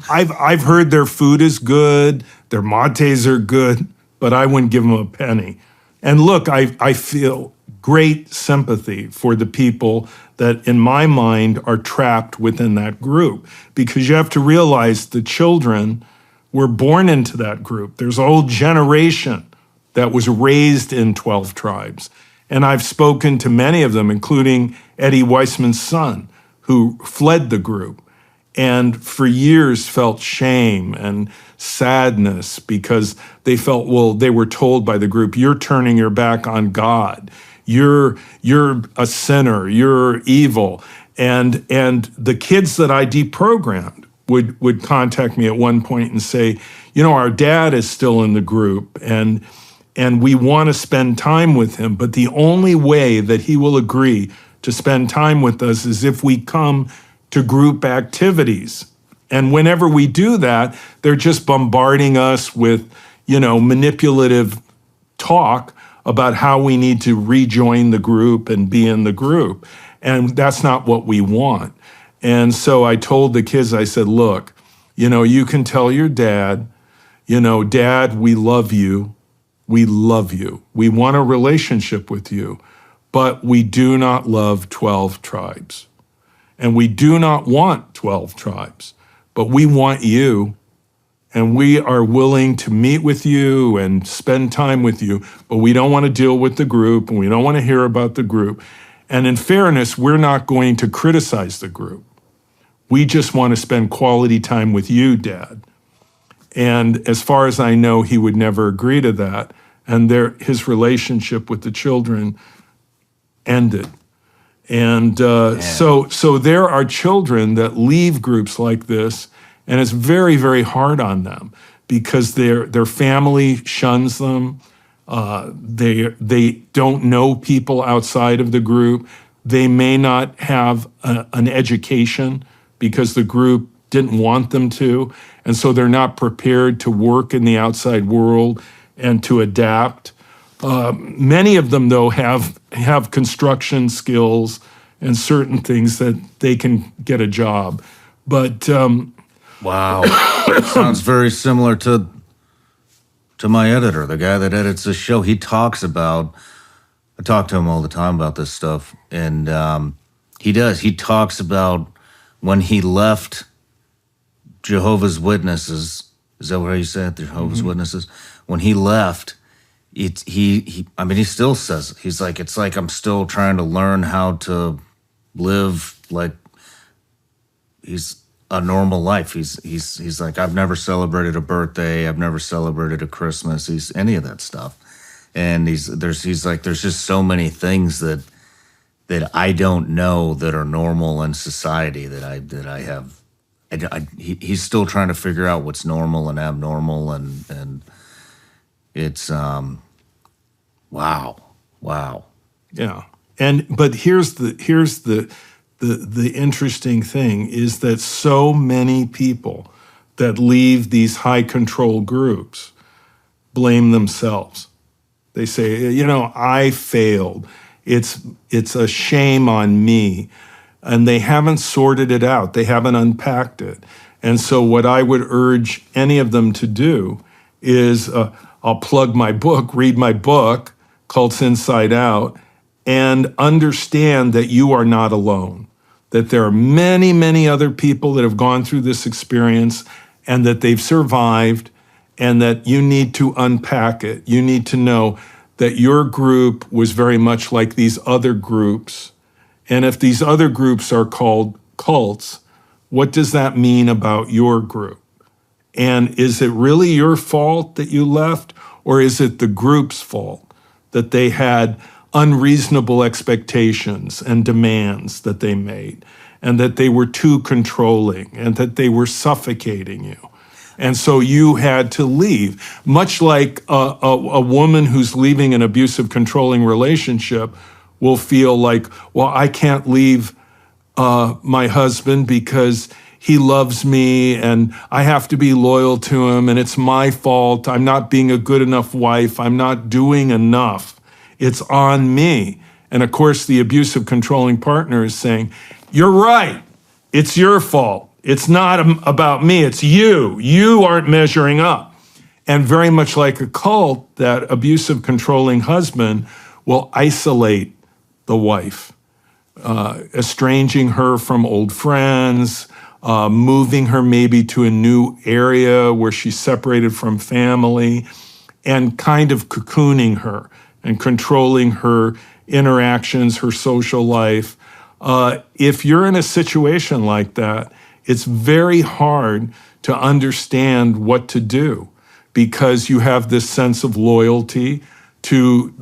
I've heard their food is good, their mates are good, but I wouldn't give them a penny. And look, I feel great sympathy for the people that, in my mind, are trapped within that group, because you have to realize the children were born into that group. There's a whole generation that was raised in 12 tribes. And I've spoken to many of them, including Eddie Weissman's son, who fled the group and for years felt shame and sadness because they felt, well, they were told by the group, you're turning your back on God. You're a sinner, you're evil. And the kids that I deprogrammed would contact me at one point and say, you know, our dad is still in the group and we want to spend time with him, but the only way that he will agree to spend time with us is if we come to group activities. And whenever we do that, they're just bombarding us with, you know, manipulative talk about how we need to rejoin the group and be in the group. And that's not what we want. And so I told the kids, I said, look, you know, you can tell your dad, you know, Dad, we love you. We love you. We want a relationship with you, but we do not love 12 tribes. And we do not want 12 tribes, but we want you. And we are willing to meet with you and spend time with you, but we don't want to deal with the group and we don't want to hear about the group. And in fairness, we're not going to criticize the group. We just want to spend quality time with you, Dad. And as far as I know, he would never agree to that. And his relationship with the children ended. And so there are children that leave groups like this, and it's very, very hard on them because their family shuns them. They don't know people outside of the group. They may not have an education because the group didn't want them to, and so they're not prepared to work in the outside world and to adapt. Many of them, though, have construction skills and certain things that they can get a job. But wow, sounds very similar to my editor, the guy that edits this show. He talks about. I talk to him all the time about this stuff, and he does. He talks about when he left Jehovah's Witnesses. Is that what you said? The Jehovah's Witnesses. When he left, he still says, he's like, it's like I'm still trying to learn how to live like he's a normal life. He's like, I've never celebrated a birthday, I've never celebrated a Christmas, any of that stuff. And he's like, there's just so many things that I don't know that are normal in society that I have. He's still trying to figure out what's normal and abnormal, and it's wow. Yeah, but here's the interesting thing is that so many people that leave these high control groups blame themselves. They say, you know, I failed. It's a shame on me. And they haven't sorted it out. They haven't unpacked it. And so what I would urge any of them to do is, I'll plug my book, read my book, Cults Inside Out, and understand that you are not alone, that there are many, many other people that have gone through this experience and that they've survived, and that you need to unpack it. You need to know that your group was very much like these other groups. And if these other groups are called cults, what does that mean about your group? And is it really your fault that you left, or is it the group's fault that they had unreasonable expectations and demands that they made, and that they were too controlling, and that they were suffocating you? And so you had to leave. Much like a woman who's leaving an abusive, controlling relationship will feel like, well, I can't leave my husband because he loves me and I have to be loyal to him and it's my fault. I'm not being a good enough wife. I'm not doing enough. It's on me. And of course, the abusive controlling partner is saying, you're right. It's your fault. It's not about me. It's you. You aren't measuring up. And very much like a cult, that abusive controlling husband will isolate the wife, estranging her from old friends, moving her maybe to a new area where she's separated from family, and kind of cocooning her and controlling her interactions, her social life. If you're in a situation like that, it's very hard to understand what to do because you have this sense of loyalty to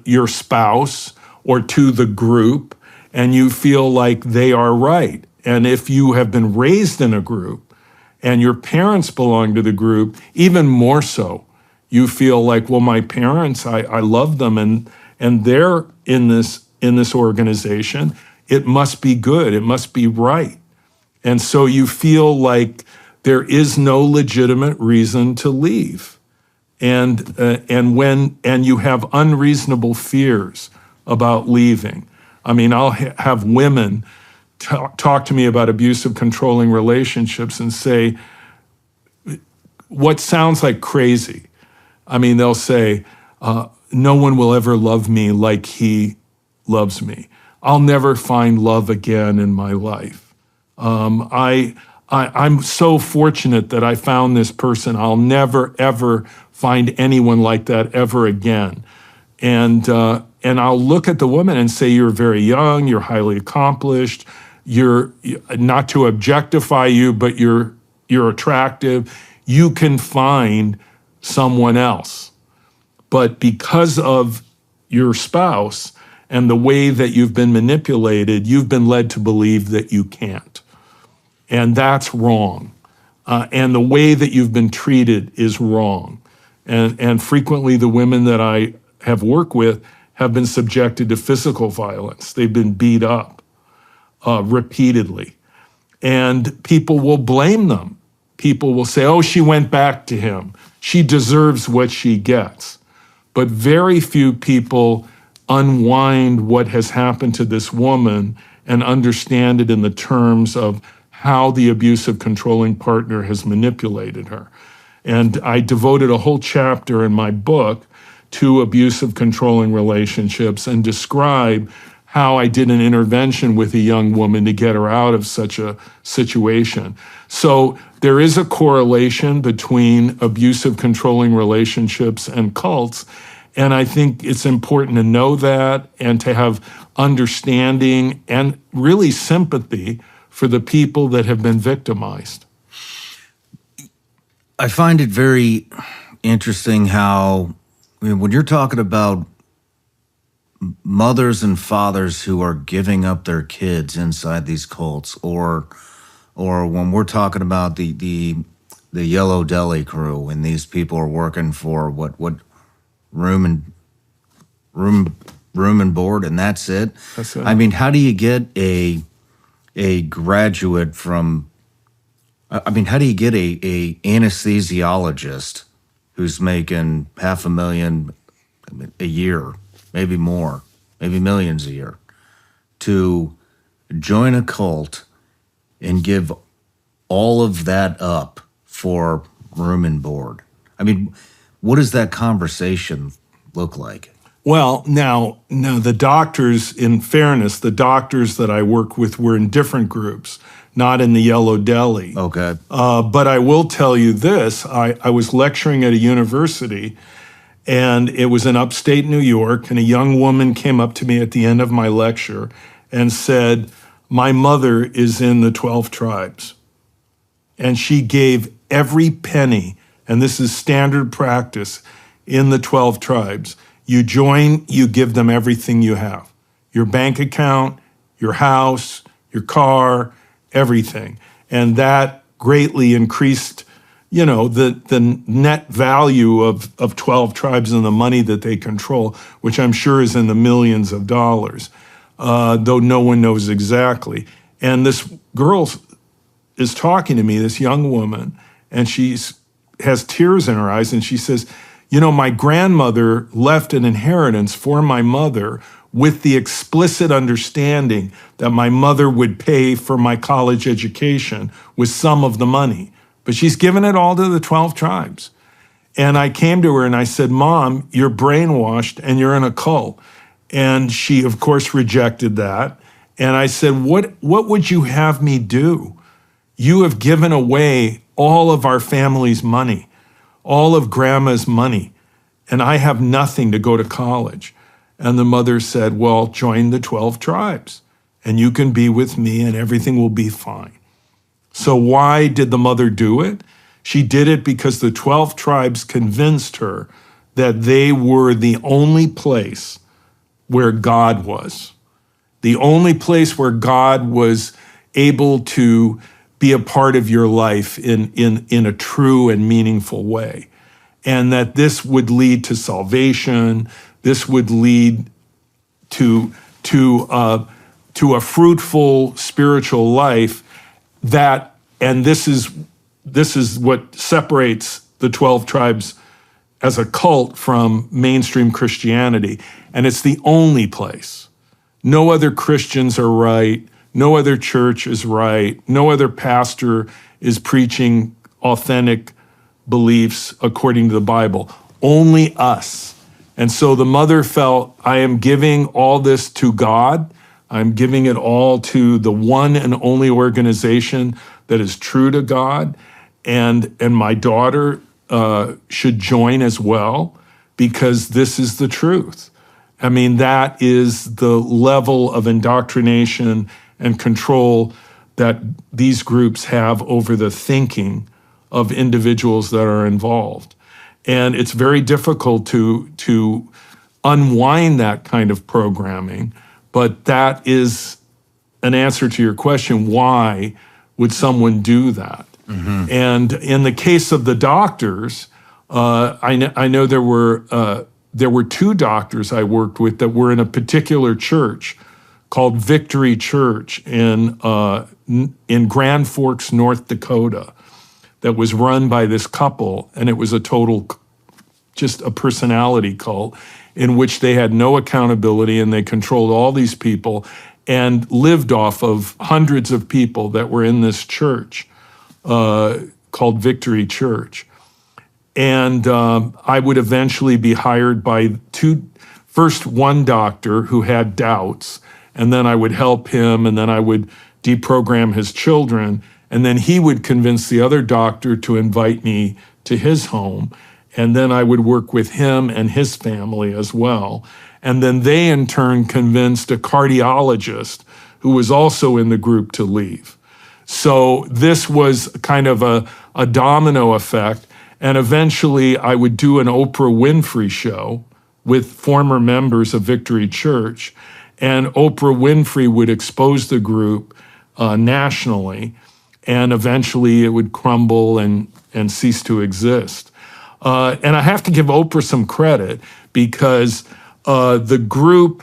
your spouse or to the group, and you feel like they are right. And if you have been raised in a group and your parents belong to the group, even more so, you feel like, well, my parents, I love them, and they're in this organization. It must be good. It must be right. And so you feel like there is no legitimate reason to leave. And you have unreasonable fears about leaving. I mean, I'll have women talk to me about abusive, controlling relationships and say what sounds like crazy. I mean, they'll say, no one will ever love me like he loves me. I'll never find love again in my life. I'm so fortunate that I found this person. I'll never, ever find anyone like that ever again. And I'll look at the woman and say, you're very young, you're highly accomplished, you're not to objectify you, but you're attractive. You can find someone else. But because of your spouse and the way that you've been manipulated, you've been led to believe that you can't. And that's wrong. And the way that you've been treated is wrong. And frequently the women that I have worked with have been subjected to physical violence. They've been beat up repeatedly. And people will blame them. People will say, oh, she went back to him. She deserves what she gets. But very few people unwind what has happened to this woman and understand it in the terms of how the abusive controlling partner has manipulated her. And I devoted a whole chapter in my book to abusive controlling relationships and describe how I did an intervention with a young woman to get her out of such a situation. So there is a correlation between abusive controlling relationships and cults. And I think it's important to know that and to have understanding and really sympathy for the people that have been victimized. I find it very interesting how, I mean, when you're talking about mothers and fathers who are giving up their kids inside these cults, or when we're talking about the Yellow Deli crew and these people are working for what room and board, and that's it. That's it. I mean, how do you get a graduate from? I mean, how do you get a anesthesiologist who's making $500,000 a year, maybe more, maybe millions a year, to join a cult and give all of that up for room and board? I mean, what does that conversation look like? Well, now the doctors, in fairness, the doctors that I work with were in different groups, not in the Yellow Deli. Okay. But I will tell you this, I was lecturing at a university, and it was in upstate New York, and a young woman came up to me at the end of my lecture and said, my mother is in the 12 tribes. And she gave every penny, and this is standard practice in the 12 tribes. You join, you give them everything you have. Your bank account, your house, your car, everything. And that greatly increased, the net value of 12 tribes and the money that they control, which I'm sure is in the millions of dollars, though no one knows exactly. And this girl is talking to me, this young woman, and she has tears in her eyes, and she says, my grandmother left an inheritance for my mother with the explicit understanding that my mother would pay for my college education with some of the money. But she's given it all to the 12 tribes. And I came to her and I said, Mom, you're brainwashed and you're in a cult. And she, of course, rejected that. And I said, what would you have me do? You have given away all of our family's money, all of Grandma's money, and I have nothing to go to college. And the mother said, well, join the 12 tribes, and you can be with me and everything will be fine. So why did the mother do it? She did it because the 12 tribes convinced her that they were the only place where God was, the only place where God was able to be a part of your life in a true and meaningful way. And that this would lead to salvation, this would lead to a fruitful spiritual life that, and this is what separates the 12 tribes as a cult from mainstream Christianity. And it's the only place. No other Christians are right. No other church is right. No other pastor is preaching authentic beliefs according to the Bible. Only us. And so the mother felt, I am giving all this to God. I'm giving it all to the one and only organization that is true to God. And my daughter should join as well, because this is the truth. I mean, that is the level of indoctrination and control that these groups have over the thinking of individuals that are involved. And it's very difficult to unwind that kind of programming, but that is an answer to your question, why would someone do that? Mm-hmm. And in the case of the doctors, I know there were two doctors I worked with that were in a particular church called Victory Church in Grand Forks, North Dakota, that was run by this couple, and it was just a personality cult in which they had no accountability and they controlled all these people and lived off of hundreds of people that were in this church called Victory Church. And I would eventually be hired by first one doctor who had doubts, and then I would help him, and then I would deprogram his children, and then he would convince the other doctor to invite me to his home, and then I would work with him and his family as well. And then they in turn convinced a cardiologist who was also in the group to leave. So this was kind of a domino effect. And eventually I would do an Oprah Winfrey show with former members of Victory Church. And Oprah Winfrey would expose the group nationally. And eventually it would crumble and cease to exist. And I have to give Oprah some credit, because the group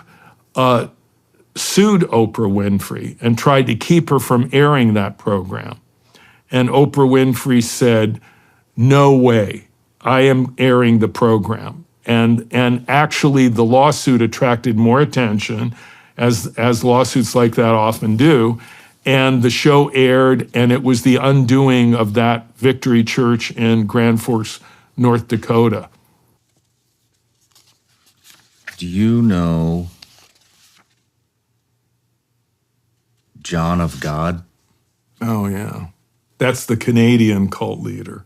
sued Oprah Winfrey and tried to keep her from airing that program. And Oprah Winfrey said, no way, I am airing the program. And actually the lawsuit attracted more attention, as lawsuits like that often do. And the show aired, and it was the undoing of that Victory Church in Grand Forks, North Dakota. Do you know John of God? Oh, yeah. That's the Canadian cult leader.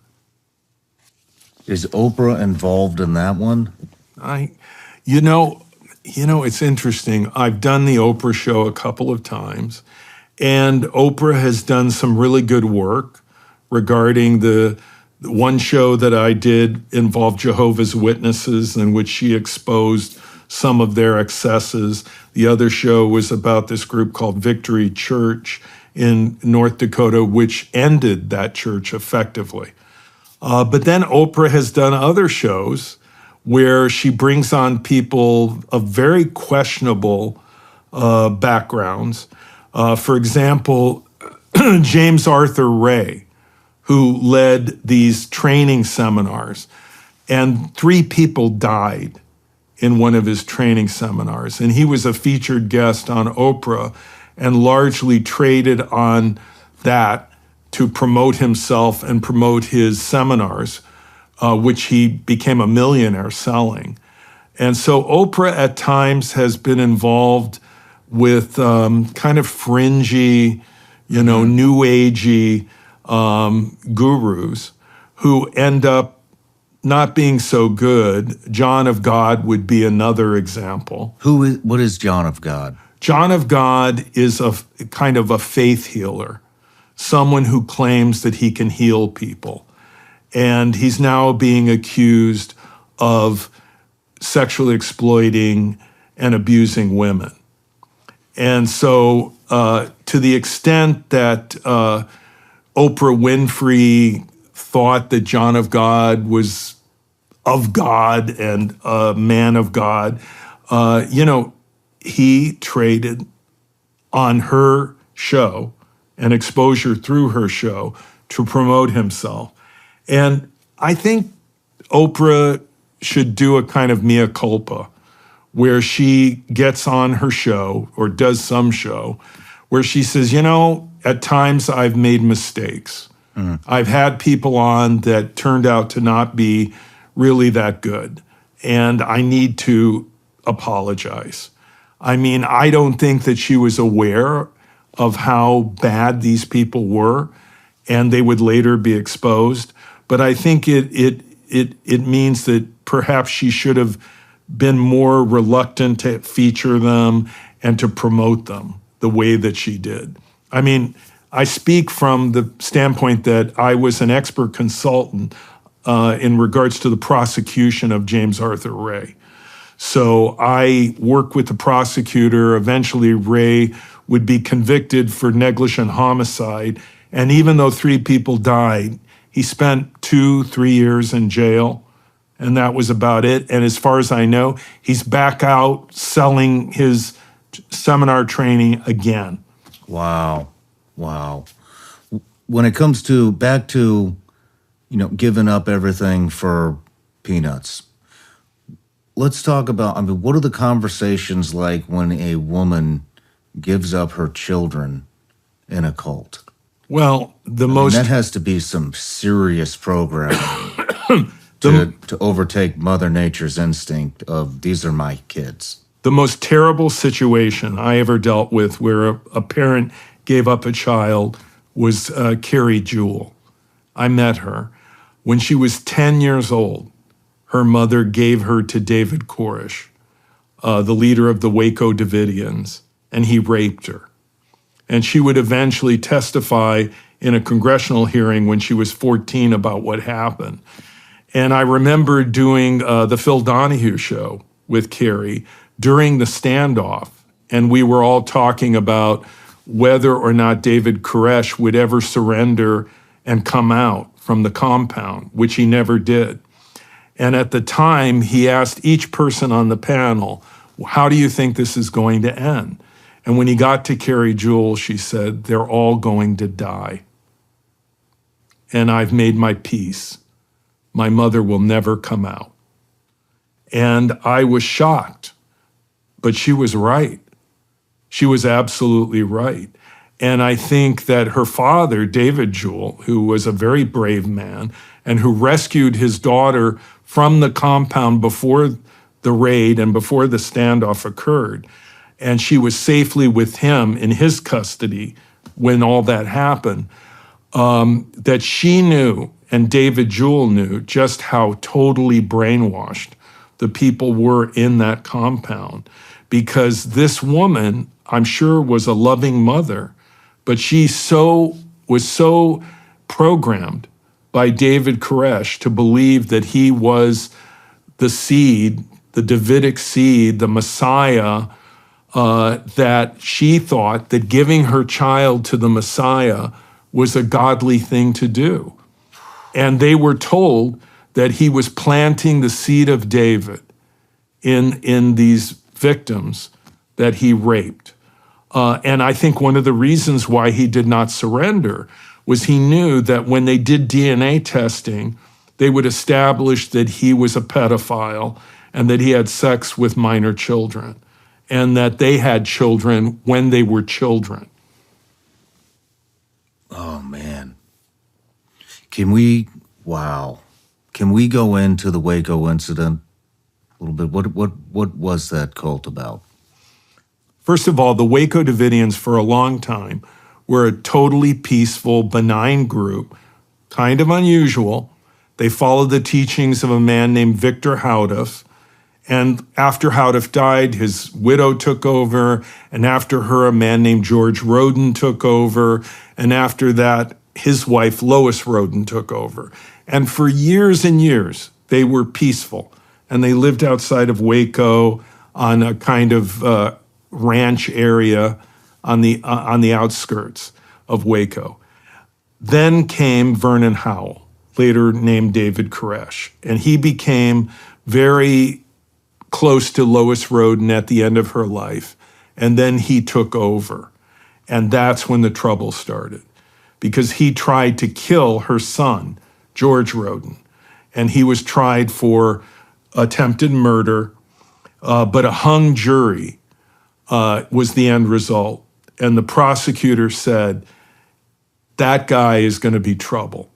Is Oprah involved in that one? You know, it's interesting. I've done the Oprah show a couple of times, and Oprah has done some really good work regarding the one show that I did involved Jehovah's Witnesses, in which she exposed some of their excesses. The other show was about this group called Victory Church in North Dakota, which ended that church effectively. But then Oprah has done other shows where she brings on people of very questionable backgrounds. For example, James Arthur Ray, who led these training seminars, and 3 people died in one of his training seminars. And he was a featured guest on Oprah and largely traded on that to promote himself and promote his seminars, which he became a millionaire selling. And so Oprah at times has been involved with kind of fringy, new agey gurus who end up not being so good. John of God would be another example. What is John of God? John of God is a kind of a faith healer, someone who claims that he can heal people. And he's now being accused of sexually exploiting and abusing women. And so to the extent that Oprah Winfrey thought that John of God was of God and a man of God, he traded on her show and exposure through her show to promote himself. And I think Oprah should do a kind of mea culpa where she gets on her show or does some show where she says, at times I've made mistakes. I've had people on that turned out to not be really that good, and I need to apologize. I mean, I don't think that she was aware of how bad these people were, and they would later be exposed. But I think it means that perhaps she should have been more reluctant to feature them and to promote them the way that she did. I mean, I speak from the standpoint that I was an expert consultant in regards to the prosecution of James Arthur Ray. So I worked with the prosecutor. Eventually, Ray would be convicted for negligent homicide. And even though 3 people died, he spent 2-3 years in jail. And that was about it. And as far as I know, he's back out selling his seminar training again. Wow. When it comes to back to, giving up everything for peanuts, let's talk about, what are the conversations like when a woman gives up her children in a cult? Well, that has to be some serious programming to overtake Mother Nature's instinct of these are my kids. The most terrible situation I ever dealt with where a parent gave up a child was Carrie Jewell. I met her. When she was 10 years old, her mother gave her to David Koresh, the leader of the Waco Davidians, and he raped her. And she would eventually testify in a congressional hearing when she was 14 about what happened. And I remember doing the Phil Donahue show with Carrie during the standoff, and we were all talking about whether or not David Koresh would ever surrender and come out from the compound, which he never did. And at the time, he asked each person on the panel, how do you think this is going to end? And when he got to Carrie Jewell, she said, they're all going to die. And I've made my peace. My mother will never come out. And I was shocked, but she was right. She was absolutely right. And I think that her father, David Jewell, who was a very brave man and who rescued his daughter from the compound before the raid and before the standoff occurred, and she was safely with him in his custody when all that happened, that she knew, and David Jewell knew, just how totally brainwashed the people were in that compound. Because this woman, I'm sure, was a loving mother, but she was so programmed by David Koresh to believe that he was the seed, the Davidic seed, the Messiah, that she thought that giving her child to the Messiah was a godly thing to do. And they were told that he was planting the seed of David in these victims that he raped. And I think one of the reasons why he did not surrender was he knew that when they did DNA testing, they would establish that he was a pedophile and that he had sex with minor children, and that they had children when they were children. Oh, man. Wow. Can we go into the Waco incident a little bit? What was that cult about? First of all, the Waco Davidians for a long time were a totally peaceful, benign group, kind of unusual. They followed the teachings of a man named Victor Houteff. And after Houteff died, his widow took over. And after her, a man named George Roden took over. And after that, his wife, Lois Roden, took over. And for years and years, they were peaceful. And they lived outside of Waco on a kind of ranch area on the outskirts of Waco. Then came Vernon Howell, later named David Koresh, and he became very close to Lois Roden at the end of her life, and then he took over. And that's when the trouble started, because he tried to kill her son, George Roden, and he was tried for attempted murder, but a hung jury was the end result. And the prosecutor said, that guy is going to be trouble.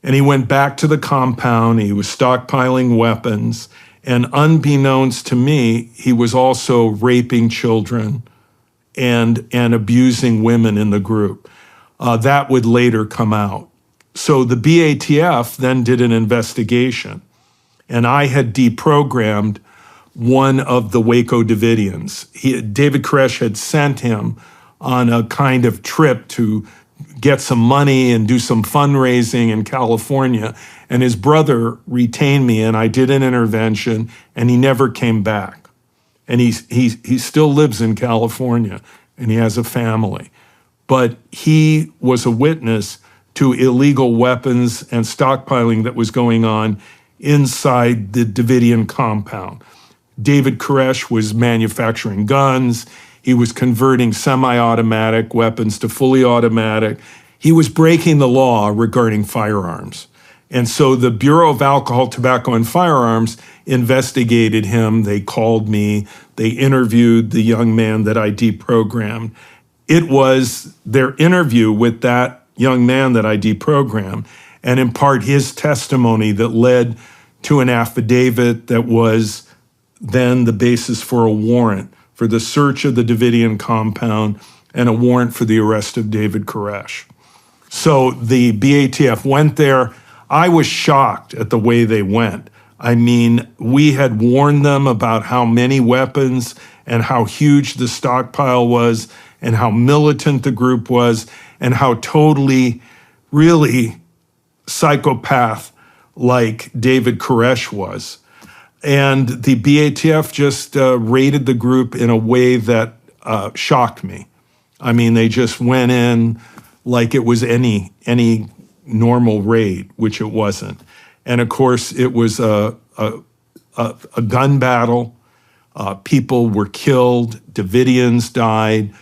And he went back to the compound. He was stockpiling weapons. And unbeknownst to me, he was also raping children and abusing women in the group. That would later come out. So the BATF then did an investigation. And I had deprogrammed one of the Waco Davidians. David Koresh had sent him on a kind of trip to get some money and do some fundraising in California. And his brother retained me, and I did an intervention, and he never came back. And he still lives in California, and he has a family. But he was a witness to illegal weapons and stockpiling that was going on inside the Davidian compound. David Koresh was manufacturing guns. He was converting semi-automatic weapons to fully automatic. He was breaking the law regarding firearms. And so the Bureau of Alcohol, Tobacco, and Firearms investigated him. They called me. They interviewed the young man that I deprogrammed. It was their interview with that young man that I deprogrammed, and in part his testimony that led to an affidavit that was then the basis for a warrant for the search of the Davidian compound and a warrant for the arrest of David Koresh. So the BATF went there. I was shocked at the way they went. I mean, we had warned them about how many weapons and how huge the stockpile was and how militant the group was and how totally, really psychopath like David Koresh was. And the BATF just raided the group in a way that shocked me. I mean, they just went in like it was any normal raid, which it wasn't. And of course, it was a gun battle. People were killed. Davidians died.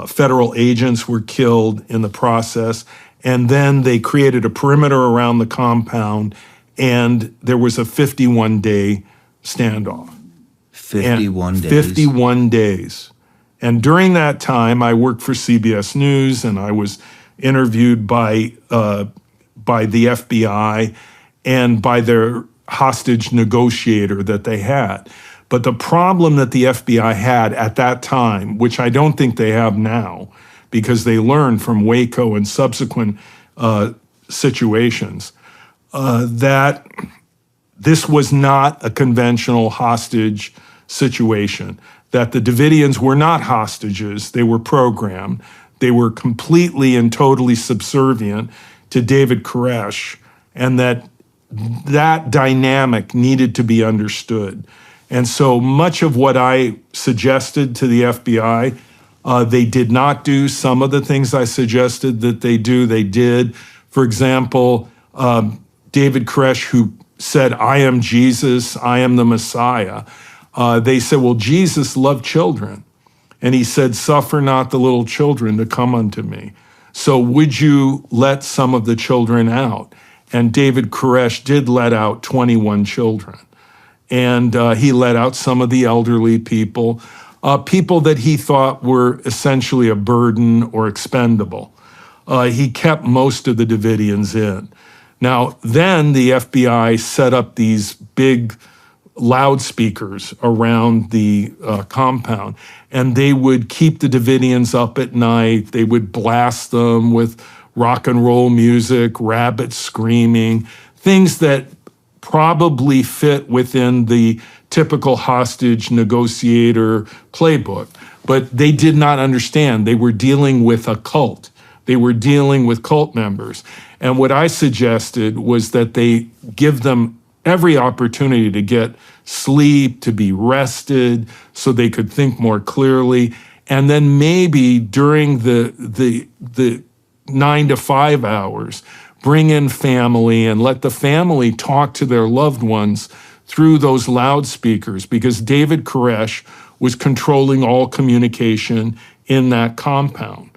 Federal agents were killed in the process. And then they created a perimeter around the compound, and there was a 51-day standoff. 51 days? 51 days. And during that time, I worked for CBS News, and I was interviewed by the FBI and by their hostage negotiator that they had. But the problem that the FBI had at that time, which I don't think they have now, because they learned from Waco and subsequent situations, that this was not a conventional hostage situation, that the Davidians were not hostages, they were programmed. They were completely and totally subservient to David Koresh, and that dynamic needed to be understood. And so much of what I suggested to the FBI, they did not do. Some of the things I suggested that they do, they did. For example, David Koresh, who said, "I am Jesus, I am the Messiah." They said, well, Jesus loved children. And he said, "Suffer not the little children to come unto me. So would you let some of the children out?" And David Koresh did let out 21 children. and he let out some of the elderly people, people that he thought were essentially a burden or expendable. He kept most of the Davidians in. Now, then the FBI set up these big loudspeakers around the compound, and they would keep the Davidians up at night. They would blast them with rock and roll music, rabbits screaming, things that probably fit within the typical hostage negotiator playbook. But they did not understand. They were dealing with a cult. They were dealing with cult members. And what I suggested was that they give them every opportunity to get sleep, to be rested, so they could think more clearly. And then maybe during the 9 to 5 hours, bring in family and let the family talk to their loved ones through those loudspeakers, because David Koresh was controlling all communication in that compound.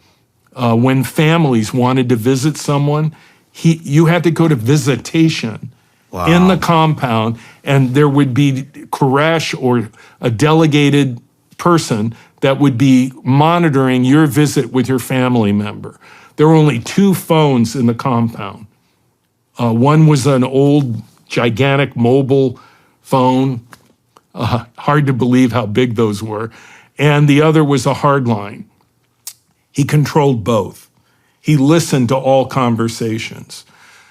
When families wanted to visit someone, you had to go to visitation in the compound, and there would be Koresh or a delegated person that would be monitoring your visit with your family member. There were only 2 phones in the compound. One was an old, gigantic mobile phone. Hard to believe how big those were. And the other was a hard line. He controlled both. He listened to all conversations.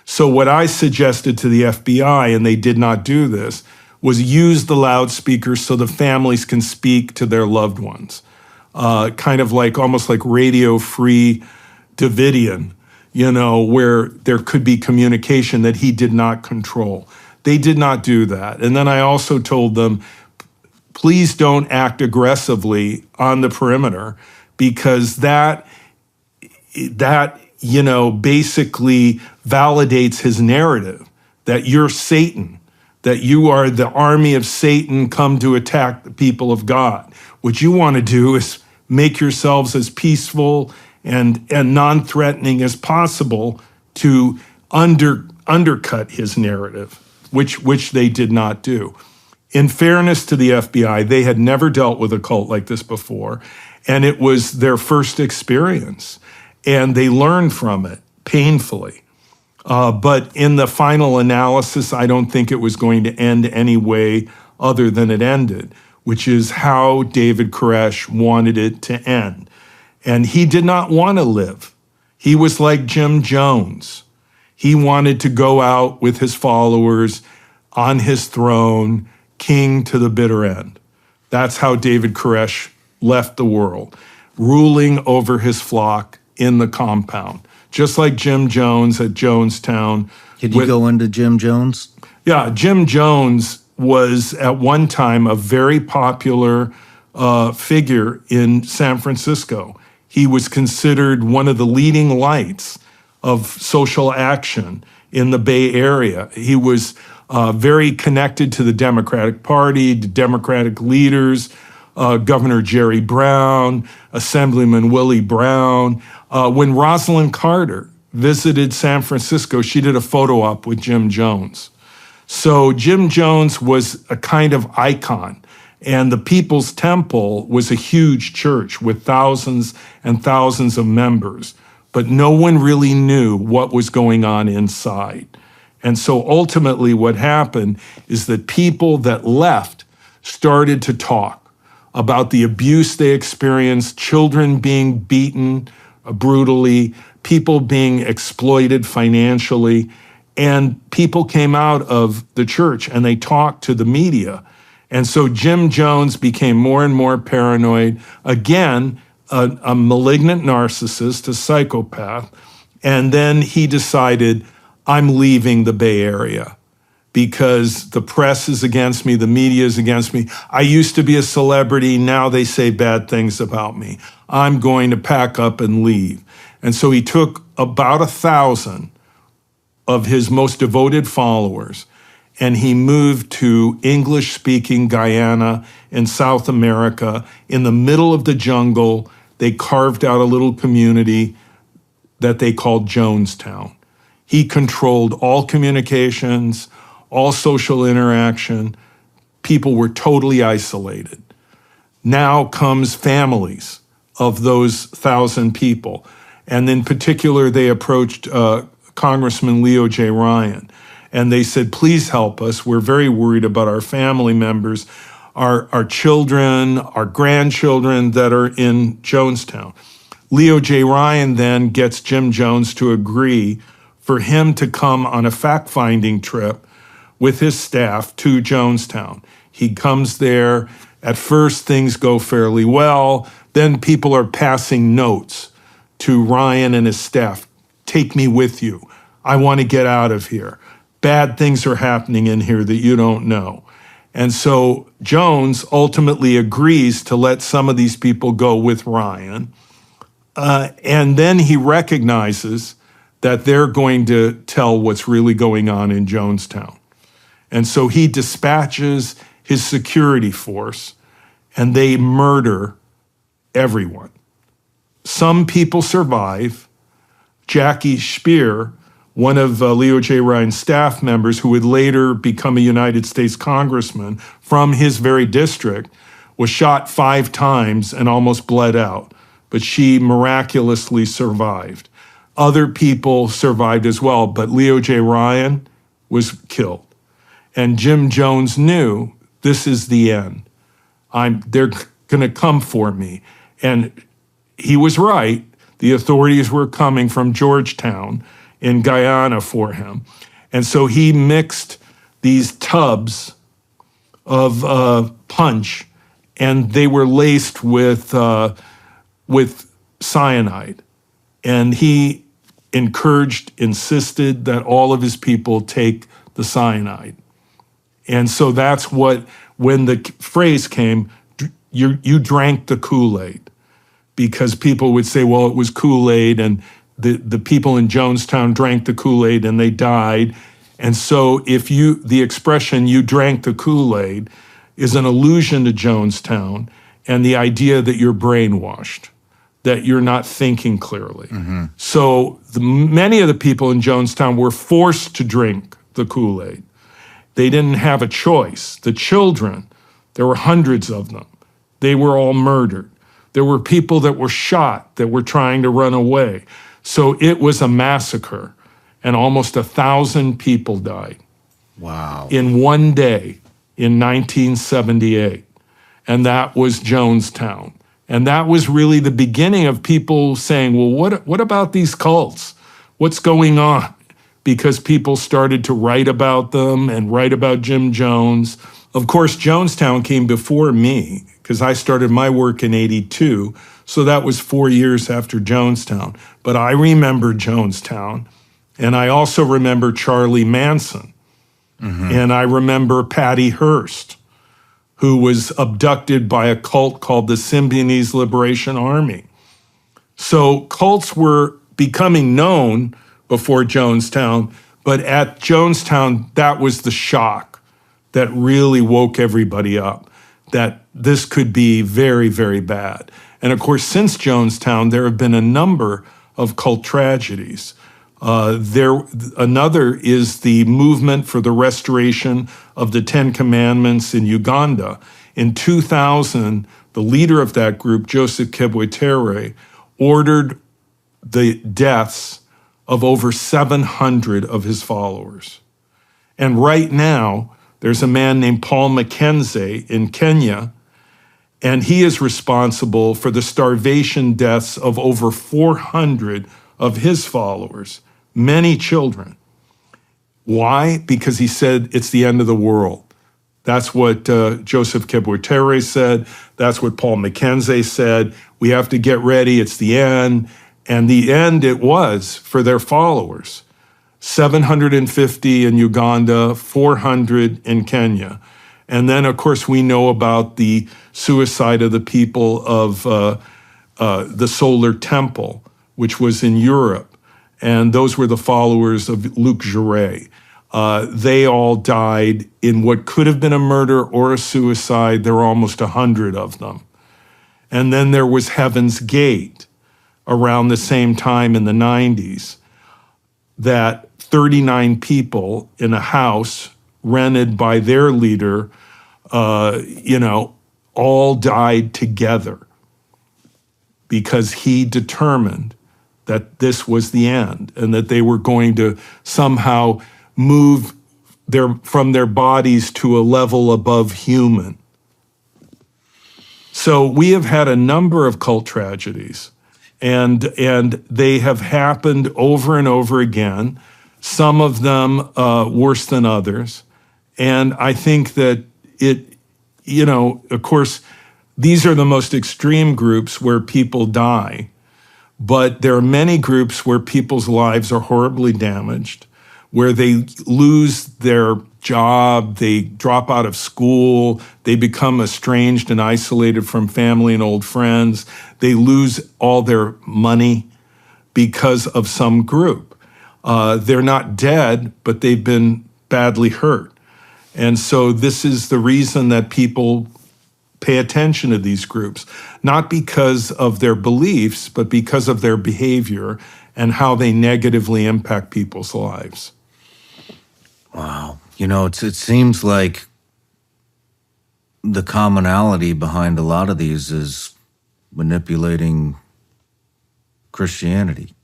So what I suggested to the FBI, and they did not do this, was use the loudspeakers so the families can speak to their loved ones. Kind of like, almost like radio-free Davidian, where there could be communication that he did not control. They did not do that. And then I also told them, please don't act aggressively on the perimeter, because that basically validates his narrative that you're Satan, that you are the army of Satan come to attack the people of God. What you want to do is make yourselves as peaceful and non-threatening as possible to undercut his narrative, which they did not do. In fairness to the FBI, they had never dealt with a cult like this before, and it was their first experience, and they learned from it painfully. But in the final analysis, I don't think it was going to end any way other than it ended, which is how David Koresh wanted it to end. And he did not want to live. He was like Jim Jones. He wanted to go out with his followers on his throne, king to the bitter end. That's how David Koresh left the world, ruling over his flock in the compound, just like Jim Jones at Jonestown. Could you go into Jim Jones? Yeah, Jim Jones was at one time a very popular figure in San Francisco. He was considered one of the leading lights of social action in the Bay Area. He was very connected to the Democratic Party, to Democratic leaders, Governor Jerry Brown, Assemblyman Willie Brown. When Rosalind Carter visited San Francisco, she did a photo op with Jim Jones. So Jim Jones was a kind of icon. And the People's Temple was a huge church with thousands and thousands of members, but no one really knew what was going on inside. And so ultimately what happened is that people that left started to talk about the abuse they experienced, children being beaten brutally, people being exploited financially, and people came out of the church and they talked to the media. And so Jim Jones became more and more paranoid, again, a malignant narcissist, a psychopath. And then he decided, I'm leaving the Bay Area because the press is against me, the media is against me. I used to be a celebrity, now they say bad things about me. I'm going to pack up and leave. And so he took about 1,000 of his most devoted followers, and he moved to English-speaking Guyana in South America. In the middle of the jungle, they carved out a little community that they called Jonestown. He controlled all communications, all social interaction, people were totally isolated. Now comes families of those 1,000 people. And in particular, they approached Congressman Leo J. Ryan, and they said, please help us. We're very worried about our family members, our children, our grandchildren that are in Jonestown. Leo J. Ryan then gets Jim Jones to agree for him to come on a fact-finding trip with his staff to Jonestown. He comes there. At first, things go fairly well. Then people are passing notes to Ryan and his staff. Take me with you. I want to get out of here. Bad things are happening in here that you don't know. And so Jones ultimately agrees to let some of these people go with Ryan. And then he recognizes that they're going to tell what's really going on in Jonestown. And so he dispatches his security force, and they murder everyone. Some people survive. Jackie Speer, one of Leo J. Ryan's staff members who would later become a United States congressman from his very district, was shot 5 times and almost bled out, but she miraculously survived. Other people survived as well, but Leo J. Ryan was killed. And Jim Jones knew this is the end. They're going to come for me. And he was right. The authorities were coming from Georgetown in Guyana for him. And so he mixed these tubs of punch, and they were laced with cyanide. And he insisted that all of his people take the cyanide. And so that's what, when the phrase came, you drank the Kool-Aid, because people would say, well, it was Kool-Aid, and the people in Jonestown drank the Kool-Aid and they died. And so the expression, you drank the Kool-Aid, is an allusion to Jonestown and the idea that you're brainwashed, that you're not thinking clearly. Mm-hmm. So many of the people in Jonestown were forced to drink the Kool-Aid. They didn't have a choice. The children, there were hundreds of them. They were all murdered. There were people that were shot that were trying to run away. So it was a massacre, and almost 1,000 people died. Wow. In one day in 1978. And that was Jonestown. And that was really the beginning of people saying, well, what about these cults? What's going on? Because people started to write about them and write about Jim Jones. Of course, Jonestown came before me, because I started my work in '82, so that was 4 years after Jonestown. But I remember Jonestown, and I also remember Charlie Manson, and I remember Patty Hearst, who was abducted by a cult called the Symbionese Liberation Army. So cults were becoming known before Jonestown, but at Jonestown, that was the shock that really woke everybody up, that this could be very, very bad. And of course, since Jonestown, there have been a number of cult tragedies. Another is the movement for the restoration of the 10 Commandments in Uganda. In 2000, the leader of that group, Joseph Kebwetere, ordered the deaths of over 700 of his followers. And right now, there's a man named Paul Mackenzie in Kenya, and he is responsible for the starvation deaths of over 400 of his followers, many children. Why? Because he said it's the end of the world. That's what Joseph Kebwetere said. That's what Paul Mackenzie said. We have to get ready. It's the end. And the end it was for their followers. 750 in Uganda, 400 in Kenya. And then, of course, we know about the suicide of the people of the Solar Temple, which was in Europe. And those were the followers of Luc Jouret. They all died in what could have been a murder or a suicide. There were almost 100 of them. And then there was Heaven's Gate around the same time in the 90s, that 39 people in a house rented by their leader, all died together because he determined that this was the end and that they were going to somehow move from their bodies to a level above human. So we have had a number of cult tragedies, and they have happened over and over again, some of them worse than others. And I think that of course, these are the most extreme groups where people die, but there are many groups where people's lives are horribly damaged, where they lose their job, they drop out of school, they become estranged and isolated from family and old friends, they lose all their money because of some group. They're not dead, but they've been badly hurt. And so this is the reason that people pay attention to these groups, not because of their beliefs, but because of their behavior and how they negatively impact people's lives. Wow. It seems like the commonality behind a lot of these is manipulating Christianity.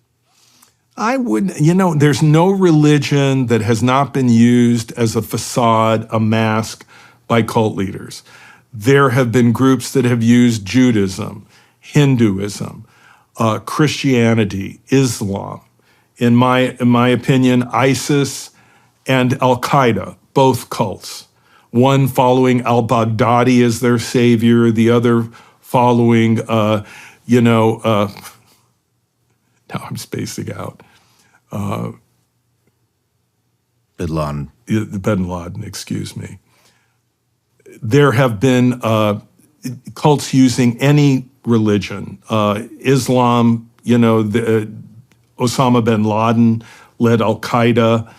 I would, there's no religion that has not been used as a facade, a mask by cult leaders. There have been groups that have used Judaism, Hinduism, Christianity, Islam. In my opinion, ISIS and Al-Qaeda, both cults. One following al-Baghdadi as their savior, the other following, now I'm spacing out. Bin Laden. Bin Laden, excuse me. There have been cults using any religion. Islam, Osama bin Laden led Al-Qaeda,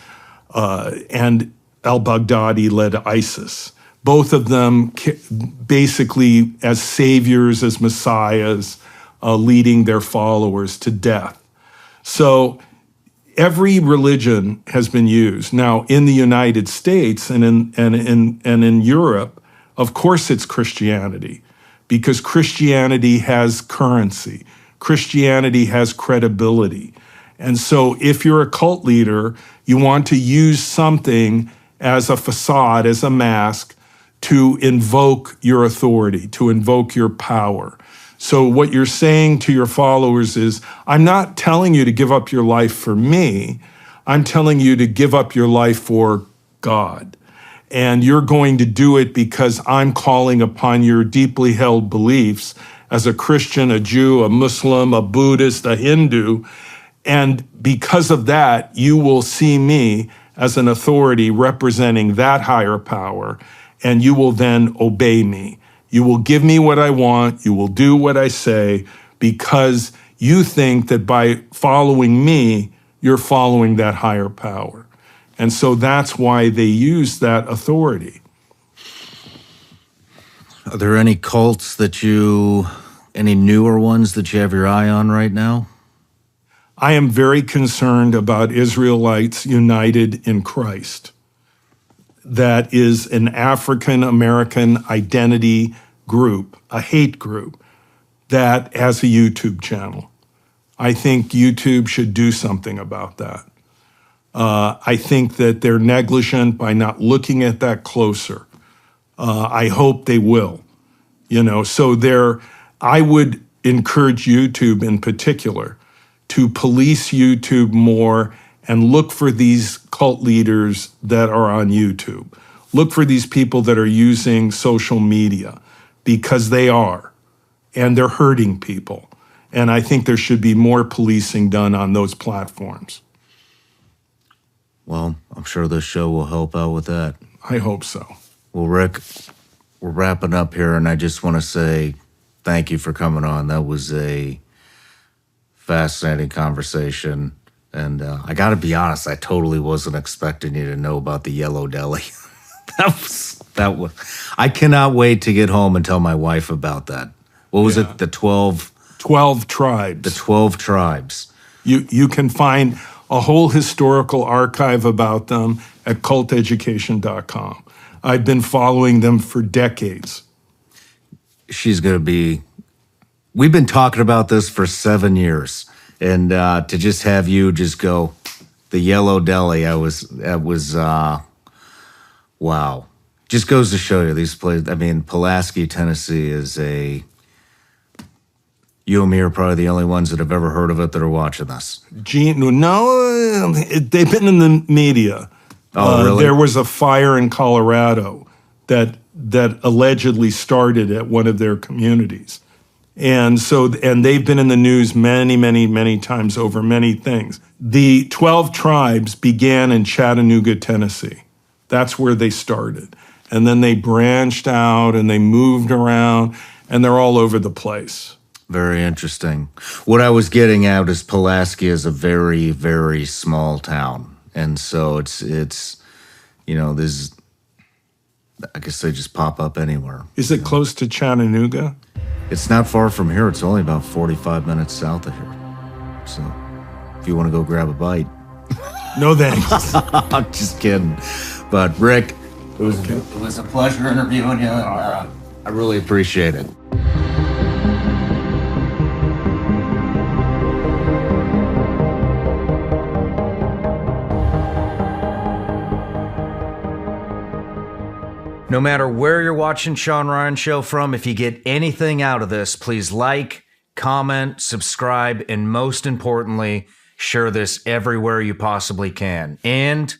and al-Baghdadi led ISIS. Both of them basically as saviors, as messiahs, leading their followers to death. So every religion has been used. Now, in the United States and in Europe, of course it's Christianity, because Christianity has currency. Christianity has credibility. And so if you're a cult leader, you want to use something as a facade, as a mask, to invoke your authority, to invoke your power. So what you're saying to your followers is, I'm not telling you to give up your life for me. I'm telling you to give up your life for God. And you're going to do it because I'm calling upon your deeply held beliefs as a Christian, a Jew, a Muslim, a Buddhist, a Hindu. And because of that, you will see me as an authority representing that higher power, and you will then obey me. You will give me what I want, you will do what I say, because you think that by following me, you're following that higher power. And so that's why they use that authority. Are there any cults any newer ones that you have your eye on right now? I am very concerned about Israelites united in Christ. That is an African-American identity group, a hate group, that has a YouTube channel. I think YouTube should do something about that. I think that they're negligent by not looking at that closer. I hope they will. I would encourage YouTube in particular to police YouTube more and look for these cult leaders that are on YouTube. Look for these people that are using social media, because they are, and they're hurting people. And I think there should be more policing done on those platforms. Well, I'm sure this show will help out with that. I hope so. Well, Rick, we're wrapping up here, and I just want to say thank you for coming on. That was a fascinating conversation. And I got to be honest, I totally wasn't expecting you to know about the Yellow Deli. that was. I cannot wait to get home and tell my wife about that. What was it? The 12 tribes. The 12 tribes. You can find a whole historical archive about them at culteducation.com. I've been following them for decades. She's going to be, we've been talking about this for 7 years. And to just have you just go, the Yellow Deli, wow. Just goes to show you these places. I mean, Pulaski, Tennessee is you and me are probably the only ones that have ever heard of it that are watching this. No, they've been in the media. Oh, really? There was a fire in Colorado that allegedly started at one of their communities. And they've been in the news many, many, many times over many things. The 12 tribes began in Chattanooga, Tennessee. That's where they started. And then they branched out and they moved around, and they're all over the place. Very interesting. What I was getting at is Pulaski is a very, very small town. And so it's there's, I guess they just pop up anywhere. Is it close to Chattanooga? It's not far from here. It's only about 45 minutes south of here. So if you want to go grab a bite. No thanks. I'm just kidding. But Rick, it was a pleasure interviewing you. I really appreciate it. No matter where you're watching Sean Ryan Show from, if you get anything out of this, please like, comment, subscribe, and most importantly, share this everywhere you possibly can. And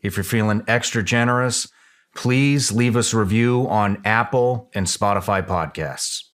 if you're feeling extra generous, please leave us a review on Apple and Spotify podcasts.